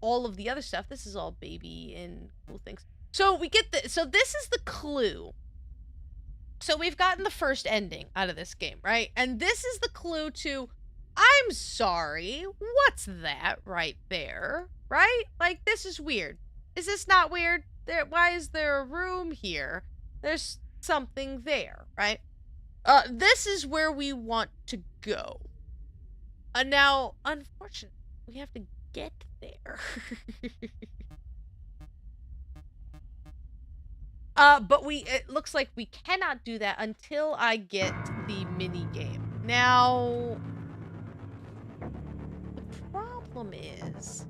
all of the other stuff. This is all baby and cool things. So we get the... So this is the clue. So we've gotten the first ending out of this game, right? And this is the clue to... I'm sorry, what's that right there? Right? Like, this is weird. Is this not weird? Why is there a room here? There's something there, right? This is where we want to go. Now, unfortunately, we have to get there. But it looks like we cannot do that until I get the mini game. Now, the problem is,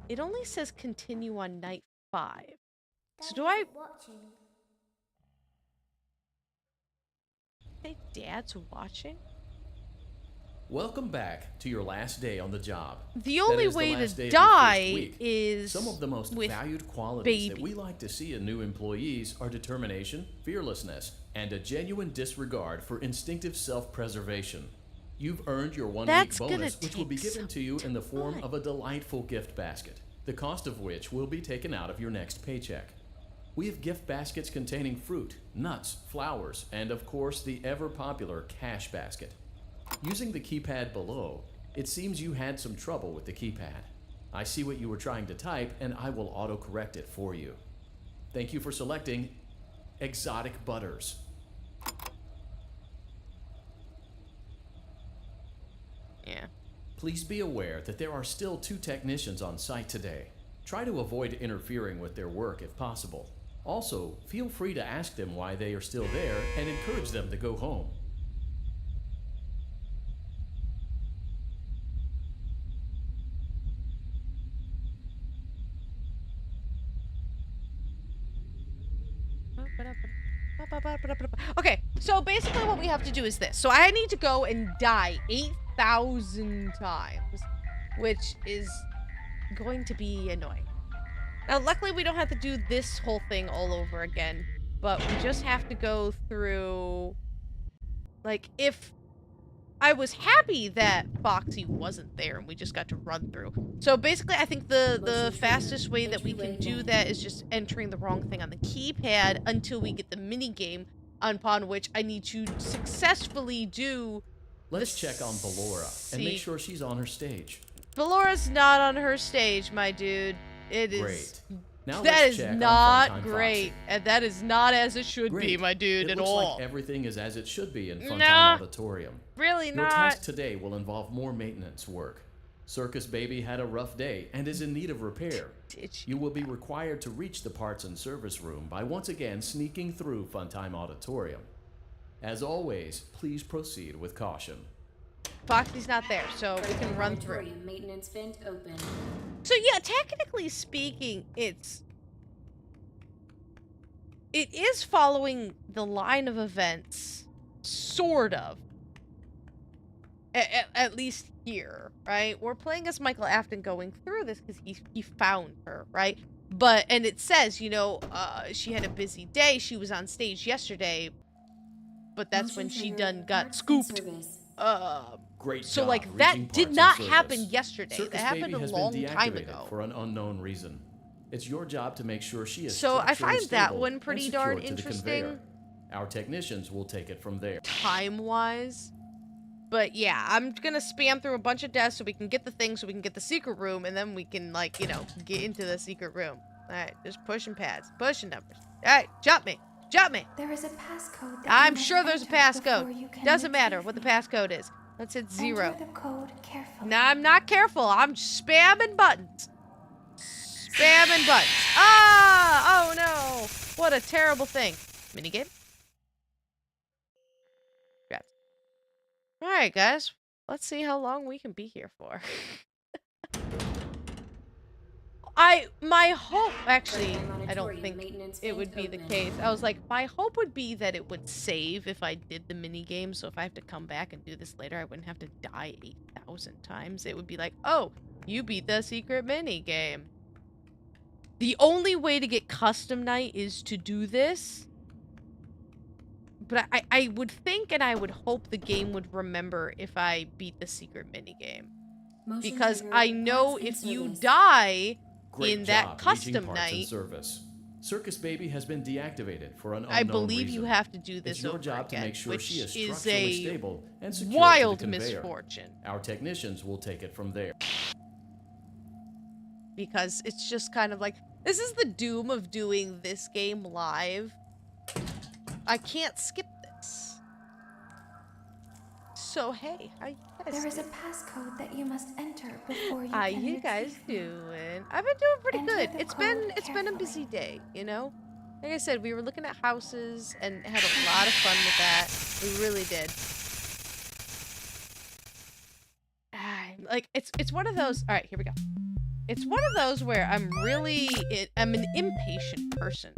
it only says continue on night 5. So do I... Watching. Say Dad's watching? Welcome back to your last day on the job. The only way to die is some of the most valued qualities that we like to see in new employees are determination, fearlessness, and a genuine disregard for instinctive self-preservation. You've earned your 1-week bonus, which will be given to you in the form of a delightful gift basket, the cost of which will be taken out of your next paycheck. We have gift baskets containing fruit, nuts, flowers, and of course the ever-popular cash basket. Using the keypad below, It seems you had some trouble with the keypad. I see what you were trying to type, and I will auto-correct it for you. Thank you for selecting Exotic Butters. Yeah. Please be aware that there are still 2 technicians on site today. Try to avoid interfering with their work if possible. Also, feel free to ask them why they are still there and encourage them to go home. Okay, so basically what we have to do is this. So I need to go and die 8,000 times, which is going to be annoying. Now, luckily we don't have to do this whole thing all over again, but we just have to go through, like, if I was happy that Foxy wasn't there and we just got to run through. So basically, I think the fastest way that we can do that is just entering the wrong thing on the keypad until we get the mini game, upon which I need to successfully do. Let's check on Ballora and make sure she's on her stage. Ballora's not on her stage, my dude. It is. Great. Now that let's is check on not Funtime great, Foxy. and that is not as it should be, Great. my dude, it at looks all. Like everything is as it should be in Funtime Nah. Auditorium. Really Your not. task today will involve more maintenance work. Circus Baby had a rough day and is in need of repair. You will be required to reach the parts and service room by once again sneaking through Funtime Auditorium. As always, please proceed with caution. Foxy's not there, so we can run through. Auditorium maintenance vent open. So yeah, technically speaking, it is following the line of events, sort of. At least here, right? We're playing as Michael Afton going through this because he found her, right? And it says, you know, she had a busy day. She was on stage yesterday, but that's when she done got scooped. Great so job like reaching that parts did and not service. happen yesterday. Circus That happened Baby a has long been time deactivated ago. for an unknown reason. It's your job to make sure she is So I structurally find that stable one and pretty darn secured to the interesting. conveyor. Our technicians will take it from there. Time-wise. But yeah, I'm gonna spam through a bunch of desks so we can get the thing, so we can get the secret room, and then we can, like, you know, get into the secret room. Alright, just pushing pads, pushing numbers. Alright, jump me, jump me. There is a passcode. I'm sure there's a passcode. Doesn't matter what the passcode is. Let's hit 0. Enter the code carefully. No, I'm not careful. I'm spamming buttons. Spamming buttons. Ah! Oh no! What a terrible thing. Minigame? Alright, guys. Let's see how long we can be here for. My hope, actually, I don't think it would be the case. I was like, my hope would be that it would save if I did the mini game. So if I have to come back and do this later, I wouldn't have to die 8,000 times. It would be like, oh, you beat the secret mini game. The only way to get custom night is to do this. But I would think and I would hope the game would remember if I beat the secret mini game. Because I know if you die in that custom night, service. Circus Baby has been deactivated for an unknown I believe reason. you have to do this it's your over job again, to make sure which she is is structurally a stable and secure wild to the conveyor. misfortune. Our technicians will take it from there. Because it's just kind of like, this is the doom of doing this game live. I can't skip this. So hey, how you guys There is a doing? passcode that you must enter before you How can you guys retrieve doing? I've been doing pretty Enter good. the It's been code a busy day, you know? Like I said, we were looking at houses and had a lot of fun with that. We really did. Like it's one of those. All right, here we go. It's one of those where I'm an impatient person,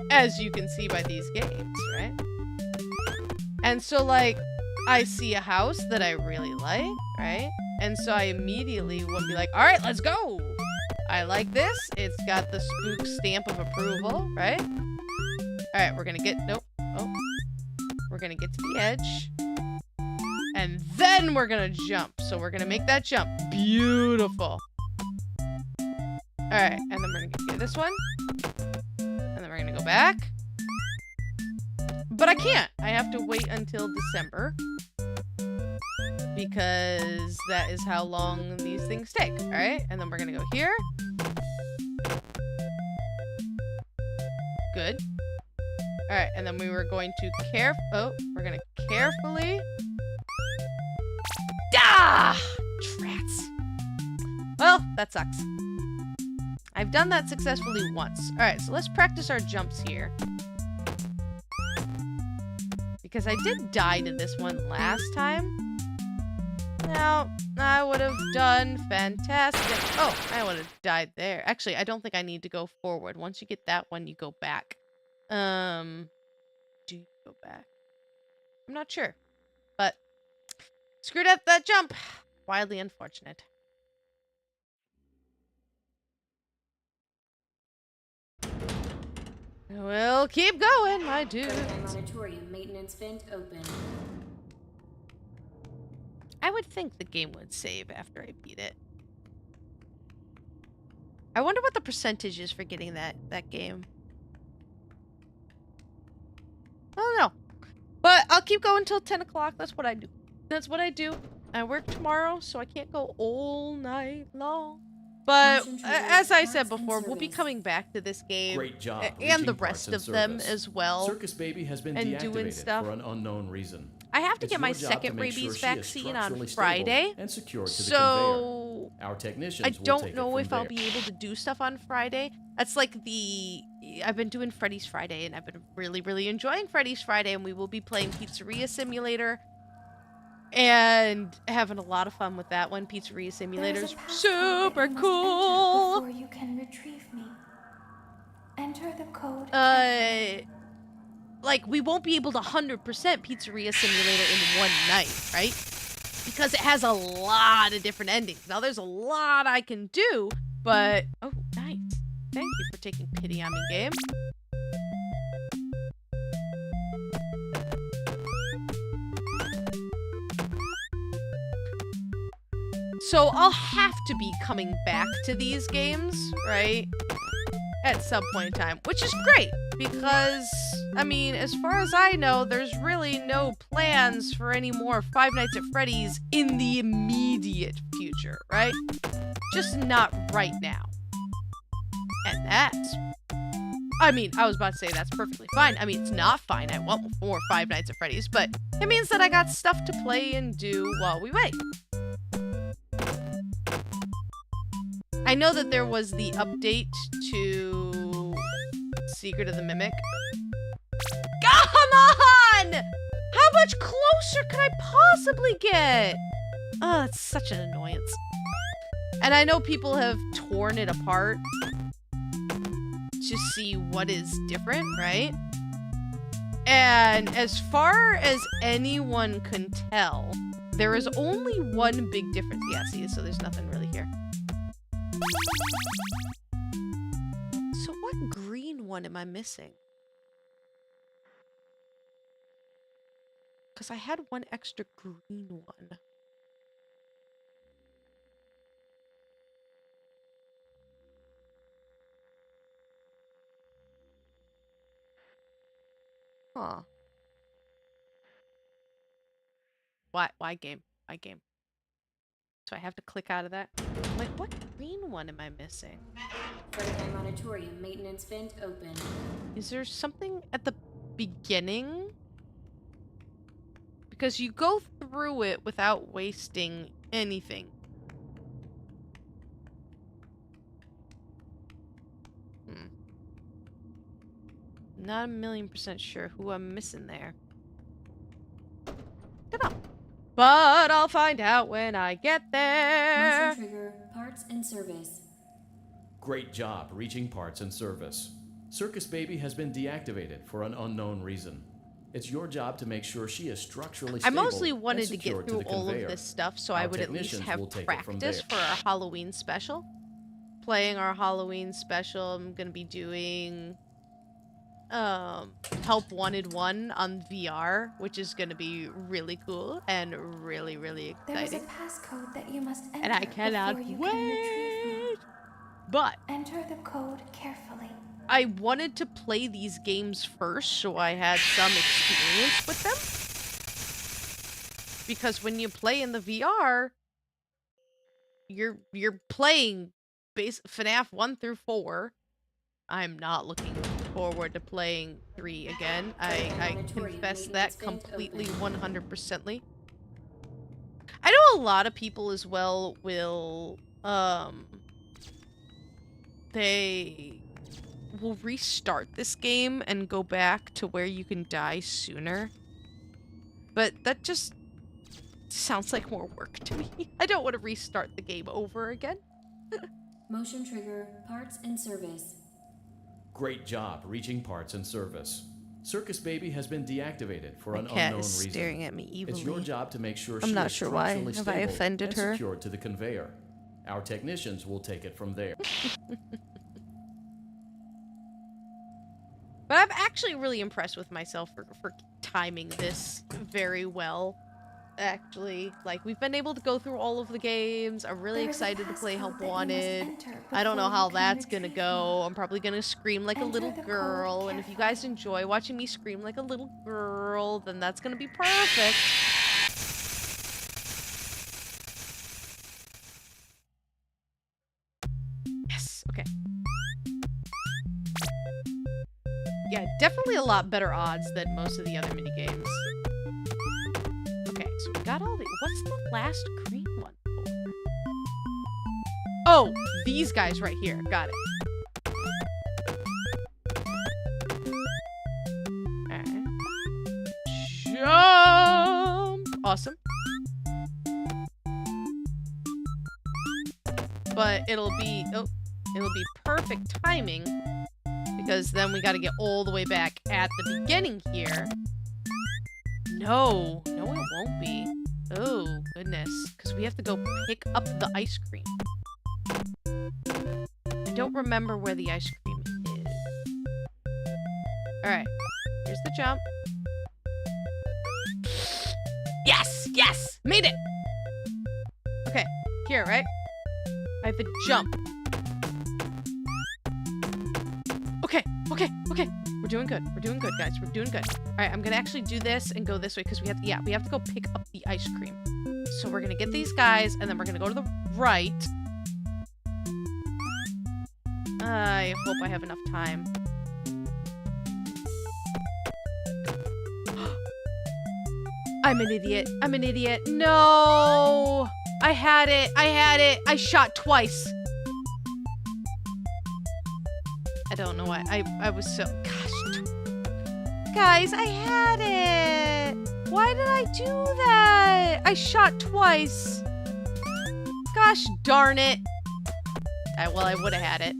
as you can see by these games, right? And so like, I see a house that I really like, right? And so I immediately would be like, all right, let's go. I like this. It's got the spook stamp of approval, right? All right, we're gonna get, nope. Oh, we're gonna get to the edge. And then we're gonna jump. So we're gonna make that jump. Beautiful. All right, and then we're gonna do this one. And then we're gonna go back. But I can't. I have to wait until December. because that is how long these things take. All right, and then we're gonna go here. Good. All right, and then we were going to we're gonna carefully. Trats. Well, that sucks. I've done that successfully once. All right, so let's practice our jumps here. Because I did die to this one last time. Now, I would have done fantastic. Oh, I would have died there. Actually, I don't think I need to go forward. Once you get that one, you go back. Do you go back? I'm not sure. But, screwed up that jump. Wildly unfortunate. We'll keep going, my dude. Auditorium maintenance vent open. I would think the game would save after I beat it. I wonder what the percentage is for getting that game. I don't know. But I'll keep going till 10 o'clock. That's what I do. That's what I do. I work tomorrow, so I can't go all night long. But as I said before, we'll be coming back to this game. Great job. And the rest of them as well. Circus Baby has been and doing deactivated stuff. For an unknown reason. I have to It's get my your job second to make rabies sure she is vaccine on structurally Friday. stable and secured to the So conveyor. Our technicians I will take don't it know from if I'll there. be able to do stuff on Friday. That's like I've been doing Freddy's Friday, and I've been really, really enjoying Freddy's Friday, and we will be playing Pizzeria Simulator. And having a lot of fun with that one. Pizzeria Simulator's super cool. Before you can retrieve me. Enter the code. Like, we won't be able to 100% Pizzeria Simulator in one night, right? Because it has a lot of different endings. Now, there's a lot I can do, but... Oh, nice. Thank you for taking pity on me, game. So I'll have to be coming back to these games, right? At some point in time, which is great because, I mean, as far as I know, there's really no plans for any more Five Nights at Freddy's in the immediate future, right? Just not right now. And that's, I mean, I was about to say that's perfectly fine. I mean, it's not fine. I want more Five Nights at Freddy's, but it means that I got stuff to play and do while we wait. I know that there was the update to Secret of the Mimic. Come on! How much closer could I possibly get? Oh, it's such an annoyance. And I know people have torn it apart to see what is different, right? And as far as anyone can tell, there is only one big difference. Yeah, see, so there's nothing really here. So what green one am I missing? Because I had one extra green one. Huh. Why game? Why game? So I have to click out of that. Like, what green one am I missing? Freddy Auditorium maintenance vent open. Is there something at the beginning? Because you go through it without wasting anything. Not 1,000,000% sure who I'm missing there. Dunno. But I'll find out when I get there. Motion trigger, parts and service. Great job reaching parts and service. Circus Baby has been deactivated for an unknown reason. It's your job to make sure she is structurally I stable mostly and wanted to get secured through the all of conveyor. this stuff so I Our would at least technicians have will take it from practice for there. our Halloween special. Playing our Halloween special, I'm gonna be doing Help Wanted 1 on VR, which is gonna be really cool and really, really There is a exciting. passcode that you must enter And I cannot before you can retrieve me. But Enter the code carefully. I wanted to play these games first so I had some experience with them. because when you play in the VR, you're playing FNAF 1 through 4. I'm not looking forward to playing 3 again. I confess that completely 100%ly. I know a lot of people as well will they will restart this game and go back to where you can die sooner. But that just sounds like more work to me. I don't want to restart the game over again. Motion trigger, parts and service. Great job reaching parts and service. Circus Baby has been deactivated for an My cat unknown is reason. staring at me evilly. It's your job to make sure I'm she not is sure why. structurally Have I stable offended and her? secured to the conveyor. Our technicians will take it from there. But I'm actually really impressed with myself for timing this very well. Actually, like, we've been able to go through all of the games. I'm really excited to play Help Wanted. I don't know how that's gonna go. I'm probably gonna scream like a little girl, and if you guys enjoy watching me scream like a little girl, then that's gonna be perfect. Yes, okay. Yeah, definitely a lot better odds than most of the other minigames. Okay, so we got all the... What's the last green one for? Oh, these guys right here. Got it. Alright. Jump! Awesome. But it'll be... Oh, it'll be perfect timing, because then we gotta get all the way back at the beginning here. No, it won't be. Oh, goodness. Because we have to go pick up the ice cream. I don't remember where the ice cream is. Alright, here's the jump. Yes! Yes! Made it! Okay, here, right? I have to jump. Okay. We're doing good. We're doing good, guys. We're doing good. Alright, I'm gonna actually do this and go this way because we have to go pick up the ice cream. So we're gonna get these guys and then we're gonna go to the right. I hope I have enough time. I'm an idiot. No! I had it. I shot twice. I don't know why. I was so... Gosh. Guys, I had it. Why did I do that? I shot twice. Gosh darn it. Well, I would have had it.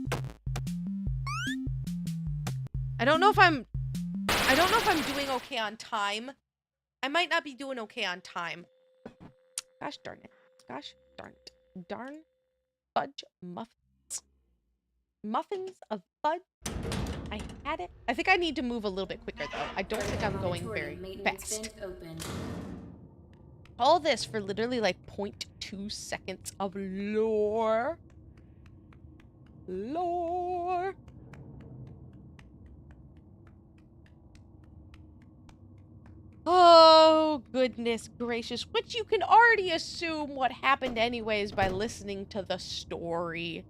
I don't know if I'm doing okay on time. I might not be doing okay on time. Gosh darn it. Gosh darn it. Darn fudge muffins. Muffins of fudge. I had it. I think I need to move a little bit quicker, though. I don't think I'm going very fast. All this for literally like 0.2 seconds of lore. Lore. Oh, goodness gracious. Which you can already assume what happened anyways by listening to the story.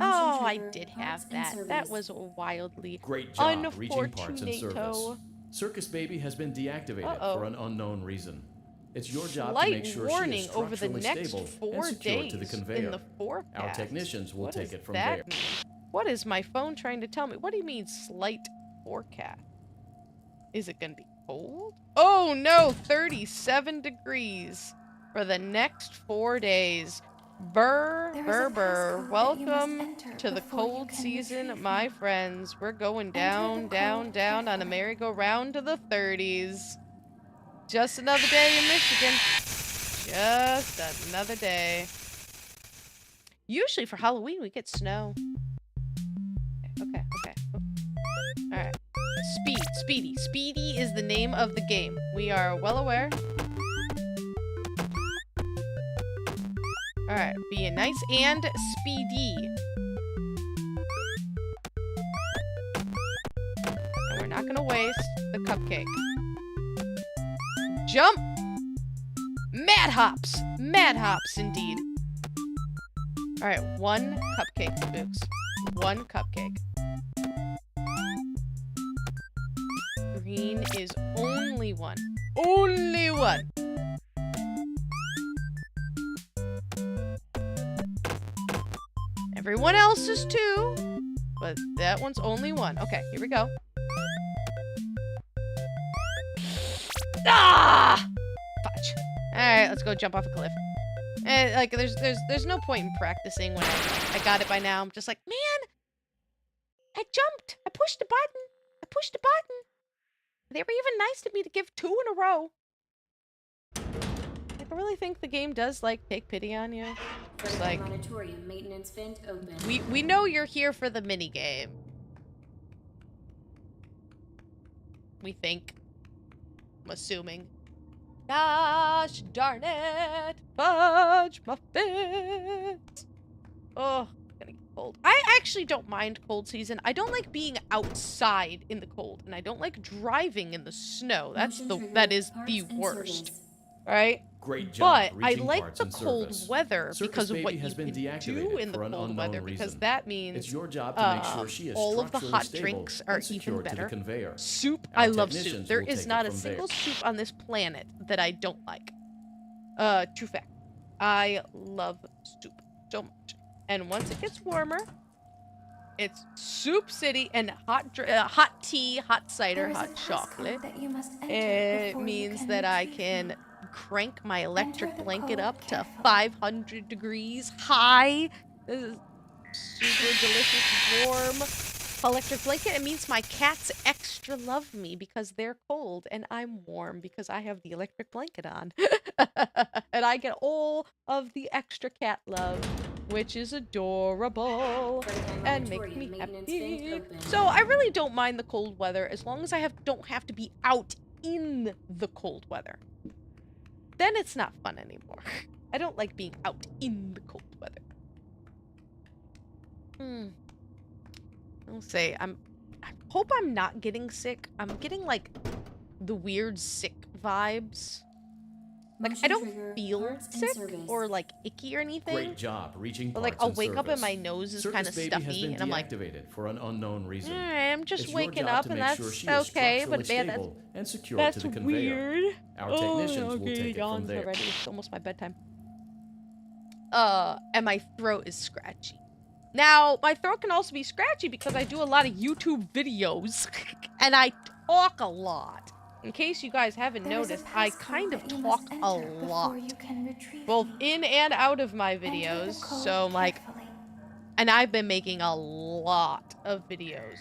Oh, I did have that. That was wildly Great job reaching parts and service. Circus Baby has been deactivated for an unknown reason. It's your job to make sure she is over the structurally next stable 4 and secured days to the conveyor. in the forecast. Our technicians will take it from that there. mean? What is my phone trying to tell me? What do you mean slight forecast? Is it gonna be cold? Oh no, 37 degrees for the next 4 days. Burr. Welcome to the cold season, my friends. We're going down on a merry-go-round to the 30s. Just another day in Michigan. Just another day. Usually for Halloween, we get snow. Okay. Alright. Speedy. Speedy is the name of the game. We are well aware. Alright, being nice and speedy. And we're not gonna waste the cupcake. Jump! Mad hops! Mad hops, indeed. Alright, 1 cupcake, Spooks. 1 cupcake. Green is only 1. Only 1! Everyone else is 2, but that one's only 1. Okay, here we go. Ah! Fudge. Alright, let's go jump off a cliff. And like there's no point in practicing when I got it by now. I'm just like, man, I jumped. I pushed the button. I pushed the button. They were even nice to me to give 2 in a row. Like, I really think the game does like take pity on you. It's like Auditorium maintenance vent open. we know you're here for the mini game. We think. I'm assuming. Gosh darn it! Fudge muffins! Oh, gonna get cold. I actually don't mind cold season. I don't like being outside in the cold, and I don't like driving in the snow. That is the worst. Right? Great job. But I reaching like parts the and cold service. weather Circus because of what Baby you has been can deactivated do in the for an cold unknown weather, because reason. that means It's your job to make sure she is all of the structurally hot stable drinks are and even secured to the better. conveyor. Soup, Our I love soup. technicians There will is take not it a from single there. soup on this planet that I don't like. True fact. I love soup so much. And once it gets warmer, it's Soup City and hot tea, hot cider, hot chocolate. It means that I can crank my electric blanket up to 500 degrees high. This is super delicious, warm electric blanket. It means my cats extra love me because they're cold and I'm warm because I have the electric blanket on. And I get all of the extra cat love, which is adorable and makes me happy. So I really don't mind the cold weather as long as I don't have to be out in the cold weather. Then it's not fun anymore. I don't like being out in the cold weather. I'll say I hope I'm not getting sick. I'm getting like the weird sick vibes. Like I don't feel sick or like icky or anything. Great job reaching but parts like I'll and wake up and service. my nose is Circus kind of Baby has stuffy been and I'm like, deactivated for an unknown reason. I'm just It's your waking job up to and make that's sure she is okay, but structurally man, stable and secured that's to the conveyor. weird. Our technicians will take it from Yawns there. already. It's almost my bedtime. And my throat is scratchy. Now, my throat can also be scratchy because I do a lot of YouTube videos and I talk a lot. In case you guys haven't noticed, I kind of talk a lot. Both in and out of my videos. So, like, and I've been making a lot of videos.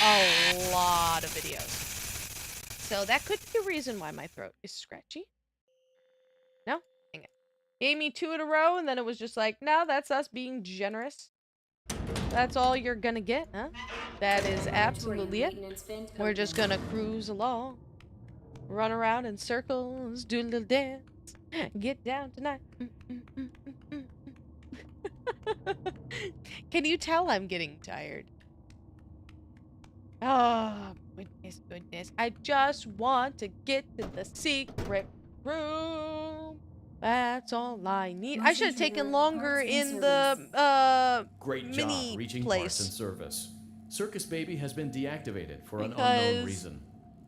A lot of videos. So that could be the reason why my throat is scratchy. No? Hang it. Gave me 2 in a row and then it was just like, no, that's us being generous. That's all you're gonna get, huh? That is absolutely it. We're just gonna cruise along. Run around in circles, do a little dance, get down tonight. Can you tell I'm getting tired? Oh, goodness, goodness. I just want to get to the secret room. That's all I need. I should have taken longer in the Great mini job reaching place. parts and service. Circus Baby has been deactivated for an unknown reason.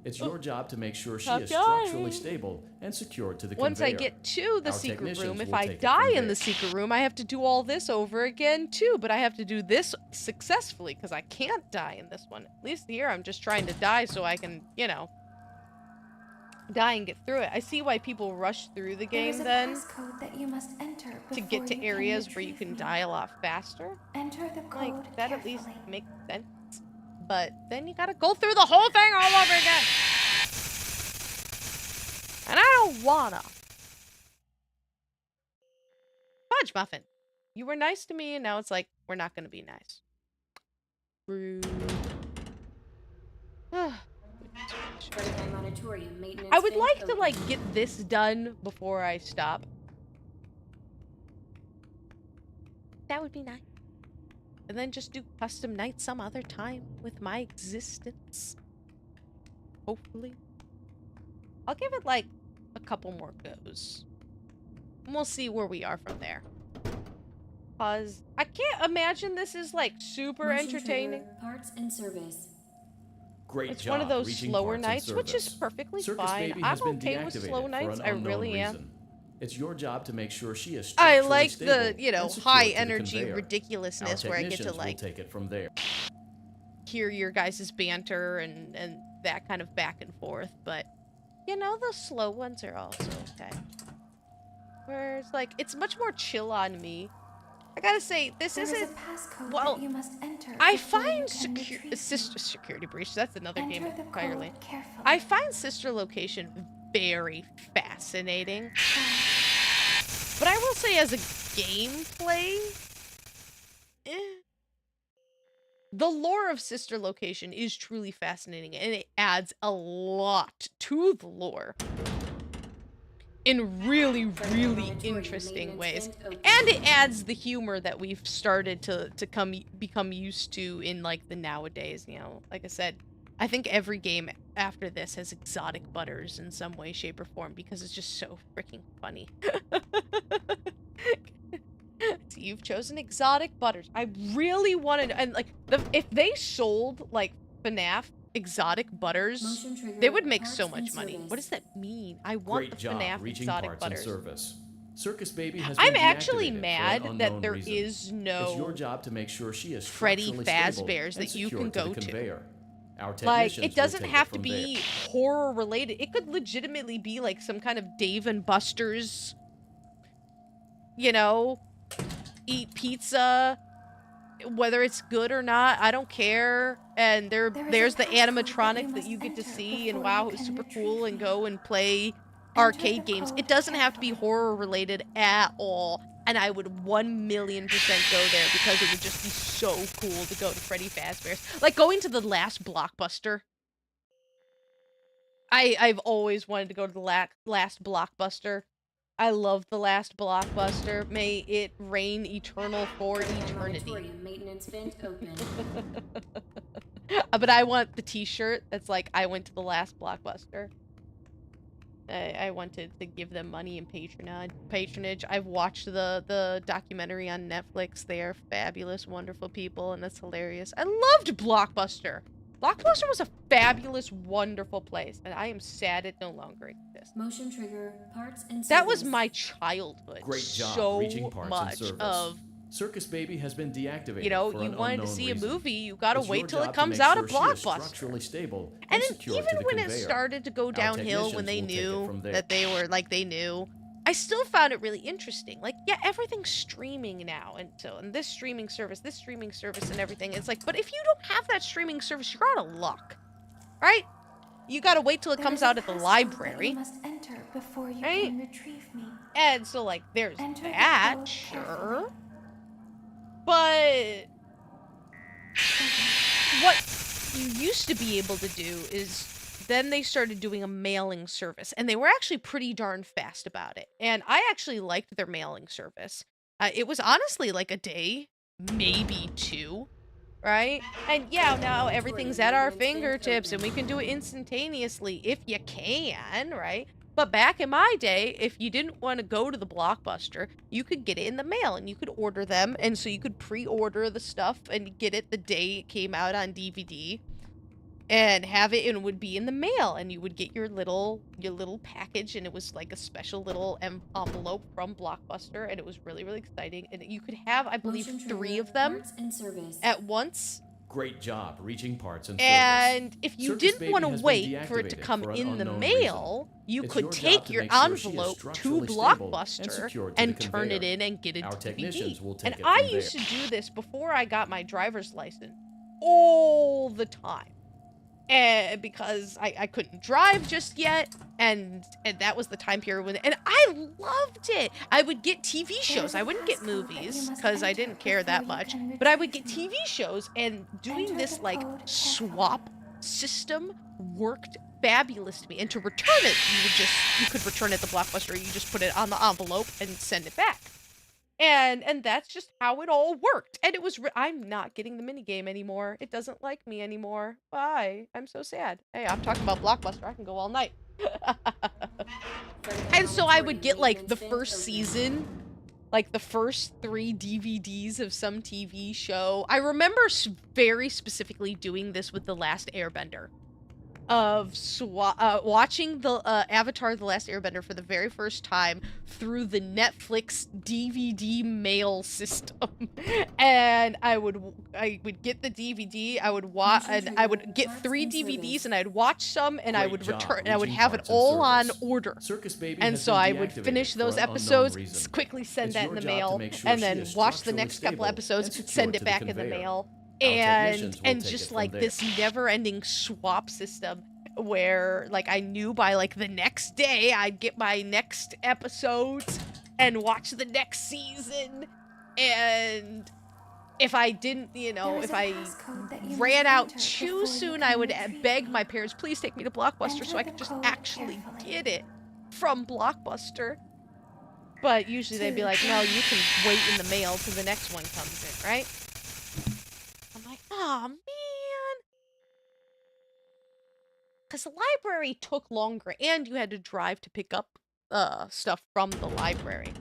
It's your job to make sure she is structurally stable and secured to the conveyor. Once I get to the Our secret technicians room, if will I take it die from in there. the secret room, I have to do all this over again too. But I have to do this successfully because I can't die in this one. At least here I'm just trying to die so I can, you know, die and get through it. I see why people rush through the game then That you must enter to get to areas where you can die a lot faster. Enter the code Like, that at least carefully. makes sense. But then you gotta go through the whole thing all over again. And I don't wanna. Fudge Muffin, you were nice to me and now it's like, we're not gonna be nice. Rude. I would like to, like, get this done before I stop. That would be nice. And then just do custom nights some other time with my existence. Hopefully. I'll give it, like, a couple more goes. And we'll see where we are from there. Cause I can't imagine this is like super Motion entertaining. trigger, parts and service. Great It's job one of those reaching slower parts and nights, which is service. perfectly Circus fine. Baby I'm has been okay with deactivated slow for nights. an I unknown really am. reason. It's your job to make sure she is I structurally like stable the, you know, and secured high to the energy conveyor. ridiculousness Our where I get to technicians will like take it from there. hear your guys' banter and that kind of back and forth, but you know, the slow ones are also okay. Where it's like, it's much more chill on me. I gotta say, this There is isn't, a passcode well, that you must enter I before you find can retrieve me. Security Breach, that's another game Enter the entirely. code carefully. I find Sister Location very fascinating. But I will say, as a gameplay, the lore of Sister Location is truly fascinating, and it adds a lot to the lore in really, really interesting ways. And it adds the humor that we've started to become used to in, like, the nowadays, you know. Like I said, I think every game after this has exotic butters in some way, shape, or form, because it's just so freaking funny. So you've chosen exotic butters. I really wanted, and like, if they sold like FNAF exotic butters, they would make so much money. What does that mean? I want Great the job FNAF reaching exotic parts butters. and service. Circus Baby has I'm been actually deactivated for mad an that unknown there reason. is no It's your job to make sure she is Freddy structurally stable Fazbear's and that you secured can go the to. conveyor. Our Like, technicians it doesn't will take have it to from be there. horror related. It could legitimately be like some kind of Dave and Buster's, you know, eat pizza, whether it's good or not, I don't care. And there's the animatronics that you get to see, and wow, it's super cool, and go and play arcade games. It doesn't have to be horror related at all. And I would 1,000,000% go there because it would just be so cool to go to Freddy Fazbear's. Like going to the last Blockbuster. I've always wanted to go to the last Blockbuster. I love the last Blockbuster. May it reign eternal for eternity. Maintenance vent open. But I want the t-shirt that's like, I went to the last Blockbuster. I wanted to give them money and patronage. I've watched the documentary on Netflix. They are fabulous, wonderful people, and that's hilarious. I loved Blockbuster. Blockbuster was a fabulous, wonderful place, and I am sad it no longer exists. Motion trigger, parts and service. That was my childhood. Great job so reaching parts much and service. of, Circus Baby has been deactivated. you know, for you an wanted to unknown see reason. a movie, you gotta It's wait your till it job to comes make out sure of she is Blockbuster. structurally stable And then secured even to the when it conveyor. started to go Our downhill, when technicians they will take it knew from there. that they were, like, they knew, I still found it really interesting. Like, yeah, everything's streaming now, and this streaming service, and everything. It's like, but if you don't have that streaming service, you're out of luck, right? You gotta wait till it comes out at the library. You must enter before you right? can retrieve me. And so, like, there's Enter the that, code sure. But what you used to be able to do is then they started doing a mailing service, and they were actually pretty darn fast about it. And I actually liked their mailing service. It was honestly like a day, maybe two, right? And yeah, now everything's at our fingertips, and we can do it instantaneously if you can, right? But back in my day, if you didn't want to go to the Blockbuster, you could get it in the mail, and you could order them, and so you could pre-order the stuff and get it the day it came out on DVD, and have it, and it would be in the mail, and you would get your little package, and it was like a special little envelope from Blockbuster, and it was really, really exciting, and you could have, I believe, 3 of them at once. Great job reaching parts and service. And if you Circus didn't Baby want to has been wait for it to deactivated come for an in the unknown mail, reason. you It's could your job take to your make sure she is envelope to structurally stable and Blockbuster secured to and the turn it conveyor. in and get it Our to technicians DVD. will take And it I from used there. to do this before I got my driver's license all the time. Because I couldn't drive just yet, and that was the time period when, and I loved it. I would get TV shows. I wouldn't get movies because I didn't care that much, but I would get TV shows, and doing this like swap system worked fabulous to me. And to return it, you could return it at the Blockbuster. You just put it on the envelope and send it back. And that's just how it all worked. And it was, I'm not getting the minigame anymore. It doesn't like me anymore. Bye. I'm so sad. Hey, I'm talking about Blockbuster. I can go all night. And so I would get like the first season, like the first 3 DVDs of some TV show. I remember very specifically doing this with The Last Airbender. Of watching the Avatar The Last Airbender for the very first time through the Netflix DVD mail system. And I would get the DVD, I would watch, and I would get 3 DVDs, and I'd watch some, and I would return, and I would have it all on order. Circus Baby And has so been I would deactivated finish for those an unknown episodes, reason. quickly send It's that in your the job to mail, make sure and she then is watch the structurally next couple stable episodes, and secured send to it the back in the conveyor. mail. Our And technicians will take just it from like there. this never-ending swap system where like I knew by like the next day I'd get my next episodes and watch the next season, and if I didn't, you know, if I ran out too soon, I would beg my parents, please take me to Blockbuster so I could just actually get it from Blockbuster. But usually they'd be like, no, you can wait in the mail till the next one comes in, right? I'm like, oh man. Because the library took longer, and you had to drive to pick up stuff from the library.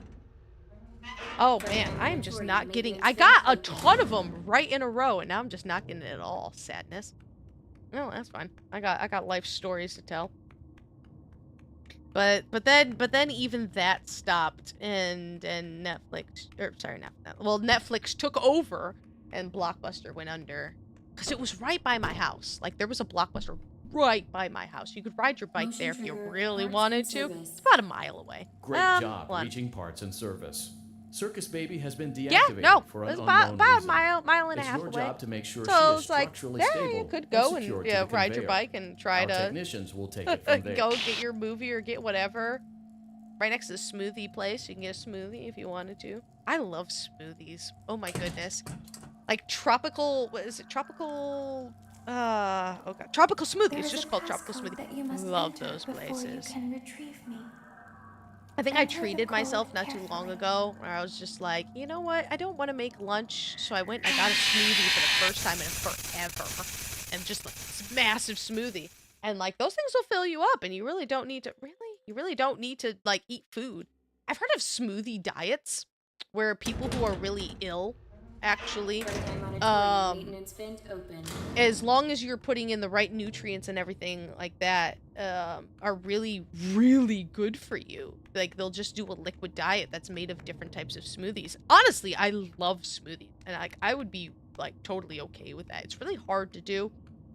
Oh man, I am just not getting... I got a ton of them right in a row, and now I'm just not getting it at all. Sadness. No, that's fine. I got life stories to tell. But then even that stopped, and Netflix, or sorry, not well, Netflix took over, and Blockbuster went under, because it was right by my house. Like there was a Blockbuster right by my house. You could ride your bike there if you really wanted to. It's about a mile away. Great job reaching parts and service. Circus Baby has been deactivated Yeah, no, for an it's unknown about reason. a mile and a It's half your away. job to make sure So she is it's like, structurally yeah, stable you could and go and secured to yeah, the ride your conveyor. bike and try Our to technicians will take it from there. go get your movie or get whatever. Right next to the smoothie place, you can get a smoothie if you wanted to. I love smoothies. Oh my goodness. Like tropical, what is it? Tropical, oh god. Tropical smoothie. It's just called tropical smoothie. Love those places. I think I treated myself not too long ago where I was just like, you know what? I don't want to make lunch. So I went and I got a smoothie for the first time in forever. And just like this massive smoothie. And like those things will fill you up and you really don't need to, you really don't need to like eat food. I've heard of smoothie diets where people who are really ill actually as long as you're putting in the right nutrients and everything like that are really good for you. Like they'll just do a liquid diet that's made of different types of smoothies. Honestly, I love smoothies and like I would be like totally okay with that. It's really hard to do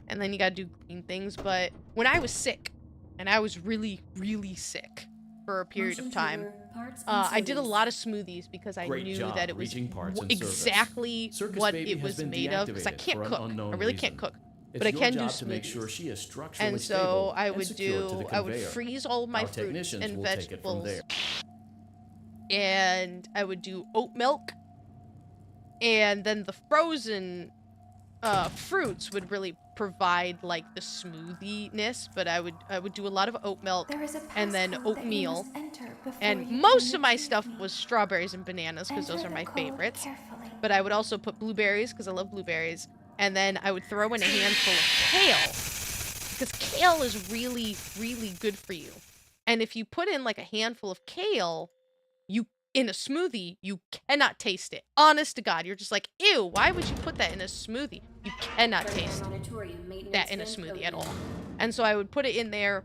and then you gotta do green things, but when I was sick and I was really sick for a period of time, I did a lot of smoothies because I knew that it was exactly what it was made of. Because I can't cook. I really can't cook. But I can do smoothies. And so I would freeze all of my fruits and vegetables. And I would do oat milk. And then the frozen fruits would really provide like the smoothiness, but I would do a lot of oat milk and then oatmeal, and most of my stuff was strawberries and bananas because those are my favorites, but I would also put blueberries because I love blueberries, and then I would throw in a handful of kale because kale is really good for you. And if you put in like a handful of kale in a smoothie, you cannot taste it. Honest to God, you're just like, ew, why would you put that in a smoothie? You cannot taste that in a smoothie at all. And so I would put it in there,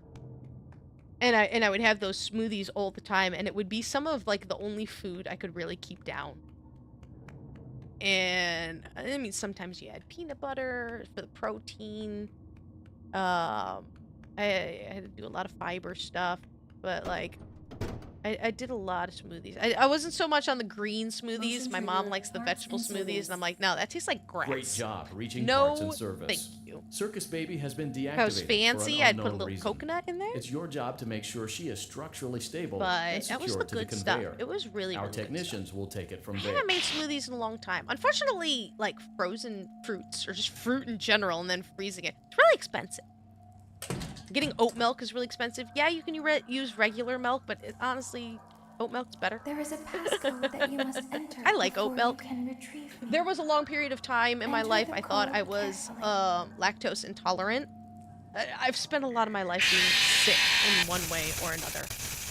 and I would have those smoothies all the time, and it would be some of like the only food I could really keep down. And I mean, sometimes you add peanut butter for the protein. I had to do a lot of fiber stuff, but like I did a lot of smoothies. I wasn't so much on the green smoothies. My mom likes the vegetable smoothies, and I'm like, no, that tastes like grass. Great job reaching no, parts and service. Thank you. Circus Baby has been deactivated. If I was fancy, I'd put a little reason. coconut in there. It's your job to make sure she is structurally stable but and that was secured the to the good stuff. conveyor. It was really Our good stuff. technicians will take it from I there. haven't made smoothies in a long time. Unfortunately, like frozen fruits or just fruit in general and then freezing it, it's really expensive. Getting oat milk is really expensive. Yeah, you can use regular milk, but honestly, oat milk's better. There is a passcode that you must enter. I like oat milk. There was a long period of time in my life I thought I was lactose intolerant. I've spent a lot of my life being sick in one way or another.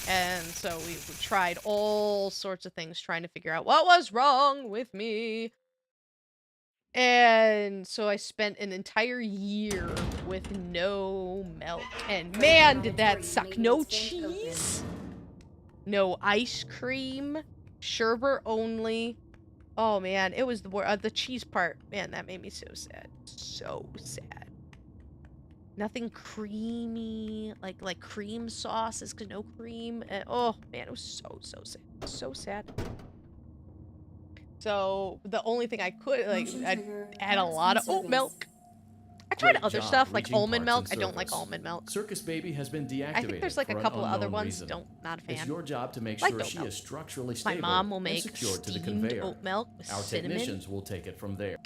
And so we tried all sorts of things trying to figure out what was wrong with me. And so I spent an entire year with no milk. And man, did that suck. No cheese, no ice cream, sherbet only. Oh man, it was the cheese part. Man, that made me so sad. So sad. Nothing creamy, like cream sauces, cause no cream. And, oh man, it was so sad. So sad. So the only thing I could I'd add a lot of oat milk. I tried Great other job stuff like reaching almond milk. parts I and don't like surface. almond milk. Circus Baby has been deactivated. I think there's like for a an couple of other unknown ones. reason. Not a fan. It's your job to make Like sure oat she milk. is structurally My stable mom will and make secured to the steamed conveyor. oat milk with Our cinnamon. technicians will take it from there.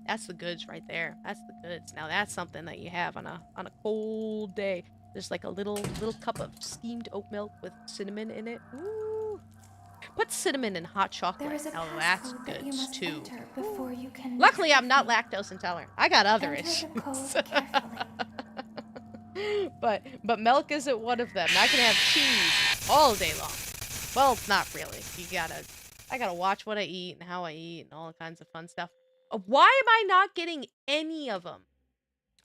That's the goods right there. That's the goods. Now that's something that you have on a cold day. There's like a little cup of steamed oat milk with cinnamon in it. Ooh. Put cinnamon in hot chocolate. There is a Now that's passcode that you goods must too. enter before you can. Luckily, I'm not lactose intolerant. I got other Enter issues. the code carefully. but milk isn't one of them. I can have cheese all day long. Well, not really. I gotta watch what I eat and how I eat and all kinds of fun stuff. Why am I not getting any of them?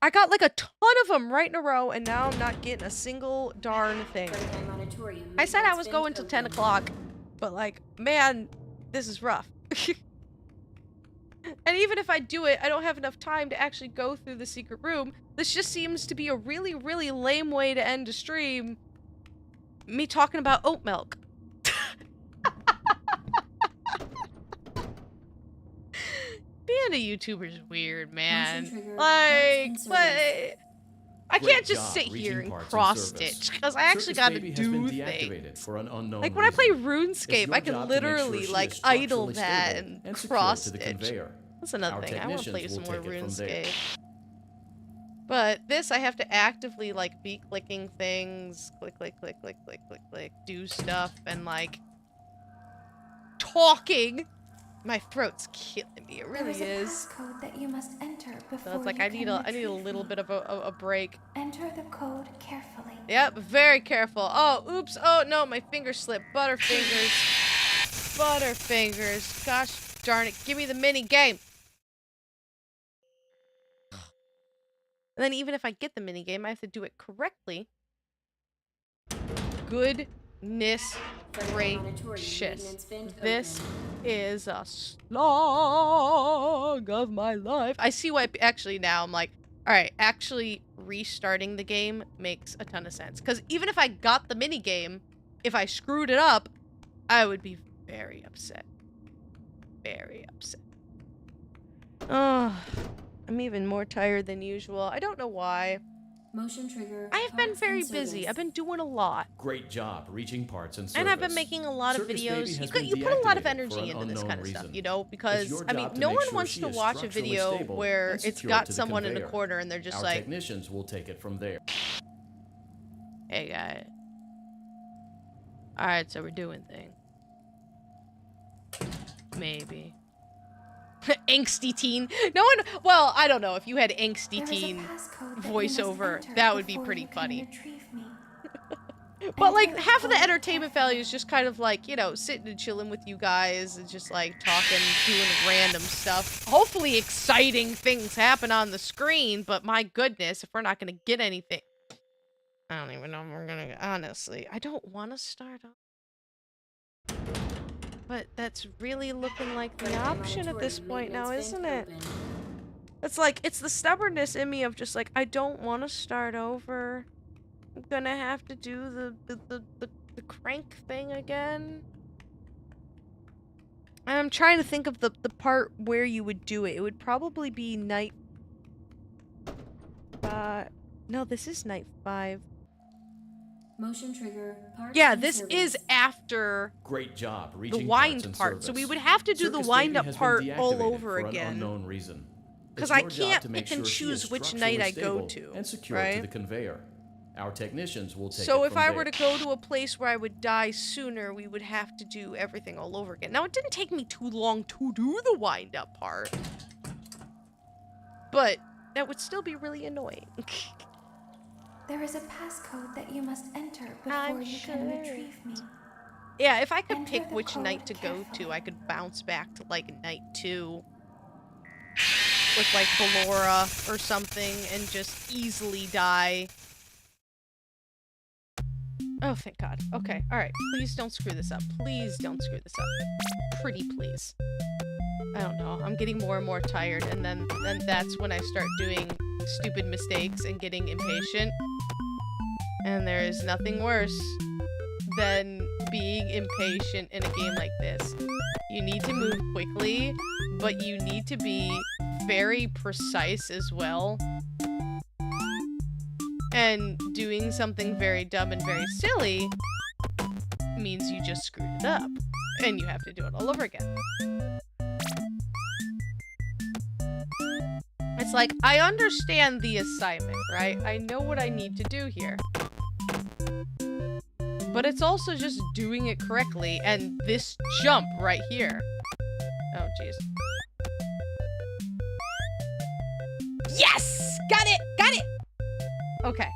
I got like a ton of them right in a row, and now I'm not getting a single darn thing. I said I was going till 10 o'clock, but like, man, this is rough. And even if I do it, I don't have enough time to actually go through the secret room. This just seems to be a really, really lame way to end a stream. Me talking about oat milk. Being a YouTuber is weird, man. Like, what? I can't just sit here and cross-stitch, because I actually gotta do things. For an unknown Like, when I play reason. RuneScape, I can literally, like, idle that and cross-stitch. That's another thing. I want to play some more RuneScape. But this, I have to actively, like, be clicking things. Click, click, click, click, click, click, click. Do stuff and, like, talking. My throat's killing me. It really is. There is a passcode that you must enter before So it's like I need a little bit of a break. Enter the code carefully. Yep, very careful. Oh, oops. Oh no, my finger slipped. Butterfingers. Butterfingers. Gosh darn it. Give me the mini game. And then even if I get the mini game, I have to do it correctly. Goodness gracious. This is a slog of my life. I see why actually now I'm like, alright, actually restarting the game makes a ton of sense. Because even if I got the mini game, if I screwed it up, I would be very upset. Very upset. Oh, I'm even more tired than usual. I don't know why. Motion trigger. I have been very busy. I've been doing a lot. Great job reaching parts and service. And I've been making a lot of videos. You put a lot of energy into this kind of stuff, you know, because, I mean, no one wants to watch a video where it's got someone in a corner and they're just like... technicians will take it from there. Hey, guys. Alright, so we're doing things. Maybe. Angsty teen. No one... Well, I don't know. If you had angsty teen voiceover, that would be pretty funny. But, like, half of the entertainment value is just kind of like, you know, sitting and chilling with you guys and just, like, talking, doing random stuff. Hopefully exciting things happen on the screen, but my goodness, if we're not going to get anything... I don't even know if we're going to... Honestly, I don't want to start up. But that's really looking like the option at this point now, isn't it? It's like, it's the stubbornness in me of just like, I don't want to start over. I'm gonna have to do the crank thing again. I'm trying to think of the part where you would do it. It would probably be night... no, this is night 5. Motion trigger. Yeah, this is after Great job the wind part. So we would have to do the wind up part all over again. Because I can't pick and choose which night I go to, and secure right? to the conveyor. Our technicians will take So it if from I there. were to go to a place where I would die sooner, we would have to do everything all over again. Now, it didn't take me too long to do the wind up part. But that would still be really annoying. There is a passcode that you must enter before I'm you sure can there retrieve me. Yeah, if I could Enter pick the which code night to go to, carefully. I could bounce back to like night 2 with like Ballora or something and just easily die. Oh, thank God. Okay, alright. Please don't screw this up. Please don't screw this up. Pretty please. I don't know. I'm getting more and more tired, and then that's when I start doing stupid mistakes and getting impatient. And there is nothing worse than being impatient in a game like this. You need to move quickly, but you need to be very precise as well. And doing something very dumb and very silly means you just screwed it up. And you have to do it all over again. It's like, I understand the assignment, right? I know what I need to do here. But it's also just doing it correctly, and this jump right here. Oh, jeez. Yes! Got it! Got it! Okay.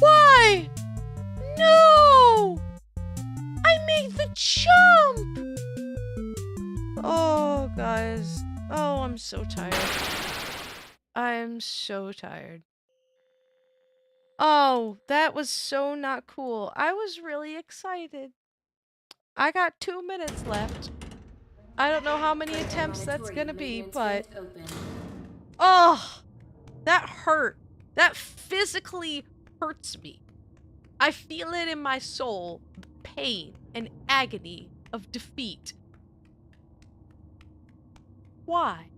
Why? No! I made the jump! Oh, guys. Oh, I'm so tired. I'm so tired. Oh, that was so not cool. I was really excited. I got 2 minutes left. I don't know how many attempts that's gonna be, but... Oh! That hurt. That physically hurts me. I feel it in my soul. The pain and agony of defeat. Why?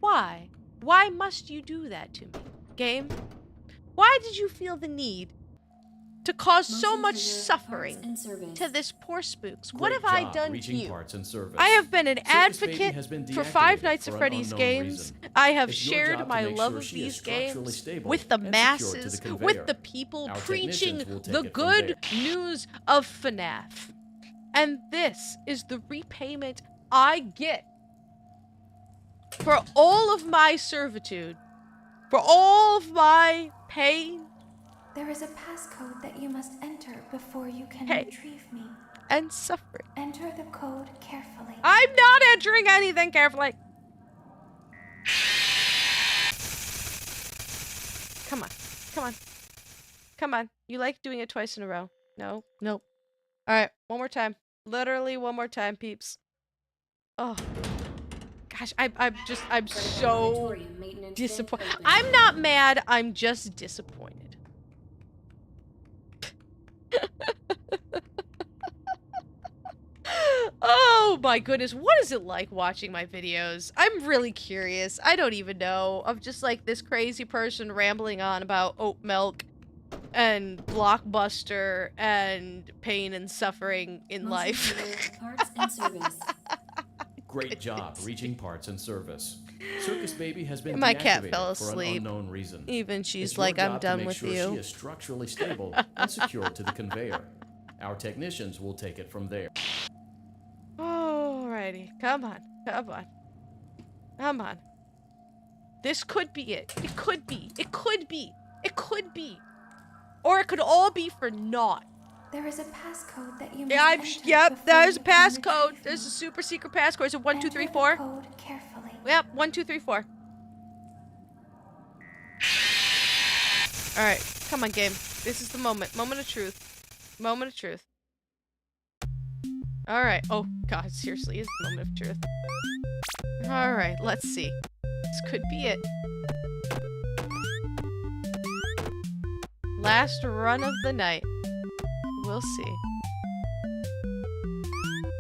Why? Why must you do that to me, game? Why did you feel the need to cause so much suffering to this poor Spooks? What have I done to you? I have been an advocate for Five Nights at Freddy's games. I have shared my love of these games with the masses, with the people preaching the good news of FNAF. And this is the repayment I get for all of my servitude, for all of my pain. There is a passcode that you must enter before you can retrieve me. And suffering. Enter the code carefully. I'm not entering anything carefully. Come on. Come on. Come on. You like doing it twice in a row. No? Nope. Alright, one more time. Literally one more time, peeps. Oh. Gosh, I'm so disappointed. I'm not mad, I'm just disappointed. Oh my goodness, what is it like watching my videos? I'm really curious. I don't even know. I'm just like this crazy person rambling on about oat milk and Blockbuster and pain and suffering in life. Parts and service. Great job reaching parts and service. Circus Baby has been My cat deactivated fell for an asleep. unknown reason. Even she's It's like, your I'm job to done make with sure you. She is structurally stable and secured to the conveyor. Our technicians will take it from there. Alrighty, come on, come on, come on. This could be it. It could be. It could be. It could be. Or it could all be for naught. There is a passcode that you must enter. Yep, there's a passcode. There's a super secret passcode. Is it 1, 2, 3, 4? Enter the code carefully. Yep, 1, 2, 3, 4. Alright, come on, game. This is the moment. Moment of truth. Moment of truth. Alright. Oh, God, seriously, it's the moment of truth. Alright, let's see. This could be it. Last run of the night. We'll see.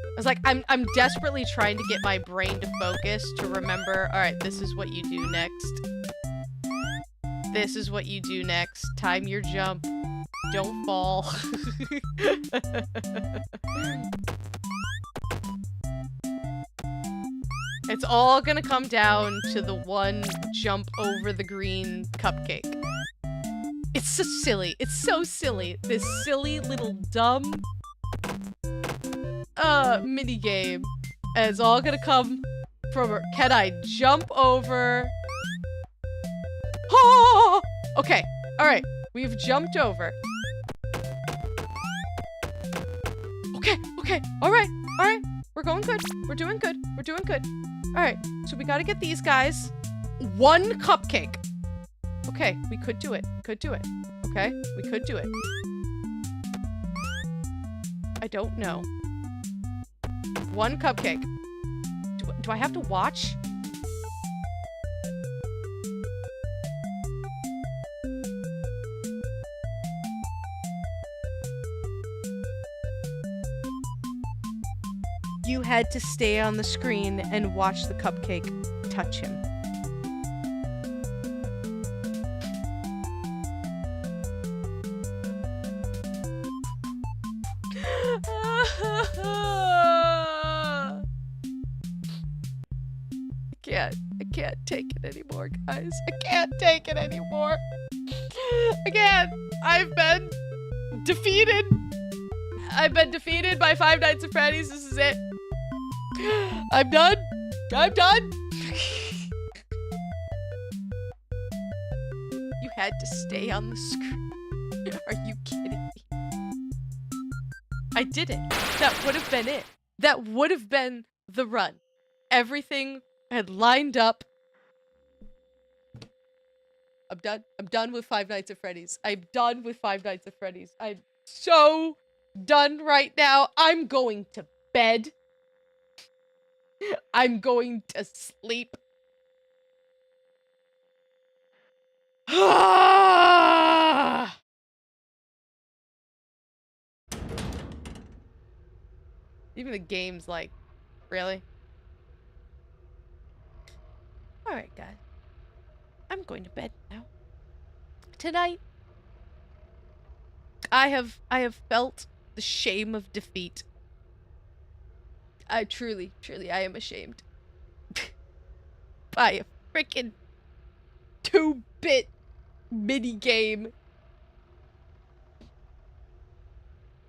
I was like, I'm desperately trying to get my brain to focus, to remember, alright, this is what you do next. This is what you do next. Time your jump. Don't fall. It's all gonna come down to the one jump over the green cupcake. It's so silly. It's so silly. This silly little dumb... mini game. And it's all gonna come from, can I jump over? Oh! Okay, alright. We've jumped over. Okay, alright. We're going good. We're doing good. Alright, so we gotta get these guys 1 cupcake. Okay, we could do it. Okay, we could do it. I don't know. 1 cupcake. Do I have to watch? You had to stay on the screen and watch the cupcake touch him. I can't take it anymore, guys. I can't take it anymore. Again, I've been defeated. I've been defeated by Five Nights at Freddy's. This is it. I'm done. You had to stay on the screen. Are you kidding me? I did it. That would have been it. That would have been the run. Everything had lined up. I'm done. I'm done with Five Nights at Freddy's. I'm done with Five Nights at Freddy's. I'm so done right now. I'm going to bed. I'm going to sleep. Even the game's like, really? Alright, guys. I'm going to bed now. Tonight, I have felt the shame of defeat. I truly, I am ashamed. By a freaking 2-bit mini game.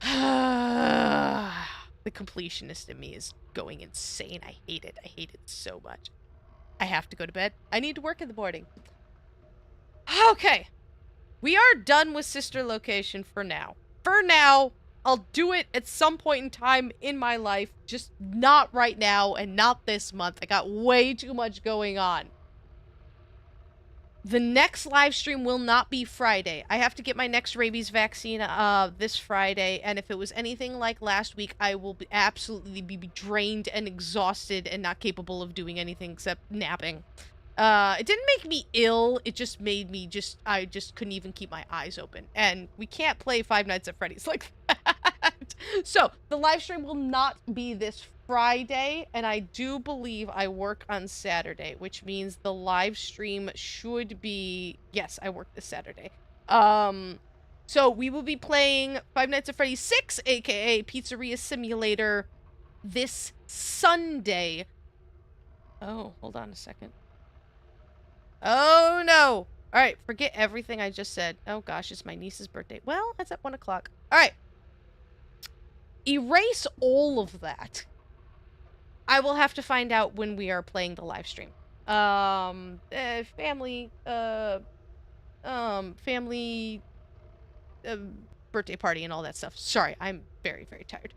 The completionist in me is going insane. I hate it. I hate it so much. I have to go to bed. I need to work in the morning. Okay. We are done with Sister Location for now. For now, I'll do it at some point in time in my life. Just not right now and not this month. I got way too much going on. The next live stream will not be Friday. I have to get my next rabies vaccine this Friday, and if it was anything like last week, I will absolutely be drained and exhausted and not capable of doing anything except napping. It didn't make me ill, it just made me I just couldn't even keep my eyes open. And we can't play Five Nights at Freddy's like that. So, the live stream will not be this Friday, and I do believe I work on Saturday, which means the live stream should be... Yes, I work this Saturday. So we will be playing Five Nights at Freddy's 6, aka Pizzeria Simulator, this Sunday. Oh, hold on a second. Oh, no! Alright, forget everything I just said. Oh, gosh, it's my niece's birthday. Well, that's at 1 o'clock. Alright. Erase all of that. I will have to find out when we are playing the live stream. Family birthday party and all that stuff. Sorry, I'm very, very tired.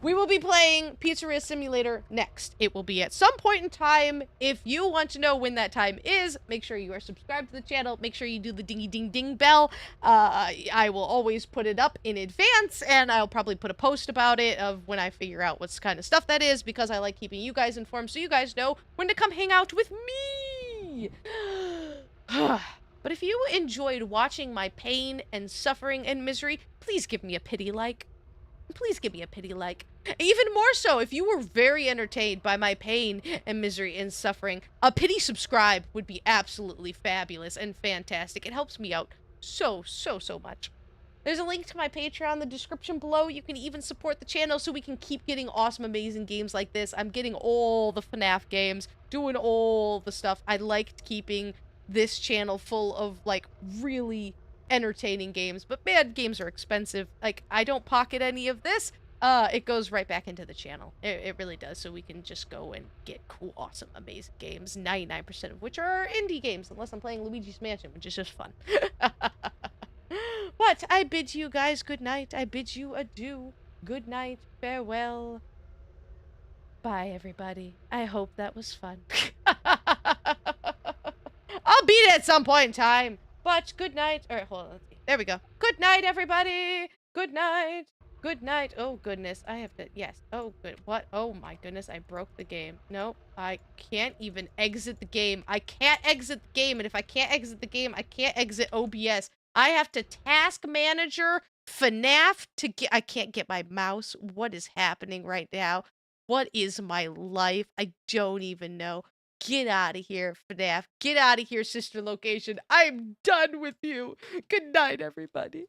We will be playing Pizzeria Simulator next. It will be at some point in time. If you want to know when that time is, make sure you are subscribed to the channel. Make sure you do the dingy ding ding bell. I will always put it up in advance, and I'll probably put a post about it of when I figure out what kind of stuff that is, because I like keeping you guys informed so you guys know when to come hang out with me. But if you enjoyed watching my pain and suffering and misery, please give me a pity like. Please give me a pity like. Even more so, if you were very entertained by my pain and misery and suffering, a pity subscribe would be absolutely fabulous and fantastic. It helps me out so much. There's a link to my Patreon in the description below. You can even support the channel so we can keep getting awesome, amazing games like this. I'm getting all the FNAF games, doing all the stuff. I liked keeping this channel full of, like, really entertaining games, but man, games are expensive. Like, I don't pocket any of this, it goes right back into the channel. It really does. So we can just go and get cool, awesome, amazing games. 99% of which are indie games, unless I'm playing Luigi's Mansion, which is just fun. But I bid you guys good night. I bid you adieu. Good night. Farewell. Bye, everybody. I hope that was fun. I'll beat it at some point in time. But good night. All right, hold on. Let's see. There we go. Good night, everybody. Good night. Good night. Oh, goodness. I have to... Yes. Oh, good. What? Oh, my goodness. I broke the game. Nope. I can't even exit the game. I can't exit the game. And if I can't exit the game, I can't exit OBS. I have to task manager FNAF to get... I can't get my mouse. What is happening right now? What is my life? I don't even know. Get out of here, FNAF. Get out of here, Sister Location. I'm done with you. Good night, everybody.